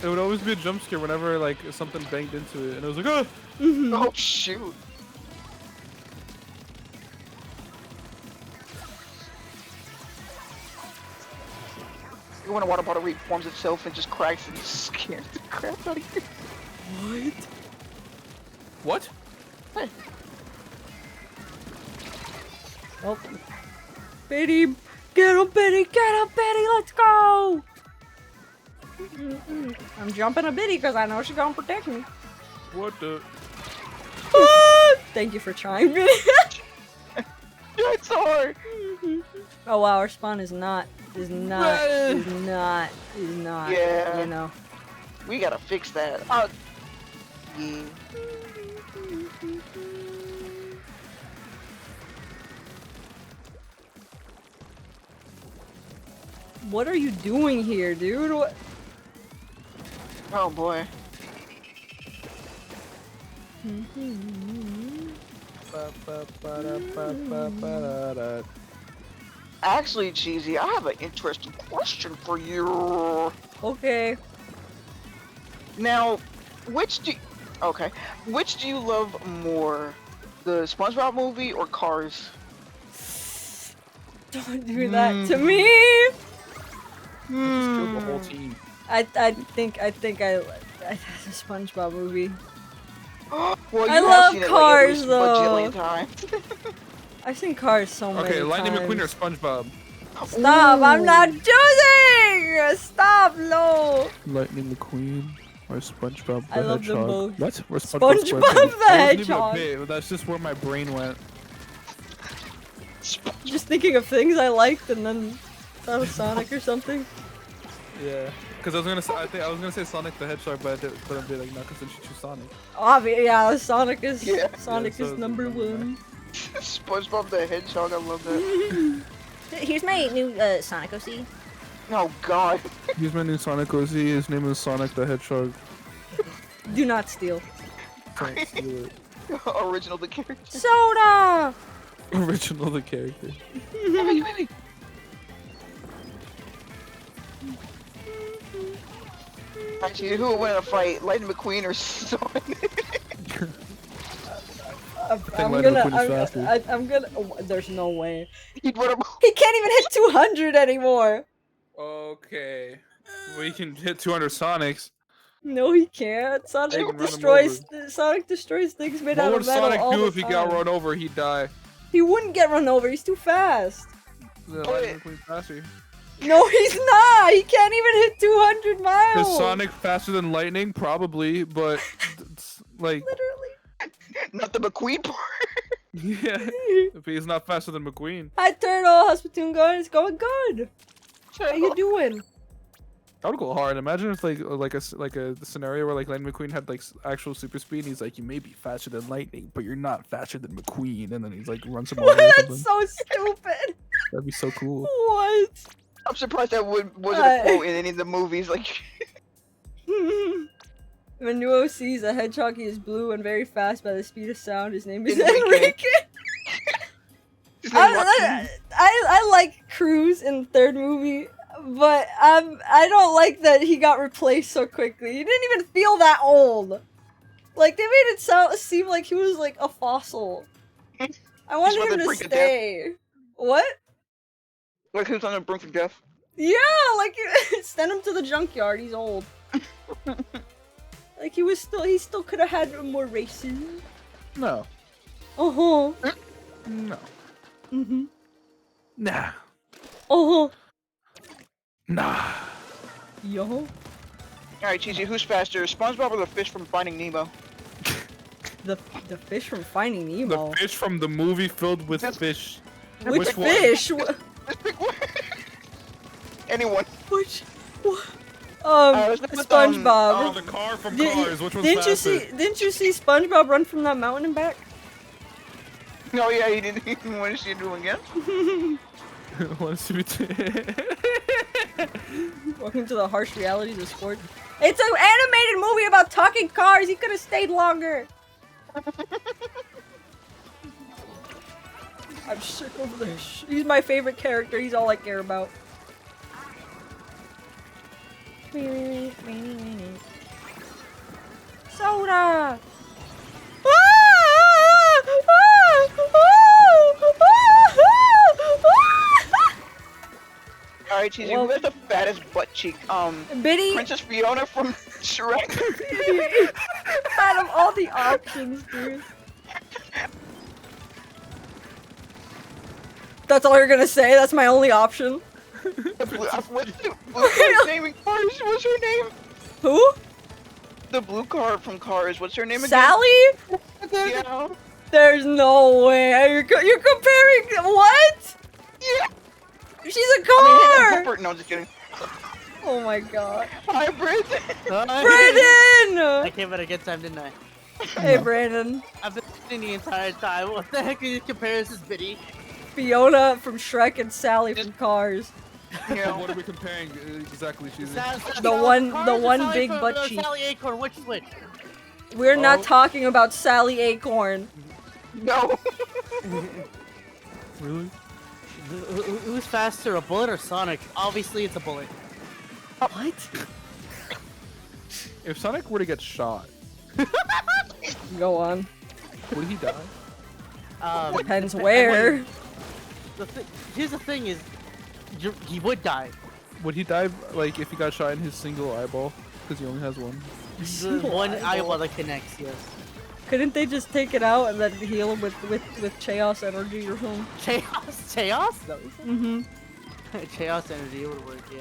It would always be a jump scare whenever like something banged into it, and it was like, oh. Oh shoot. When a water bottle reforms itself and just cracks and scares the crap out of you. What? Hey, Oh. Betty, get up, Betty, let's go! I'm jumping a Betty because I know she's gonna protect me. What the? Thank you for trying, Betty. yeah, it's so hard. Oh wow, our spawn is not, Yeah. you know. We gotta fix that. Yeah. What are you doing here, dude? What? Oh boy. Actually, Cheesy, I have an interesting question for you. Okay. Now, which do you love more, the SpongeBob movie or Cars? Don't do that to me. Just killed the whole team. I think the SpongeBob movie. Well, you I have love seen it, Cars, like, at least though. a bajillion times. I've seen Cars so many Okay, Lightning times. McQueen or SpongeBob? Stop! I'm Ooh. not choosing. Stop! No. Lightning McQueen or SpongeBob the I love them Hedgehog? both. What? Where's SpongeBob SpongeBob the That wasn't even a Hedgehog. bit, that's just where my brain went. Just thinking of things I liked, and then thought of Sonic or something. Yeah, because I was gonna say I was gonna say Sonic the Hedgehog, but I'm be like no, because then she choose Sonic. Yeah, Sonic is Yeah. Sonic Yeah, is so number it's one. SpongeBob the Hedgehog, I love that. Here's my new Sonic OC. Oh god. Here's my new Sonic OC. His name is Sonic the Hedgehog. Do not steal. Can't steal it. Original the character. Soda. Original the character. Actually, who would win in a fight, Lightning McQueen or Sonic? I'm Lightning gonna. McQueen is faster. I'm gonna. Oh, there's no way. He'd run him. He can't even hit 200 anymore. Okay. We can hit 200 Sonics. No, he can't. They Sonic can run him destroys. Sonic destroys things made What out would of metal Sonic all do the if he time. got run over? He'd die. He wouldn't get run over. He's too fast. The Oh, Lightning yeah. McQueen faster. No, he's not. He can't even hit 200 miles. Is Sonic faster than Lightning? Probably, but it's like Literally. Not the McQueen part. yeah, if he's not faster than McQueen. Hi, Turtle. How's Splatoon going? It's going good. How you doing? That would go hard. Imagine if like a scenario where like Lightning McQueen had like actual super speed. And he's like, you may be faster than Lightning, but you're not faster than McQueen. And then he's like runs him over. Or That's something. so stupid. That'd be so cool. What? I'm surprised that wasn't a quote in any of the movies. Like, When OC sees a hedgehog, he is blue and very fast by the speed of sound. His name is Enrique. Enrique. his name Joaquin. I like Cruz in the third movie, but I don't like that he got replaced so quickly. He didn't even feel that old. Like they made it seem like he was like a fossil. I wanted on him the to brink of stay. What? Like who's on the brink of death? Yeah, like send him to the junkyard. He's old. Like he still could have had more races. No. Uh huh. No. Mhm. Nah. Uh huh. Nah. Yo. Alright, Cheesy, who's faster, SpongeBob or the fish from Finding Nemo? The fish from Finding Nemo. The fish from the movie filled with That's- fish. Which one? fish? Just pick one. Anyone. Which? What? let's put, SpongeBob. Oh, the car from Did- Cars. Which one's Didn't you faster? Didn't you see SpongeBob run from that mountain and back? No, yeah, he didn't even want to see it do again. Let's see what- Welcome to the harsh realities of sport. It's an animated movie about talking cars. He could have stayed longer. I'm sick of this. He's my favorite character. He's all I care about. Soda. Alright, Cheesy, Well- who has the fattest butt cheek? Biddy, Princess Fiona from Shrek. out of all the options, dude. That's all you're gonna say? That's my only option? What's the blue car's name in Cars? What's her name? Who? The blue car from Cars. What's her name again? Sally? Yeah. There's no way. You're comparing what? Yeah. She's a car! Hooper. No, just kidding. Oh my god. Hi, Brit. Brandon! I came at a good time, didn't I? Hey, Brandon. I've been listening the entire time. What the heck are these comparisons, Biddy? Fiona from Shrek and Sally from Cars. You know, What are we comparing exactly, Cheesy? The one big butt cheek. Sally Acorn, which switch? We're not Oh. talking about Sally Acorn. no. Really? Who's faster, a bullet or Sonic? Obviously, it's a bullet. What? If Sonic were to get shot, Go on. would he die? Depends where. Here's the thing: is he would die. Would he die like if he got shot in his single eyeball? Because he only has one. The one eyeball that connects. Yes. Couldn't they just take it out and then heal him with Chaos energy or something? Chaos? Mm-hmm. Chaos energy would work. Yeah.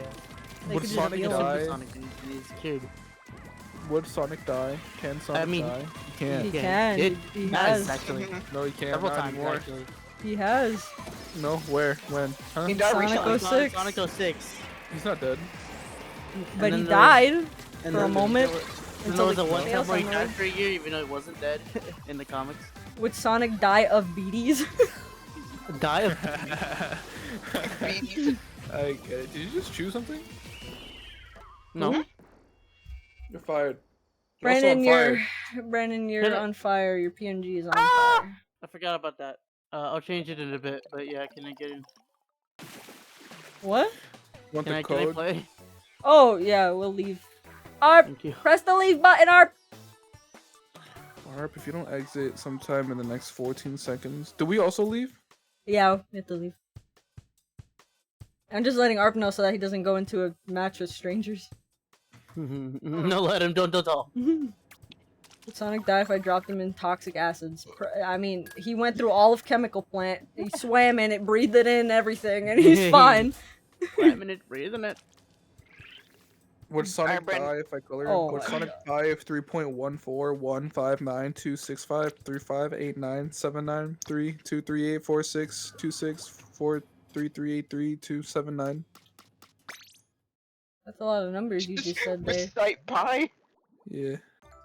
They Would could just Sonic heal him. die? Sonic when he's a kid. Would Sonic die? Can Sonic I mean, die? He can't. He Yeah, can. it He does, has. actually. No, he can't. Several Not times anymore. actually. He has. No, where? When? Huh? He died Sonic recently. 06. Sonic 06. He's not dead. But then he there was- died And for a then moment. There Until was the a one time Chaos where he Emerald. died for a year, even though he wasn't dead in the comics. Would Sonic die of beaties? Die of I get it. Did you just choose something? no. You're fired. Brandon, You're Brandon, you're Hit it. on fire. Your PNG is on fire. I forgot about that. I'll change it in a bit, but yeah, can I get in? What? Want Can the I code? play? Oh yeah, we'll leave. Arp, Thank you. press the leave button, Arp. Arp, if you don't exit sometime in the next 14 seconds. Do we also leave? Yeah, we have to leave. I'm just letting Arp know so that he doesn't go into a match with strangers. No, let him. Don't. Would Sonic die if I dropped him in toxic acids? I mean, he went through all of Chemical Plant. He swam in it, breathed it in, everything, and he's fine. Slamming it, breathing it. Would Sonic Brandon. die if I color? Oh Would my Sonic die if 3.14151926535846223432384623383279? That's a lot of numbers you just said there. Recite pie. Yeah.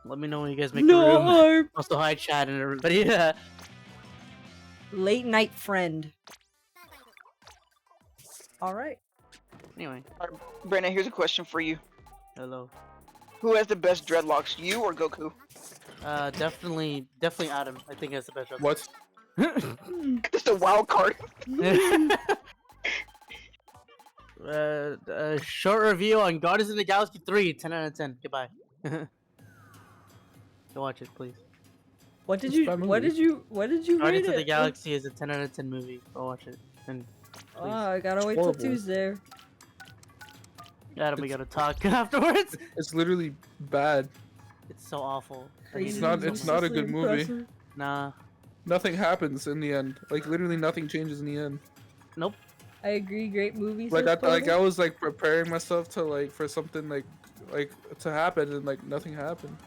Let me know when you guys make No, a room. Arp. Also, hi, chat and everybody. Yeah. Late night friend. Alright. Anyway, Brandon, here's a question for you. hello. Who has the best dreadlocks, you or Goku? Definitely Adam. I think that's the best. What? Just a wild card. Short review on Guardians of the Galaxy 3. 10 out of 10. Goodbye. Go watch it, please. What did It's you? a bad What movie. did you? What did you rate Guardians of it? the Galaxy is a 10 out of 10 movie. Go watch it. And Oh, I gotta wait till horrible. Tuesday. Adam, we gotta talk afterwards. It's literally bad. It's so awful. It's not a good movie. Impressive. Nah. Nothing happens in the end. Like literally nothing changes in the end. Nope. I agree. Great movie. Like says I Total. was like preparing myself to like for something like to happen and like nothing happened.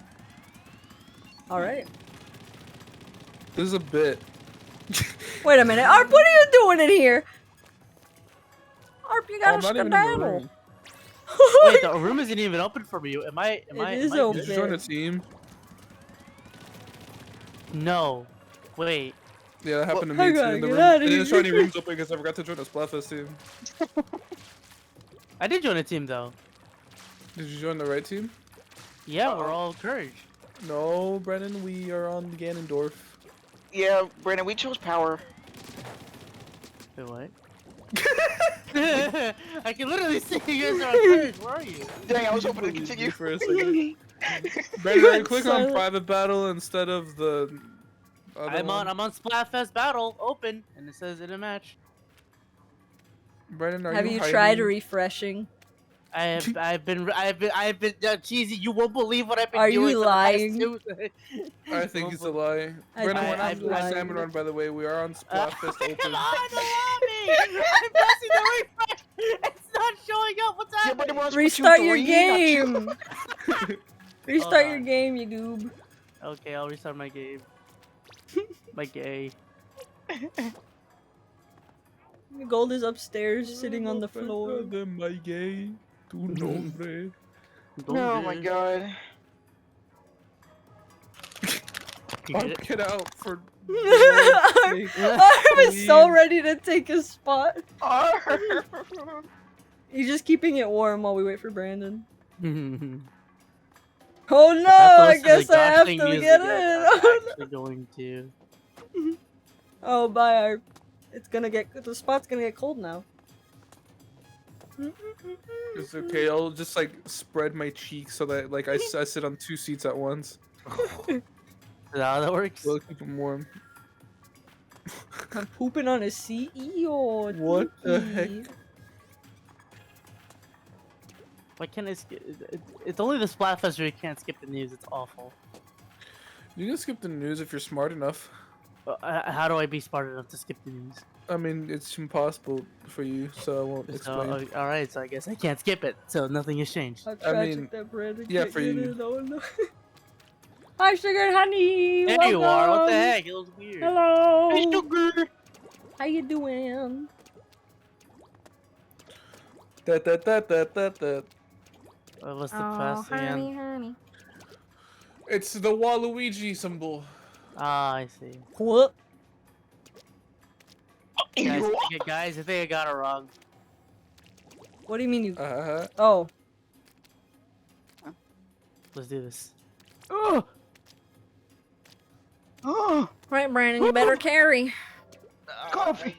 All right. This is a bit. Wait a minute, Arp. What are you doing in here? Arp, you I'm gotta not even in the skedaddle. room. Wait, the room isn't even open for me. Am I? It is am I open. Did you join a team? No. Wait. Yeah, that happened to I me too. gotta In the get room. outta I didn't here. show any rooms open because I forgot to join the Splatfest team. I did join a team though. Did you join the right team? Yeah, we're all Courage. No, Brennan, we are on Ganondorf. Yeah, Brandon, we chose power. Wait, what? I can literally see you guys are on Courage. Where are you? Dang, I was hoping to continue. For a second. Brennan, click on Silent. private battle instead of the. Other I'm one. on Splatfest Battle open, and it says in a match. Brennan, are Have you you hiding? tried refreshing? I've been cheesy. You won't believe what I've been Are doing. you for the past lying? I think it's a lie. I Brennan, think we're not it's doing lying. salmon run, by the way. We are on Splatfest Come open. on, allow me! I'm pressing the refresh. It's not showing up. What's Yeah, happening? Brandon, we're on Restart Splatoon your 3, not two. game. Restart your on. game, you goob. Okay, I'll restart my game. My gay. Gold is upstairs, sitting on the floor. My gay, tu nombre. Oh my god. You get it? Get out for. Arp is so ready to take his spot. Arr. He's just keeping it warm while we wait for Brandon. If Oh no! I I guess I have to music, get I'm in. actually going to. Oh, bye. It's gonna get the spot's gonna get cold now. It's okay. I'll just like spread my cheeks so that like I sit on 2 seats at once. Is that how that works? We'll keep them warm. I'm pooping on a seat. Ew, What the heck? Tinky. Why can't I skip? It's only the Splatfest where you can't skip the news. It's awful. You can skip the news if you're smart enough. How do I be smart enough to skip the news? I mean, it's impossible for you, so I won't explain. So, alright, so I guess I can't skip it. So nothing has changed. How I tragic mean, that Brandon yeah, can't for get you. in. Oh no. Hi, sugar and honey. There you are. What the welcome. heck? It was weird. Hello. Hey, sugar. How you doing? That. What's the Oh, pass honey, again? honey. It's the Waluigi symbol. Ah, I see. What? Guys, I think I got it wrong. What do you mean you? Uh-huh. Oh. Let's do this. Oh, Right, Brandon, you better carry. coffee.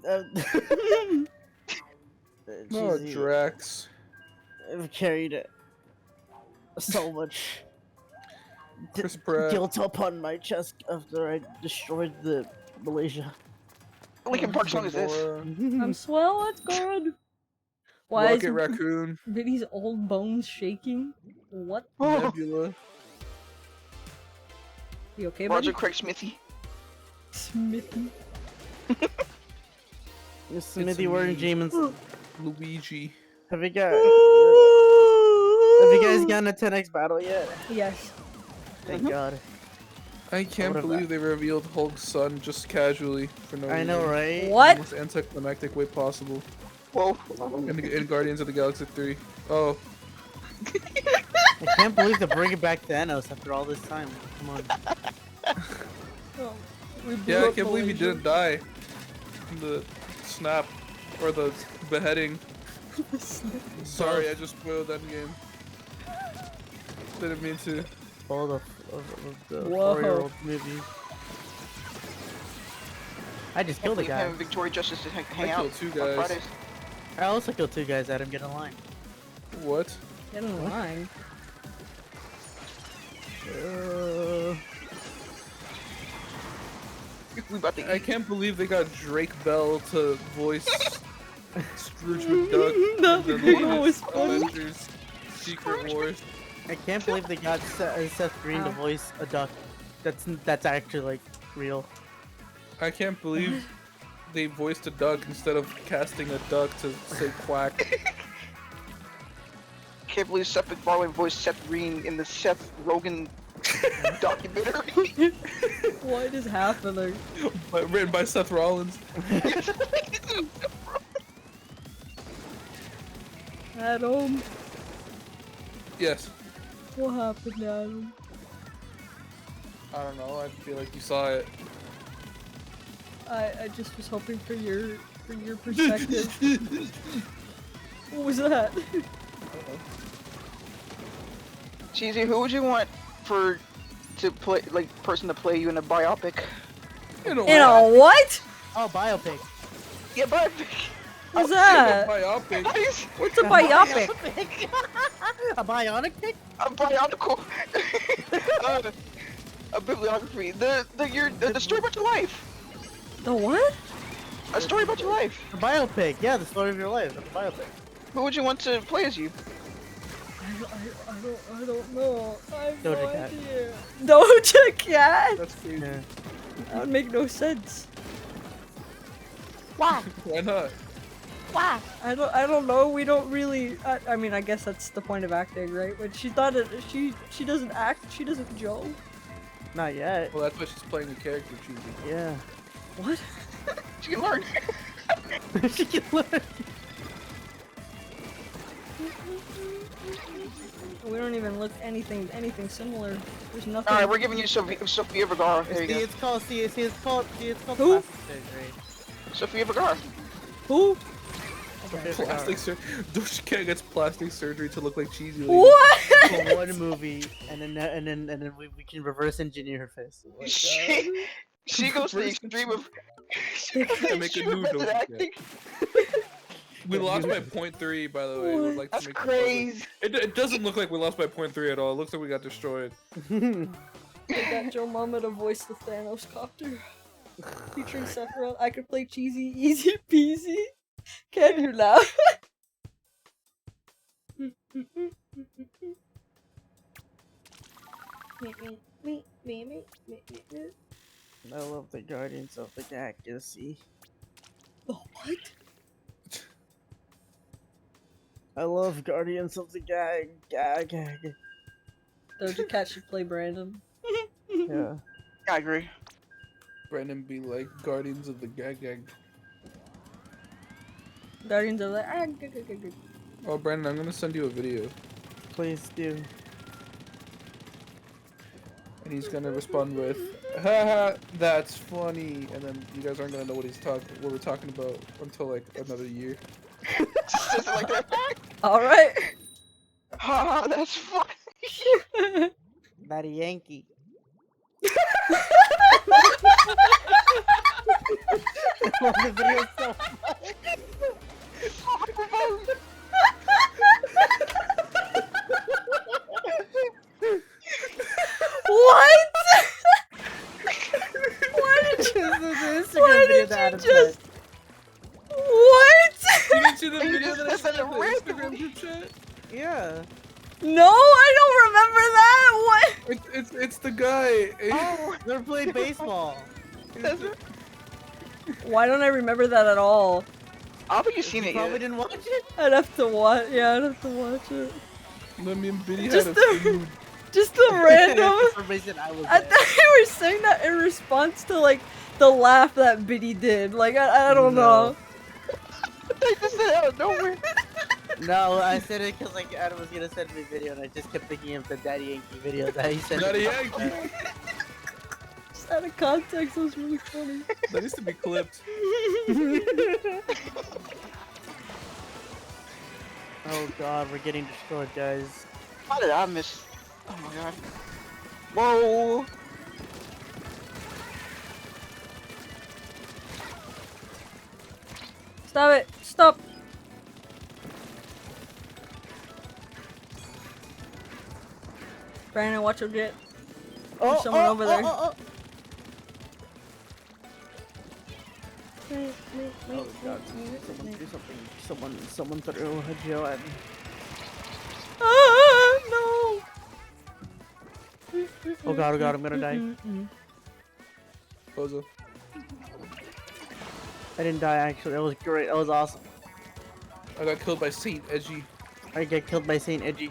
Oh, Jeez, Drax. I've carried it so much Chris Pratt. guilt upon my chest after I destroyed the Malaysia. Linkin Park song is this? Gamora, I'm swell. It's good. Why Rocket is Raccoon. Vinny's old bones shaking? What? Oh, Nebula. You okay, Roger buddy? Craig Smithy. Smithy. Miss Smithy, me. we're in Jamin's. Luigi. Have you guys gotten a 10x battle yet? Yes. Thank God. I can't would've- believe they revealed Hulk's son just casually for no reason. I know, right? The What? most anticlimactic way possible. Whoa. In Guardians of the Galaxy 3. Oh, I can't believe they're bringing back Thanos after all this time. Come on. Oh, we blew yeah, I up can't believe he Malaysia. didn't die. In the snap. Or the beheading. Sorry, I just spoiled that game. Didn't mean to. All the Whoa. 4-year-old movie. I just killed a Leave guy. him and Victoria Justice to hang I out killed 2 on guys. Fridays. I also killed 2 guys. Adam, get in line. What? Get in line. We about to I eat. can't believe they got Drake Bell to voice Scrooge McDuck That in the video was latest funny. Avengers Secret Wars. I can't believe they got Seth Green to Ow. voice a duck. That's actually like real. I can't believe they voiced a duck instead of casting a duck to say quack. Can't believe Seth MacFarlane voiced Seth Green in the Seth Rogen documentary. What is happening? Written by Seth Rollins. Adam, Yes. what happened, Adam? I don't know. I feel like you saw it. I just was hoping for your perspective. What was that? Cheesy, who would you want to play, person to play you in a biopic? In a In a what? Oh, biopic. Yeah, biopic. What's that? biopic. What's a biopic? A bionic pic? A bionicle. A bibliography. The story about your life. The what? A story about your life. A biopic. Yeah, the story of your life. A biopic. Who would you want to play as you? I don't know. I have no Doja Cat. idea. Doja Cat? That's crazy. Yeah. That would make no sense. Why? Why not? Why? I don't know. We don't really. I mean, I guess that's the point of acting, right? But she thought it. She doesn't act. She doesn't Joe. Not yet. Well, that's why she's playing the character, Cheesy. Yeah. What? She can learn. She can learn. We don't even look anything similar. There's nothing. All right, we're giving you Sofia Vergara. There you go. It's called Who? Plastic Surgery. Sofia Vergara. Who? Plastic surgery. Doja Cat gets plastic surgery to look like cheesy. Lady. What? For one movie, and then we can reverse engineer her face. She goes to the extreme of. They gotta make a new method Doja Cat. acting. We lost by 0.3, by the way. We'd like to That's make it public. crazy. It doesn't look like we lost by 0.3 at all. It looks like we got destroyed. I got Joe Mama to voice the Thanos copter. Featuring Sephiroth. I could play cheesy, easy peasy. Can you laugh? I love the Guardians of the Galaxy. Oh, what? I love Guardians of the Galaxy. Doja Cat should play Brandon. Yeah. I agree. Brandon be like Guardians of the Gag. Guardians of the Oh, Brandon, I'm gonna send you a video. Please do. And he's gonna respond with, haha, that's funny. And then you guys aren't gonna know what we're talking about until like another year. Just like that. Alright. Haha, that's funny. Daddy Yankee. I love the video so much. What? Why did This you? is the Instagram Why video did that you Adam just? What? You didn't see the You video just that I said sent that in the randomly. Instagram group chat? played. Yeah. No, I don't remember that. What? It's the guy. Oh, They're playing baseball. Why don't I remember that at all? I bet you've seen You it probably yet. didn't watch it. I'd have to watch. Yeah, I'd have to watch it. Me and Biddy Just had a the- feud. Just the random. Information I was I there. thought you were saying that in response to like the laugh that Biddy did. Like I don't know. They just said out of nowhere. No, I said it because like Adam was gonna send me a video, and I just kept thinking of the Daddy Yankee video that he sent. Daddy me. Yankee. Just out of context, that was really funny. That needs to be clipped. Oh god, we're getting destroyed, guys. How did I miss? Oh my god. Whoa. Stop it! Stop! Brandon, watch your jet. There's someone over there. Oh god, someone do something. Someone throw a Joe at me. Ah, no! Oh god, I'm gonna die. Bozo. I didn't die actually, that was great, that was awesome. I got killed by Saint Edgy. I get killed by Saint Edgy.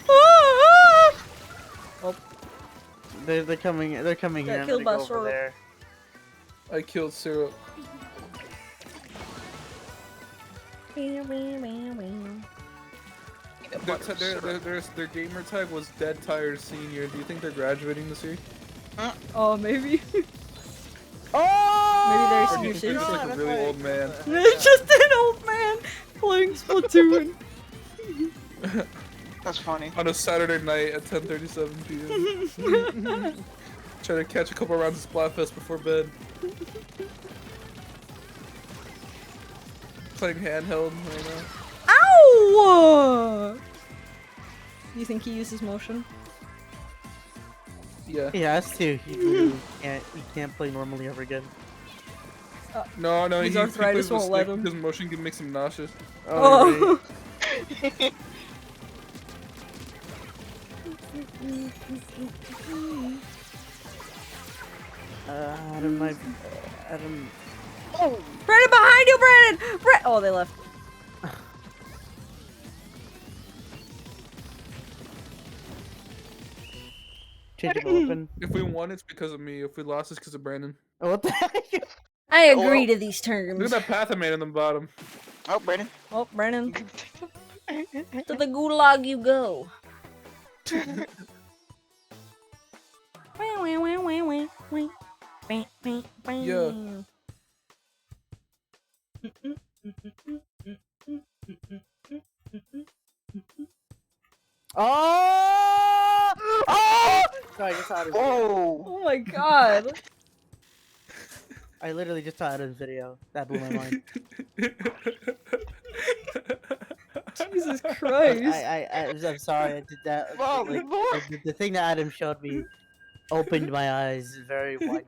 Oh, They're coming here. Got I'm gonna killed by go over Syrup. there. I killed Syrup. Their gamer tag was Dead Tired Senior. Do you think they're graduating this year? oh, maybe. Oh! Maybe they're Or do you senior think they're just like a that's really right. old man? It's just an old man playing Splatoon. That's funny. On a Saturday night at 10:37 p.m. Trying to catch a couple rounds of Splatfest before bed. Playing handheld right now. Ow! You think he uses motion? Yeah. He has to. He literally can't play normally ever again. No, His he arthritis plays with won't let stick him. because motion can make him nauseous. Oh. Adam, Adam. Oh, Brandon, behind you, Brandon! Oh, they left. Change my weapon. If we won, it's because of me. If we lost, it's because of Brandon. Oh, what the heck? I agree agree to to these terms. Look at that path I made in the bottom. oh, Brandon. Oh, Brandon. To the gulag you go. Yeah. Oh! Oh! Sorry, I just saw it. Oh. Oh my god. I literally just saw it in video. That blew my mind. Jesus Christ. I'm sorry. I did that. Wow, Like, Lord. the thing that Adam showed me opened my eyes very widely.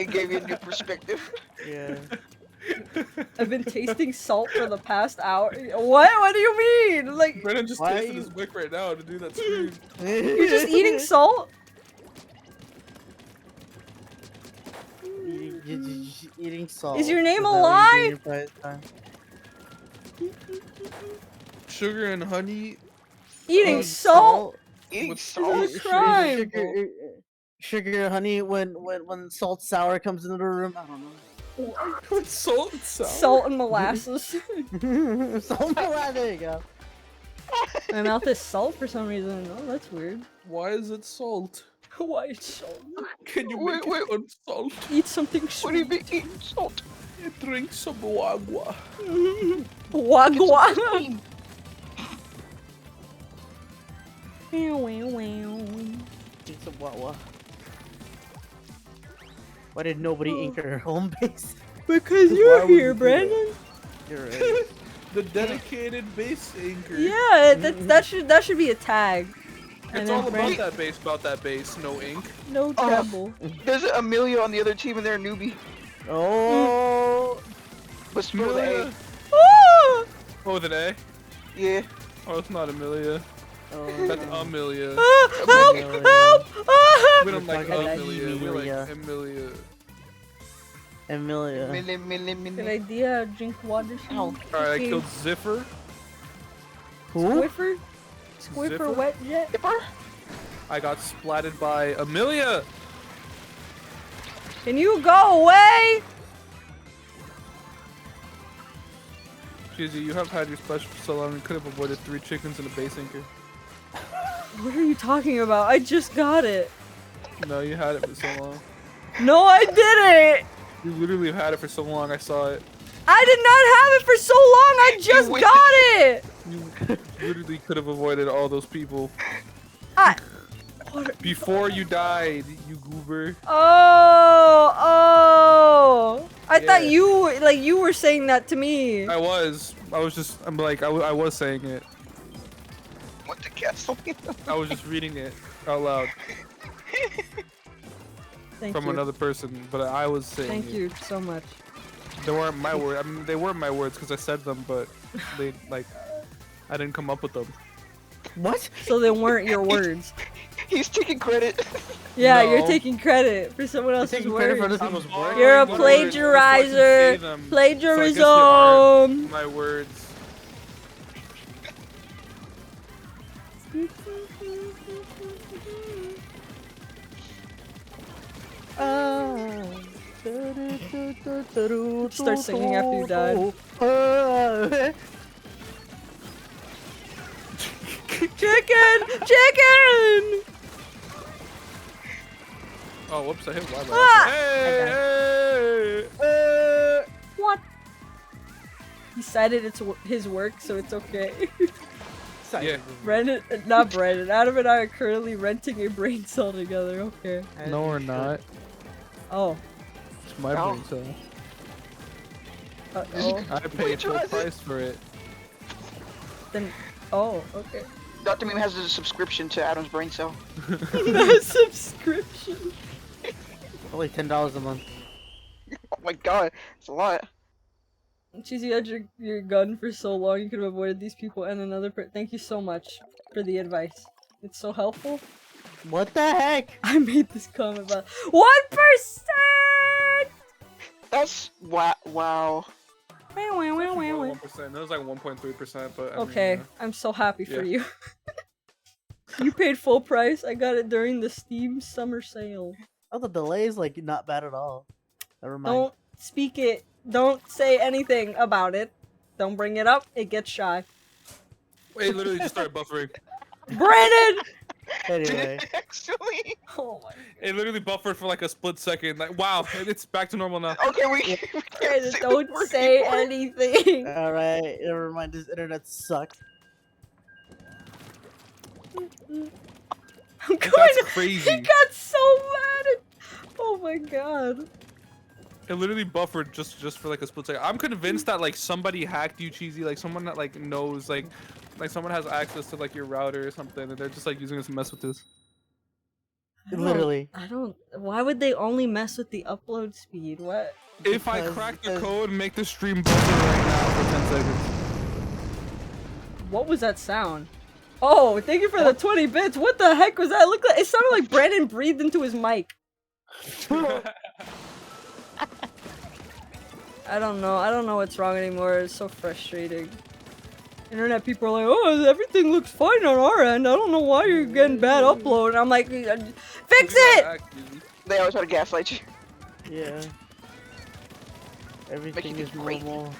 It gave you a new perspective. Yeah. I've been tasting salt for the past hour. What? What do you mean? Like, Brennan just Why are tasted you- his mic right now to do that scream. you're just eating salt? You're just eating salt. Is your name Is a that what you do lie? in your private time? Sugar and honey. Eating salt? Eating With salt. This is a crime. Sugar, honey, when salt sour comes into the room, I don't know. With salt and sour. Salt and molasses. Salt, there you go. My mouth is salt for some reason. Oh, that's weird. Why is it salt? Why is salt? Can you Wait, make it unsalt? Eat something What do you sweet. mean eating salt? Drink some agua. Wagwa. Wow, wow, wow. It's a wawa. Why did nobody ink her home base? Because Why you're would you here, do that? Brandon. You're right. The dedicated base anchor. Yeah, that should be a tag. It's all about that base, no ink. No trouble. There's Amelia on the other team and they're a newbie. Oh, But spell the A. Amelia. Ah! Oh, with an A? Yeah. Oh, it's not Amelia. oh. That's Amelia. Ah, help! Help! Ah! We don't like Fucking Amelia. We Amelia. like Amelia. Amelia. Good idea. Drink water. Ow. Alright, I killed Ziffer. Who? Squiffer? Squiffer Zipper? wet jet? Dipper? I got splatted by Amelia. Can you go away? Cheesy, you have had your special for so long, you could have avoided 3 chickens and a base anchor. What are you talking about? I just got it. No, you had it for so long. No, I didn't. You literally had it for so long, I saw it. I did not have it for so long. I just wait. got it. You literally could have avoided all those people. I. Before you died, you goober. Oh. I thought Yeah. you were saying that to me. I was like, I was saying it. What the castle? I was just reading it out loud Thank from you. another person, but I was saying Thank it. you so much. They weren't my words. I mean, they were my words because I said them, but they I didn't come up with them. What? So they weren't your words. He's taking credit. Yeah, No. you're taking credit for someone else's Taking credit for words. other people's work. You're a borrowing the words before I can say plagiarizer. them, so I guess Plagiarism. they are my words. Start singing after you died. Chicken! Chicken! Oh, whoops! I hit Y. Ah! Hey! What? He decided it's his work, so it's okay. Yeah. Brandon, not Brandon. Adam and I are currently renting a brain cell together. Okay. No, we're not. Oh. It's my Oh. brain cell. Uh-oh. I paid full Plagiarize it. price for it. Then. Oh. Okay. Dr. Meme has a subscription to Adam's brain cell. Subscription. Only $10 a month. Oh my god, it's a lot. Cheesy, you had your gun for so long, you could have avoided these people and another Thank you so much for the advice. It's so helpful. What the heck? I made this comment about 1%! That's wow. Wow, wow, wow, wow, wow. 1%. That was like 1.3%, but I Okay, mean, I'm so happy for Yeah. you. You paid full price. I got it during the Steam summer sale. Oh, the delay is like not bad at all. Never mind. Don't speak it. Don't say anything about it. Don't bring it up. It gets shy. Wait, it literally just started buffering. Brandon! Anyway. Actually. Oh my. It literally buffered for like a split second. Like, wow, it's back to normal now. Okay, we can't Guys, say the don't word say anymore. anything. Alright, never mind. This internet sucks. I'm going. That's crazy. He got so mad. Oh my god. It literally buffered just for like a split second. I'm convinced that like somebody hacked you, Cheesy. Like someone that like knows like someone has access to like your router or something, and they're just like using this to mess with this. Literally. I don't. Why would they only mess with the upload speed? What? If I Because- crack the code, make the stream buffer right now for 10 seconds. What was that sound? Oh, thank you for the 20 bits. What the heck was that? It looked like it sounded like Brandon breathed into his mic. I don't know. I don't know what's wrong anymore. It's so frustrating. Internet people are like, oh, everything looks fine on our end. I don't know why you're getting bad upload. And I'm like, fix it! They always try to gaslight you. Yeah. Everything you is think great. normal.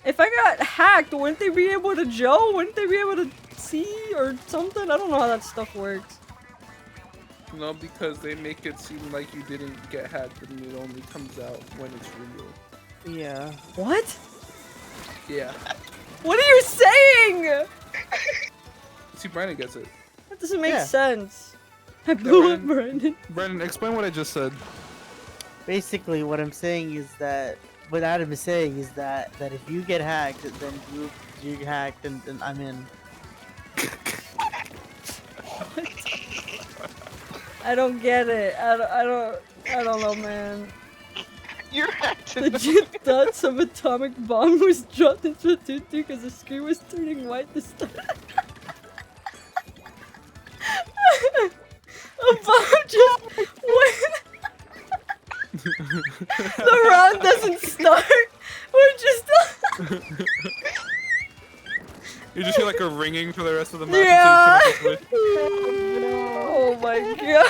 If I got hacked, wouldn't they be able to Joe? Wouldn't they be able to see or something? I don't know how that stuff works. No, because they make it seem like you didn't get hacked, and it only comes out when it's real. Yeah. What? Yeah. What are you saying? See, Brandon gets it. That doesn't make Yeah. sense. I blew up, Brandon. Brandon. Brandon, explain what I just said. Basically, what I'm saying is that what Adam is saying is that if you get hacked, then you hacked, and then I'm in. I don't get it. I don't know, man. You're hacked. Legit thought some atomic bomb was dropped in Splatoon 2 because the screen was turning white this time. A bomb just went. The round doesn't start. We're just. You just hear like a ringing for the rest of the map. Yeah. Until you finish the Oh my god.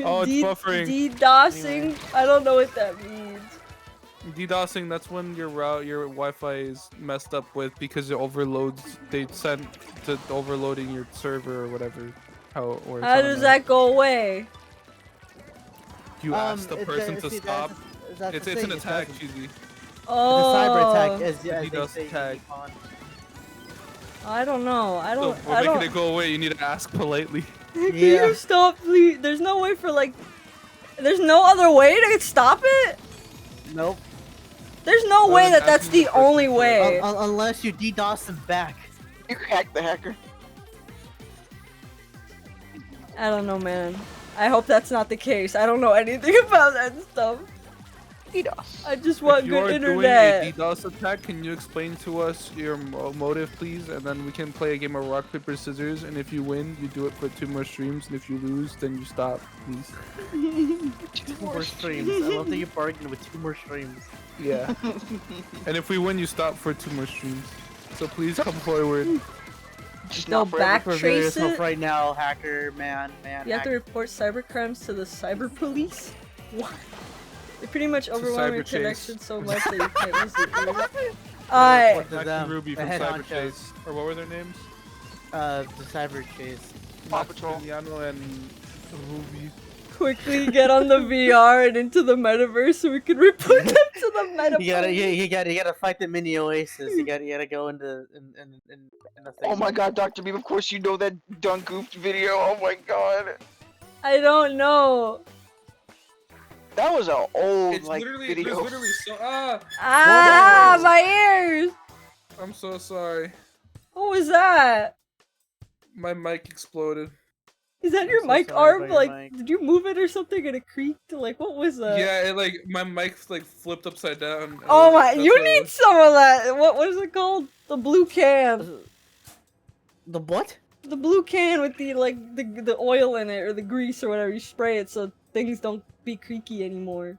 Oh, it's buffering. DDoSing. I don't know what that means. DDoSing, that's when your Wi-Fi is messed up with because it overloads. They sent to overloading your server or whatever. How does that go away? You ask the person to see, stop. that's It's the an thing, attack, that's- Cheesy. Oh. The cyber attack, as The they DDoS say, attack. on. I don't know. I So don't. we're I making don't. it go away. You need to ask politely. Can Yeah. you stop, please? There's no way for like. There's no other way to stop it. Nope. There's no Other way than that that's asking the the person only for- way. Unless you DDoS them back. You hacked the hacker. I don't know, man. I hope that's not the case. I don't know anything about that stuff. DDoS. I just want If you are good doing internet. a DDoS attack, can you explain to us your motive, please? And then we can play a game of rock, paper, scissors. And if you win, you do it for 2 more streams. And if you lose, then you stop, please. 2 more streams. I love that you bargained with 2 more streams. Yeah. And if we win, you stop for 2 more streams. So please come forward. Just They'll not forever. back Reveal trace yourself it. right now, hacker, man. You have to hacker. report cybercrimes to the cyber police. What? They pretty much overwhelm your cyber chase. connection so much that you can't use it. Report Alright. to Max them. and Ruby The from head Cyber honchos. Chase. Or what were their names? The cyber chase. Paw Patrol. Maximiliano and Ruby. Quickly get on the VR and into the metaverse so we can report them to the metaverse. You gotta fight the mini oasis. You gotta go into in the thing. Oh my god, Dr. Beam, of course you know that done goofed video. Oh my god. I don't know. That was an old It's like literally, video. there's literally so. Ah! Ah, my ears! I'm so sorry. What was that? My mic exploded. Is that your so mic sorry arm? about your Like, mic. did you move it or something and it creaked? Like, what was that? Yeah, it like my mic like flipped upside down. Oh my, That's you what it need was. some of that. What is it called? The blue can. The what? The blue can with the, like, the oil in it or the grease or whatever. You spray it so things don't be creaky anymore.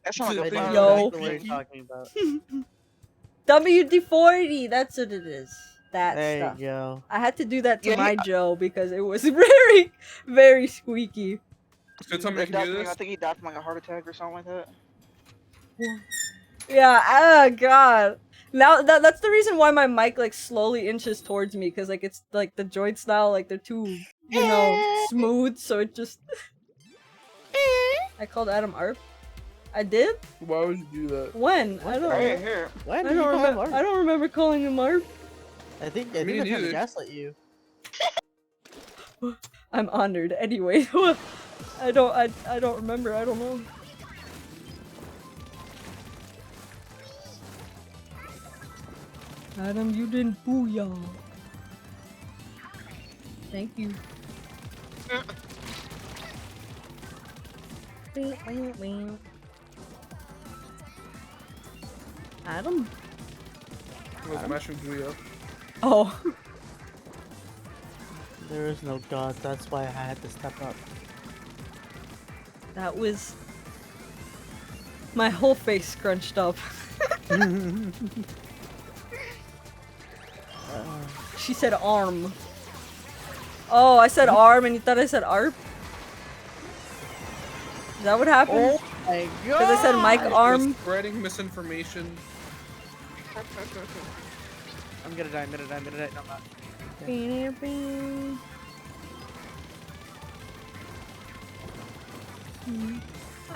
That sounds I like a think fire. Yo. That's what you're talking about. WD-40, that's what it is. That There stuff. you go. I had to do that to Yeah, my Joe because it was very, very squeaky. So tell me, That can you Dr. do Beam, this? I think he died from like a heart attack or something like that. Yeah, oh god. Now that's the reason why my mic like slowly inches towards me, because like it's like the joint style, like they're too, you know, smooth, so it just. I called Adam Arp. I did? Why would you do that? When? I don't. Right here. When I did you don't call him remember. Arp? I don't remember calling him Arp. I think Me I'm trying to neither. gaslight you. I'm honored. Anyway, I don't remember. I don't know. Adam, you didn't booyah. Thank you. Adam? Was mashing Julia. Oh. There is no god, that's why I had to step up. That was... My whole face scrunched up. She said arm. Oh, I said arm and you thought I said arp? Is that what happened? Oh my god! Because I said Mike arm. Spreading misinformation. I'm gonna die, No, I'm not.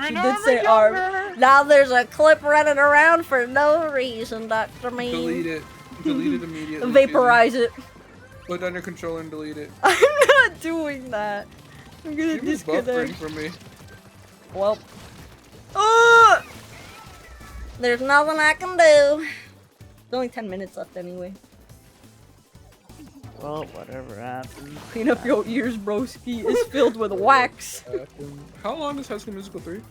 She did say arm. Now there's a clip running around for no reason, Dr. Mean. Delete it. Delete it immediately. Vaporize it. Put it on your controller and delete it. I'm not doing that. I'm gonna She was buffering disconnect. for me. Well. There's nothing I can do. There's only 10 minutes left anyway. Well, whatever happens. Clean up your ears, broski. It's filled with wax. How long is High School Musical 3?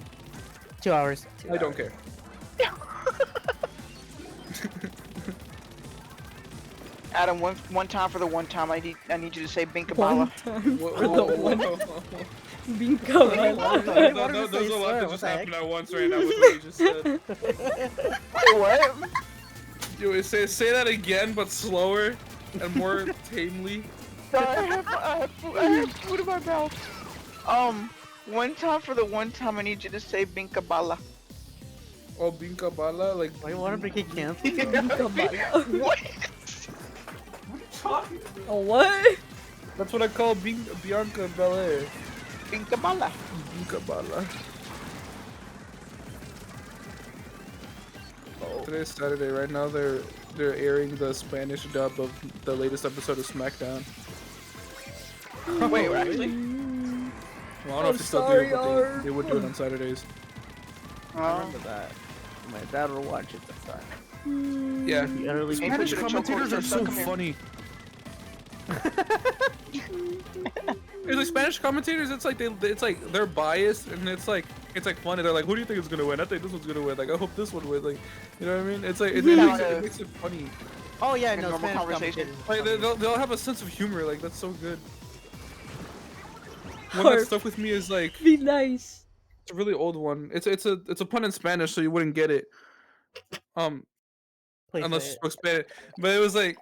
2 hours. I don't care. Adam, one time for the one time, I need you to say One Binkabala. time Whoa, for the whoa, one. whoa. Bingo. There's a lot that just happened at once right now with what you just said. Wait, what? Yo, say that again, but slower and more tamely. I have food in my mouth. One time for the one time, I need you to say Binkabala. Oh, Binkabala, like. Why you want to get canceled? What? Oh, what? That's what I call Bianca Belair. Binkabala. Binkabala. Today's Saturday. Right now, they're airing the Spanish dub of the latest episode of SmackDown. Wait, actually? Well, I don't know if they still do it, but they would do it on Saturdays. I remember that. My dad will watch it this time. Yeah. He utterly Maybe Spanish we should commentators are so come here. funny. It's like Spanish commentators. It's like they're biased, and it's like funny. They're like, "Who do you think is gonna win? I think this one's gonna win. Like, I hope this one wins." Like, you know what I mean? It's like it makes it funny. Oh yeah, Like a no, normal Spanish conversation. commentators. Like they'll have a sense of humor. Like that's so good. One Harp. that stuck with me is like Be nice. it's a really old one. It's a pun in Spanish, so you wouldn't get it. Please Unless say you it. spoke Spanish. But it was like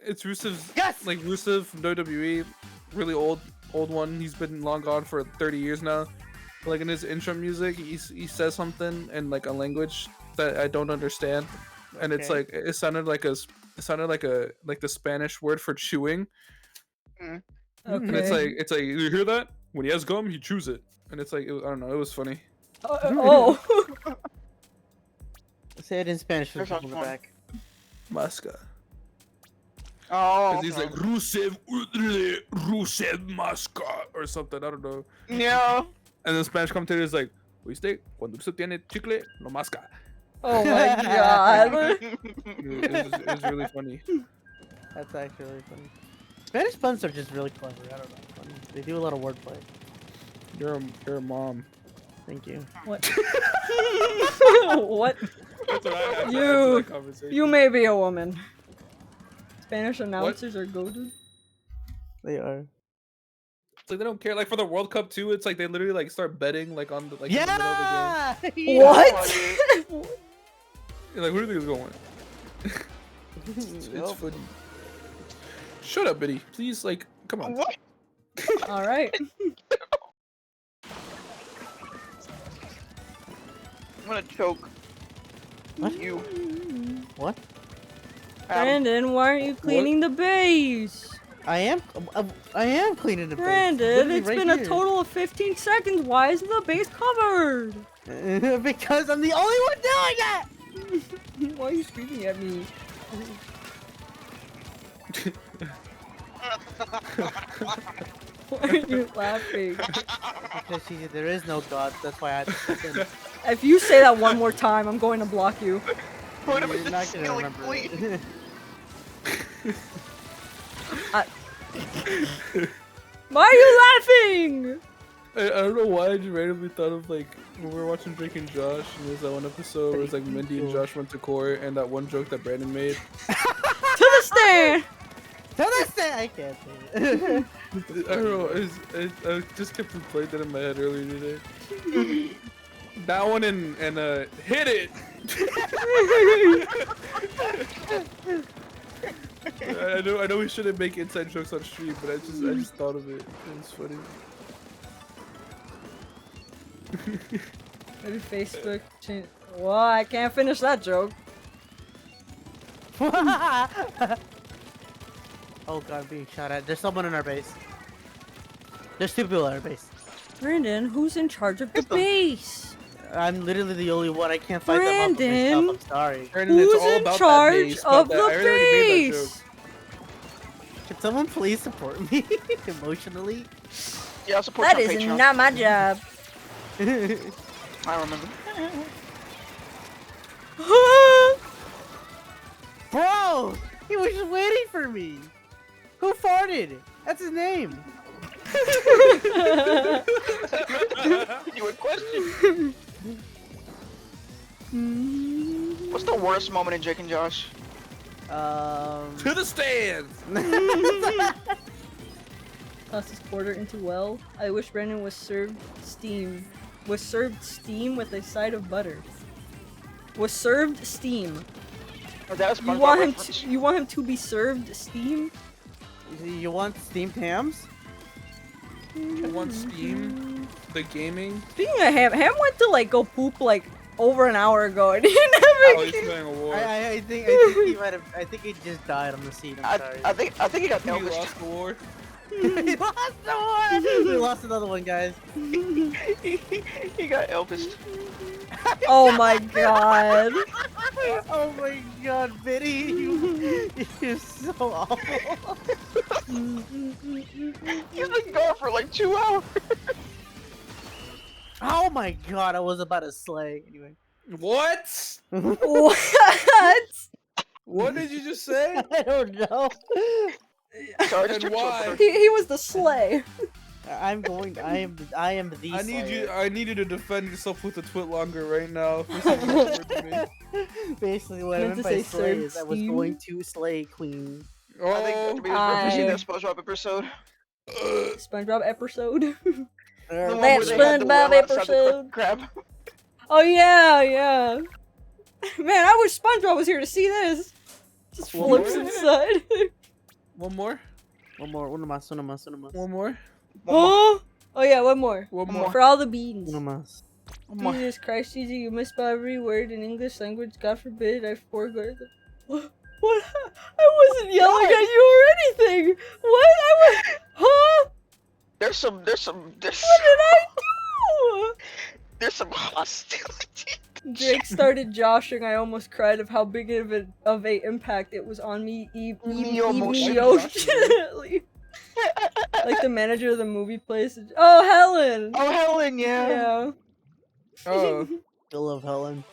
it's Rusev's like Rusev from WWE, really old one. He's been long gone for 30 years now. Like in his intro music, he says something in like a language that I don't understand, and it's Okay. like it sounded like the Spanish word for chewing. Okay. And it's like you hear that? When he has gum, he chews it. And it's like I don't know, it was funny. Oh. Say it in Spanish for the That sounds people in the fun. back. Masca. Oh. Because he's like Rusev Masca or something. I don't know. Yeah. And the Spanish commentator is like, ¿Viste? Cuando usted tiene chicle, no masca. Oh my god. It was really funny. That's actually really funny. Spanish puns are just really clever. I don't know. Funny. They do a lot of wordplay. You're a mom. Thank you. What? What? That's what I had to add to You- that conversation. You may be a woman. Spanish announcers are goated. They are. It's like they don't care. Like for the World Cup too, it's like they literally like start betting like on the like in the middle of the game. Yeah! What? You're like, where are they going? It's funny. Shut up, Biddy. Please, like, come on. What? All right. I'm gonna choke What? you. What? Brandon, why aren't you cleaning the base? I am cleaning the base. Brandon, Literally it's right been a here. total of 15 seconds. Why isn't the base covered? Because I'm the only one doing it! Why are you screaming at me? Why are you laughing? Because there is no god, that's why I had to step in. If you say that one more time, I'm going to block you. What You're about the not gonna ceiling, remember please? it. Why are you laughing? I don't know why I just randomly thought of like when we were watching Drake and Josh, and there's that one episode where it's like Mindy and Josh went to court, and that one joke that Brandon made. To the stand! I can't say it. I don't know. I just kept replaying that in my head earlier today. That one and hit it. I know we shouldn't make inside jokes on stream, but I just thought of it. It was funny. Maybe Facebook change. Well, I can't finish that joke. Oh god, I'm being shot at. There's someone in our base. There's 2 people in our base. Brandon, who's in charge of the base? I'm literally the only one. I can't fight them up with Brandon? myself. I'm sorry. Brandon, Who's it's all in about charge that base, of but the I already made that base? joke. Can someone please support me emotionally? Yeah, I'll support That you on is Patreon. not my job. I remember. Bro, he was just waiting for me. Who farted? That's his name. You would question. What's the worst moment in Jake and Josh? To the stands. Toss his quarter into well. I wish Brandon was served steam. Was served steam with a side of butter. Was served steam. Oh, that was You SpongeBob want him reference. to? You want him to be served steam? You want steamed hams? I want Steam, the gaming. Speaking of Ham, Ham went to like go poop like over an hour ago, and he Oh, never. he's playing a war. I think he might have. I think he just died on the seat. I'm sorry. I think he got He Elvis. lost the war. We lost the one. We lost another one, guys. He got Elvis. Oh my god. Oh my god, Biddy, you're so awful. He's been gone for like 2 hours. Oh my god, I was about to slay. Anyway. What? What? What did you just say? I don't know. Sorry, I just And took why? some- He was the sleigh. I am the I need you. slayer. I need you to defend yourself with a twit longer right now. For saying that word to me. Basically, what I Meant meant to by say slay serve is I was steam. going to slay Queen. I think Oh, Dr. B was referencing I- that SpongeBob episode. SpongeBob episode. The one That where they had the SpongeBob well outside the episode. crab. Oh yeah, yeah. Man, I wish SpongeBob was here to see this. Just One flips more? inside. one more. One more. Una más. Una más. Una más. One more. Oh, oh yeah, one more. One more. For all the beans. Una más. more. Jesus Christ, Gigi, you misspell every word in English language. God forbid I forego the. What? What? I wasn't yelling at you or anything. What? I was. Huh? There's some What did I do? there's some hostility. Drake started joshing. I almost cried of how big of a impact it was on me emotionally. Like the manager of the movie place. Oh, Helen. Oh, Helen, yeah. Yeah. Oh, I love Helen.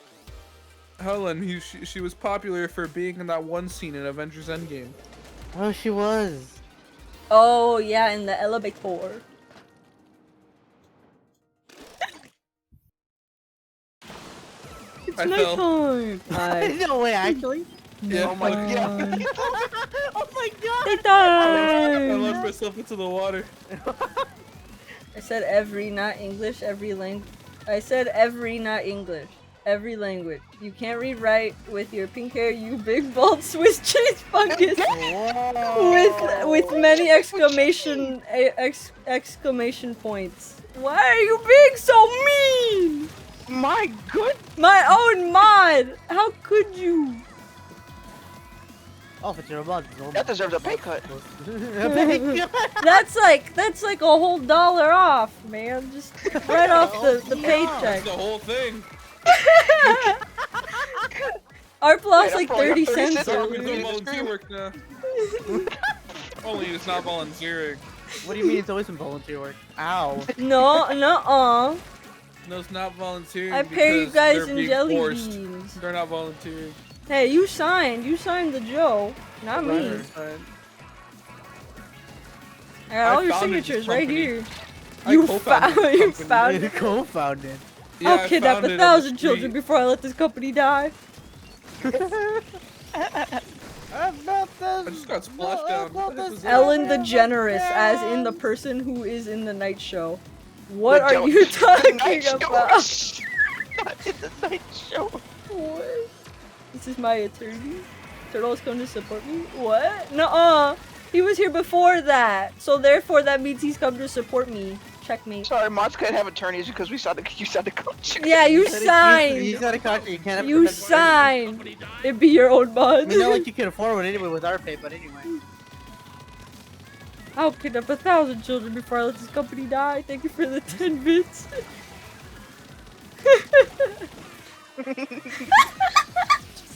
Helen. She was popular for being in that one scene in Avengers Endgame. Oh, she was. Oh yeah, in the elevator. It's I fell. nighttime. Hi. No way, actually. Yeah. Oh my god. Oh my god. I Nighttime. launched myself into the water. I said every, not English, every language. I said every, not English. Every language. You can't read right with your pink hair, you big bald Swiss cheese fungus. with many exclamation points. Why are you being so mean? My good. My own mod. How could you? Oh, if it's your month. That deserves a pay cut. That's like a whole $1 off, man. Just right off the paycheck. That's the whole thing. Art lost Wait, like I'm probably 30 cents. $30 I'm doing volunteer work now. Only it's not volunteering. What do you mean? It's always been volunteer work. Ow. No, No, it's not volunteering. I pay you because guys they're in being jelly forced. beans. They're not volunteering. Hey, you signed the Joe, not me. Right. I got all I your founded this signatures right company. here. I You co-founded found this you company. found You co-founded. Yeah, I'll I kidnap found it on the 1,000 children street. before I let this company die. I just got splashed down. What the heck was that? Ellen DeGeneres, as in the person who is in the night show. What The are Joe- you the talking night show. about? Not in the night show. What? This is my attorney. Turtle's come to support me? What? Nuh-uh. He was here before that. So therefore that means he's come to support me. Checkmate. Sorry, mods can't have attorneys because you signed the contract. Yeah, you You signed. got a contract. You can't have You signed. It'd be your own I bud. mean, not like you can afford it anyway with our pay, but anyway. I'll kidnap 1,000 children before I let this company die. Thank you for the 10 bits.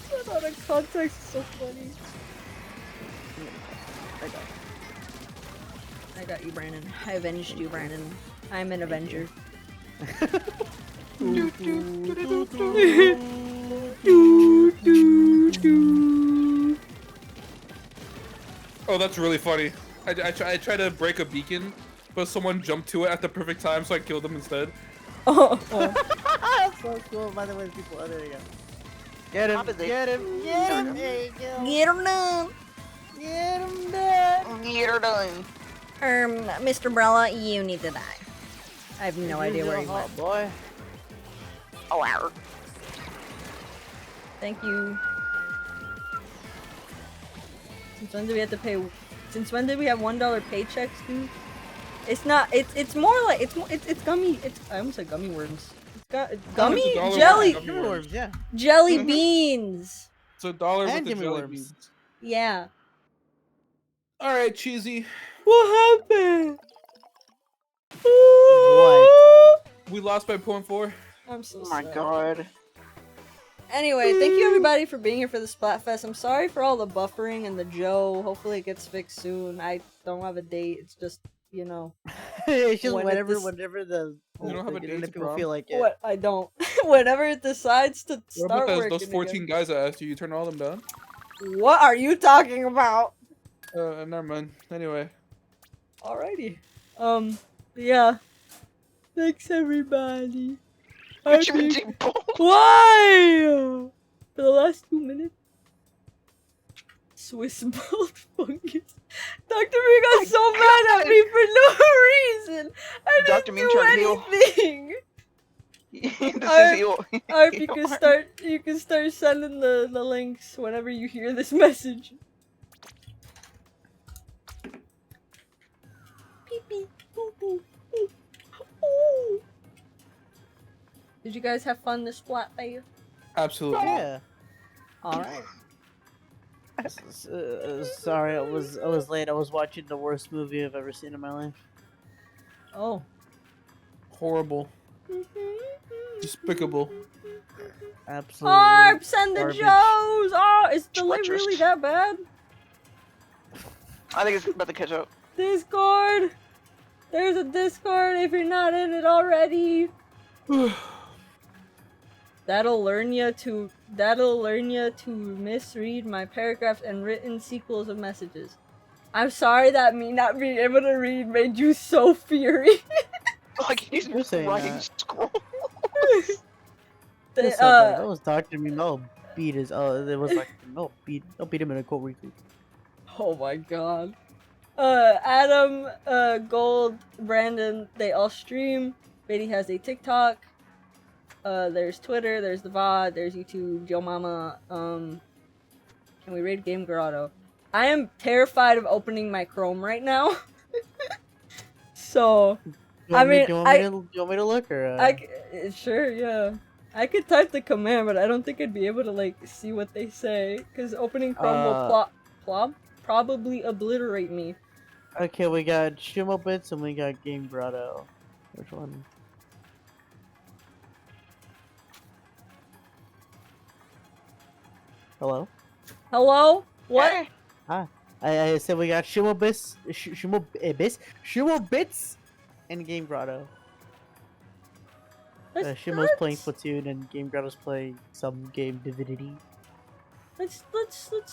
Just out of context is so funny. I got you, Brandon. I avenged you, Brandon. I'm an avenger. Oh, that's really funny. I tried to break a beacon, but someone jumped to it at the perfect time, so I killed them instead. Oh. That's so cool. By the way, people. Oh, there you go. Get him! Opposite. Get him! Get him! There you go. Get him done. Get him done. You're done. Mr. Umbrella, you need to die. I have no idea where he Oh went. boy. Oh, wow. Thank you. Since when do we have to pay? Since when did we have $1 paychecks, dude? It's not. It's more like it's gummy. I almost said gummy worms. It's got gummy it's $1 jelly gummy Gummy worms, yeah. jelly beans. It's $1 And with the Jimmy jelly worms. beans. Yeah. All right, cheesy. What happened? What? We lost by 0.4. I'm so Oh my sad. god. Anyway, thank you everybody for being here for the Splatfest. I'm sorry for all the buffering and the Joe. Hopefully it gets fixed soon. I don't have a date. It's just, you know, It's just When whenever it the You don't have a date, internet people bro. feel like it. what I don't. Whenever it decides to What start about working. those 14 guys I asked you? You turn all of them down? Again. What are you talking about? Never mind. Anyway. Alrighty. Yeah. Thanks everybody. Put your deep ball. Why? For the last 2 minutes? Swiss bald fungus. Dr. Me got so mad at me for no reason. I Dr. didn't Ming do tried to heal. anything. This Alright. is you. Alright, you can start sending the links whenever you hear this message. Beep beep. Ooh, ooh, ooh, ooh. Did you guys have fun this Splat Day? Absolutely. Yeah. Alright. Sorry, I was late. I was watching the worst movie I've ever seen in my life. Oh. Horrible. Despicable. Absolutely. Harps and the garbage. Joes! Oh, is the light Treacherous. really that bad? I think it's about to catch up. Discord! There's a Discord if you're not in it already. That'll learn you to misread my paragraphs and written sequels of messages. I'm sorry that me not being able to read made you so furious. Like he's You're saying writing that. scroll. Who said that? That was Dr. Mino beat his. Oh, it was like no beat him in a cold retweet. Oh my god. Adam, Gold, Brandon, they all stream. Betty has a TikTok. There's Twitter, there's the VOD, there's YouTube, Joe Mama, and we raid Game Grotto. I am terrified of opening my Chrome right now. So, I mean, do you want me to look or? sure, yeah. I could type the command, but I don't think I'd be able to, like, see what they say. Because opening Chrome will probably obliterate me. Okay, we got Shimobits and we got Game Grotto. Which one? Hello? Hello? What? Hey, I said we got Shimobits, Shimobits, and Game Grotto. Shimo's playing Splatoon and Game Grotto's playing some game Divinity. Let's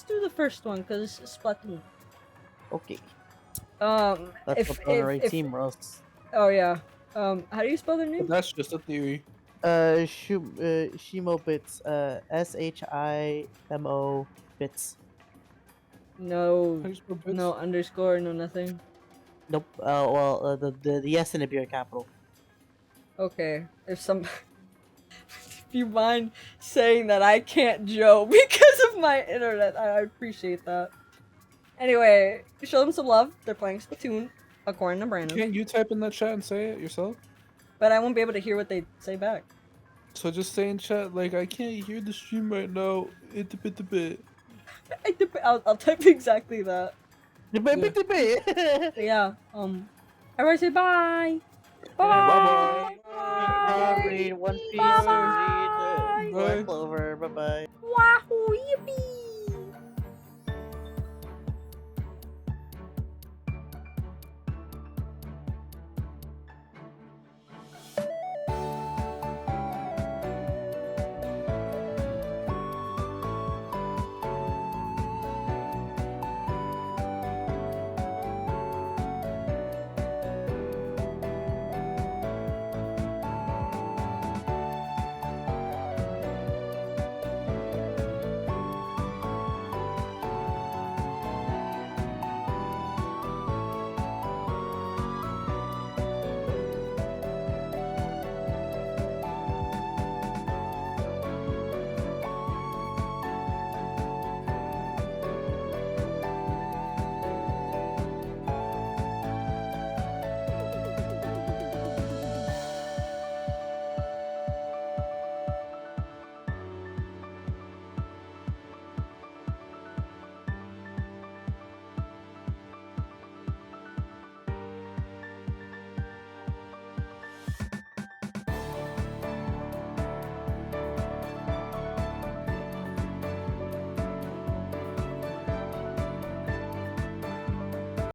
do the first one, cause Splatoon. Okay, Um, let's if go on the right if team, Ross. oh yeah. How do you spell their But name? that's just a theory. Shimobits, SHIMO bits. No, How do you spell bits? no underscore, no nothing. Nope. The S in it be a capital. Okay, if some, if you mind saying that I can't joke because of my internet, I appreciate that. Anyway, show them some love. They're playing Splatoon, according to Brandon. Can't you type in that chat and say it yourself? But I won't be able to hear what they say back. So just say in chat like I can't hear the stream right now. It's a bit. I'll type exactly that. Bye Yeah. Everybody say bye. Bye. Bye-bye. Read One Piece. Bye. Read Black Clover. Bye bye.